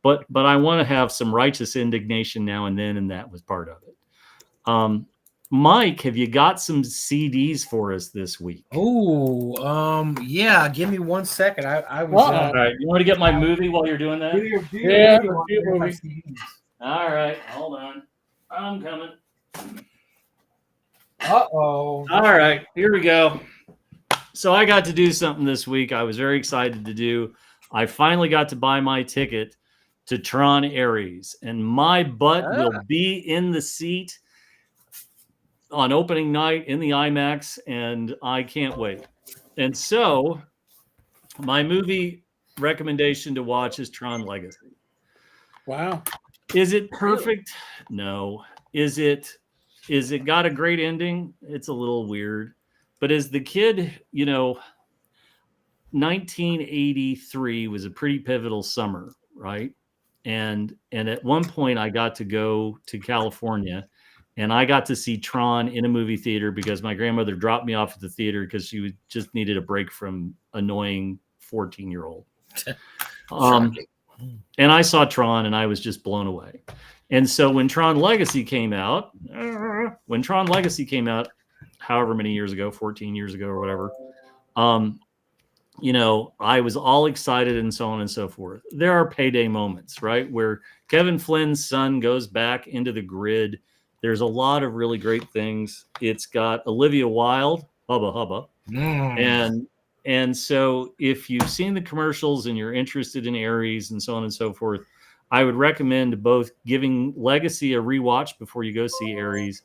But I want to have some righteous indignation now and then, and that was part of it. Mike, have you got some CDs for us this week? Yeah. Give me 1 second. I was. All right. You want to get my movie while you're doing that? Yeah. All right. Hold on. I'm coming. Uh-oh. All right. Here we go. So I got to do something this week I was very excited to do. I finally got to buy my ticket to Tron Ares, and my butt will be in the seat on opening night in the IMAX, and I can't wait. And so my movie recommendation to watch is Tron Legacy. Wow. Is it perfect? No. Is it got a great ending? It's a little weird. But as the kid, 1983 was a pretty pivotal summer, right? And at one point I got to go to California, and I got to see Tron in a movie theater because my grandmother dropped me off at the theater because she just needed a break from annoying 14-year-old. And I saw Tron and I was just blown away. And so when Tron Legacy came out, however many years ago, 14 years ago or whatever, I was all excited and so on and so forth. There are payday moments, right? Where Kevin Flynn's son goes back into the grid. There's a lot of really great things. It's got Olivia Wilde, hubba hubba. And so if you've seen the commercials and you're interested in Ares and so on and so forth, I would recommend both giving Legacy a rewatch before you go see Ares.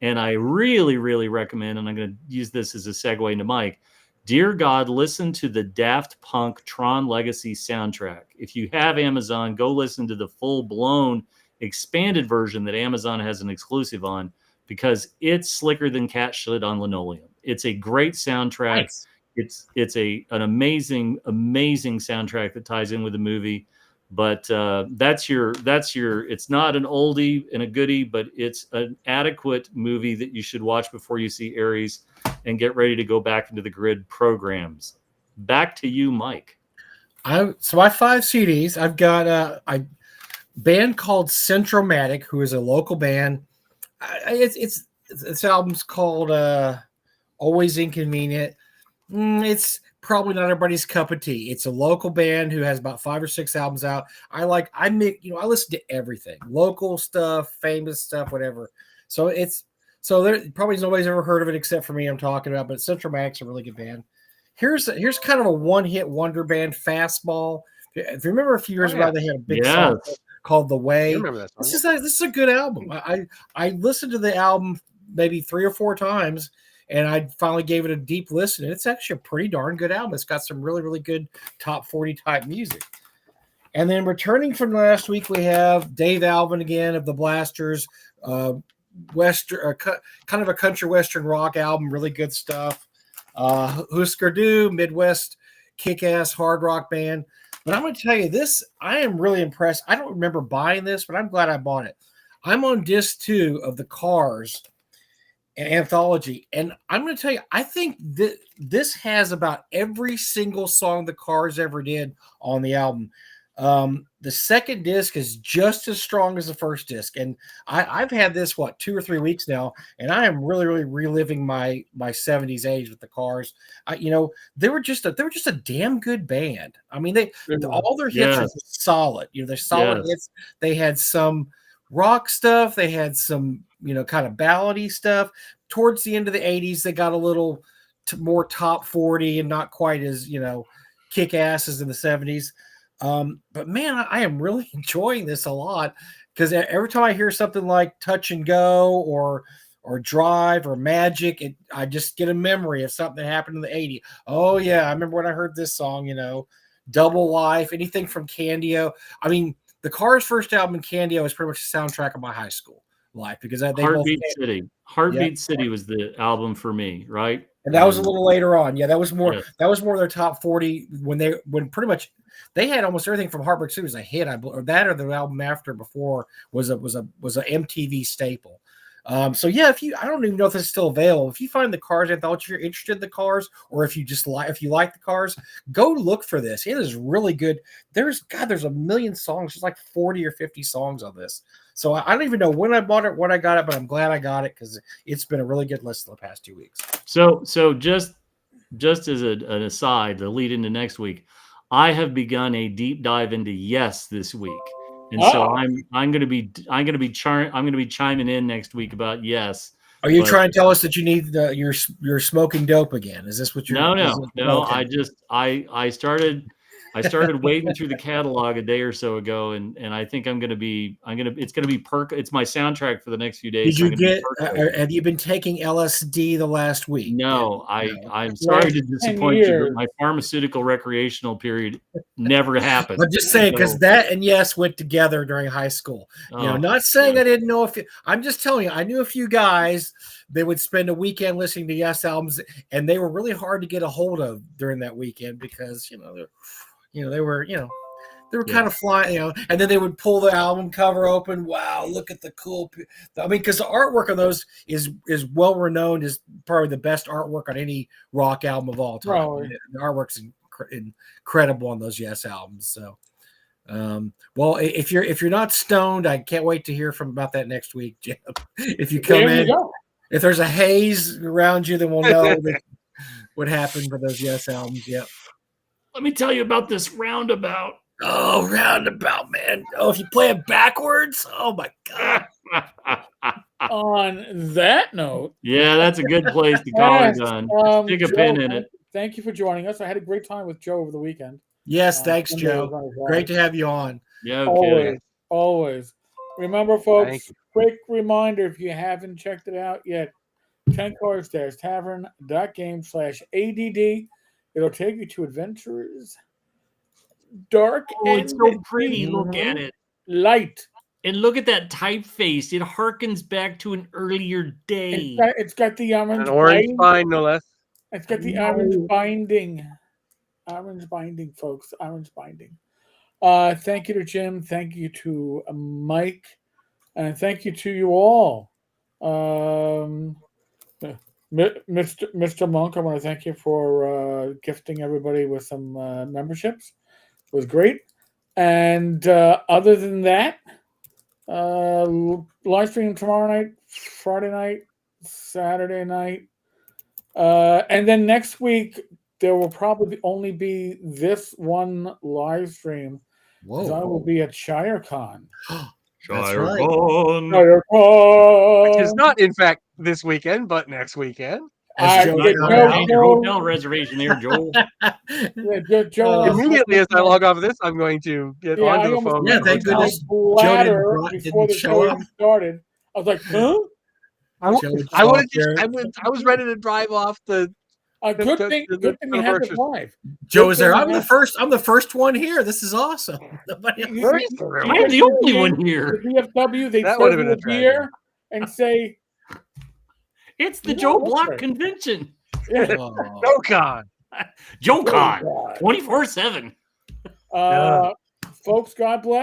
And I really, really recommend, and I'm going to use this as a segue into Mike, Dear God, listen to the Daft Punk Tron Legacy soundtrack. If you have Amazon, go listen to the full-blown expanded version that Amazon has an exclusive on, because it's slicker than cat shit on linoleum. It's a great soundtrack. Nice. It's an amazing soundtrack that ties in with the movie. But that's your. It's not an oldie and a goodie, but it's an adequate movie that you should watch before you see Aries and get ready to go back into the grid programs. Back to you, Mike. I have 5 CDs. I've got a band called Centromatic, who is a local band. This album's called Always Inconvenient. It's probably not everybody's cup of tea. It's a local band who has about 5 or 6 albums out. I listen to everything, local stuff, famous stuff, whatever. So there probably nobody's ever heard of it except for me. I'm talking about, but Centromatic's a really good band. Here's kind of a one-hit wonder band, Fastball. If you remember a few years ago, they had a big song called The Way. I remember that song. This is a good album. I listened to the album maybe 3 or 4 times, and I finally gave it a deep listen. And it's actually a pretty darn good album. It's got some really, really good top 40 type music. And then returning from last week, we have Dave Alvin again of the Blasters, Western, kind of a country western rock album, really good stuff. Husker Du, Midwest kick-ass hard rock band. But I'm going to tell you this, I am really impressed. I don't remember buying this, but I'm glad I bought it. I'm on disc 2 of the Cars anthology, and I'm going to tell you, I think that this has about every single song the Cars ever did on the album. The second disc is just as strong as the first disc, and I've had this 2 or 3 weeks now, and I am really, really reliving my 70s age with the Cars. They were just a damn good band. I mean, all their hits are solid. They're solid hits. They had some rock stuff. They had some kind of ballady stuff. Towards the end of the 80s, they got a little more top 40 and not quite as kick asses in the 70s. But man, I am really enjoying this a lot, because every time I hear something like Touch and Go or Drive or Magic, I just get a memory of something that happened in the 80s. Oh yeah, I remember when I heard this song, Double Life, anything from Candio. I mean, the Cars' first album, Candio, is pretty much the soundtrack of my high school life, because Heartbeat City was the album for me, right? And that was a little later on. Yeah, that was more of their top 40 when pretty much they had almost everything from Heartbreak City was a hit, or the album before was a MTV staple. So yeah, I don't even know if this is still available. If you find the Cars anthology, if you're interested in the Cars, or if you like the Cars, go look for this. It is really good. There's a million songs. There's like 40 or 50 songs on this. So I don't even know when I bought it, when I got it, but I'm glad I got it, because it's been a really good listen the past 2 weeks. So just as an aside, to lead into next week, I have begun a deep dive into Yes this week, and so I'm going to be chiming in next week about Yes. Are you trying to tell us that you need you're smoking dope again? Is this what you're? No. Okay. I started wading through the catalog a day or so ago, and I think it's going to be it's my soundtrack for the next few days. Did you have you been taking LSD the last week? No, I'm sorry to disappoint you, but my pharmaceutical recreational period never happened. I'm just saying, because that and Yes went together during high school. Not saying I didn't know I'm just telling you, I knew a few guys. They would spend a weekend listening to Yes albums, and they were really hard to get a hold of during that weekend, because they were kind of flying, and then they would pull the album cover open. Wow, look at the cool. I mean, because the artwork on those is well renowned as probably the best artwork on any rock album of all time. Right. The artwork's incredible on those Yes albums. So, well, if you're not stoned, I can't wait to hear about that next week, Jim. If you come in, if there's a haze around you, then we'll know what happened with those Yes albums. Yep. Let me tell you about this roundabout. Oh, roundabout, man. Oh, if you play it backwards, oh my God. On that note. Yeah, that's a good place to call it done. Stick a pin in it. Thank you for joining us. I had a great time with Joe over the weekend. Yes, thanks, Joe. Great to have you on. Yeah, okay. Always. Remember, folks, quick reminder, if you haven't checked it out yet, 10cards-tavern.game/ADD. It'll take you to adventures dark Oh, and it's so pretty. deep. Look at it. Light. And look at that typeface. It harkens back to an earlier day. It's got the An orange orange binding. spine, no less. It's got the orange binding. Orange binding, folks. Orange binding. Thank you to Jim. Thank you to Mike. And thank you to you all. Mr. Monk, I want to thank you for gifting everybody with some memberships. It was great. And other than that, live stream tomorrow night, Friday night, Saturday night. And then next week, there will probably only be this one live stream. Because I will be at ShireCon. That's right. ShireCon! Which is not, in fact, this weekend, but next weekend. As Joe get pointed out. Your hotel reservation there, Joel. Immediately as I log off of this, I'm going to get onto the phone. Yeah, with the thank hotel. goodness Bladder Joe before the didn't show show up. even started. I was like, huh? I was ready to drive off Good thing you had this live. Joe was there. I'm the first one here. This is awesome. Nobody else. I'm the only one here. The VFW, they That would have serve been you a a beer and say, It's the You know, Joe that's Block right. convention. Oh. No con. Joe Con, God. 24/7. Folks, God bless.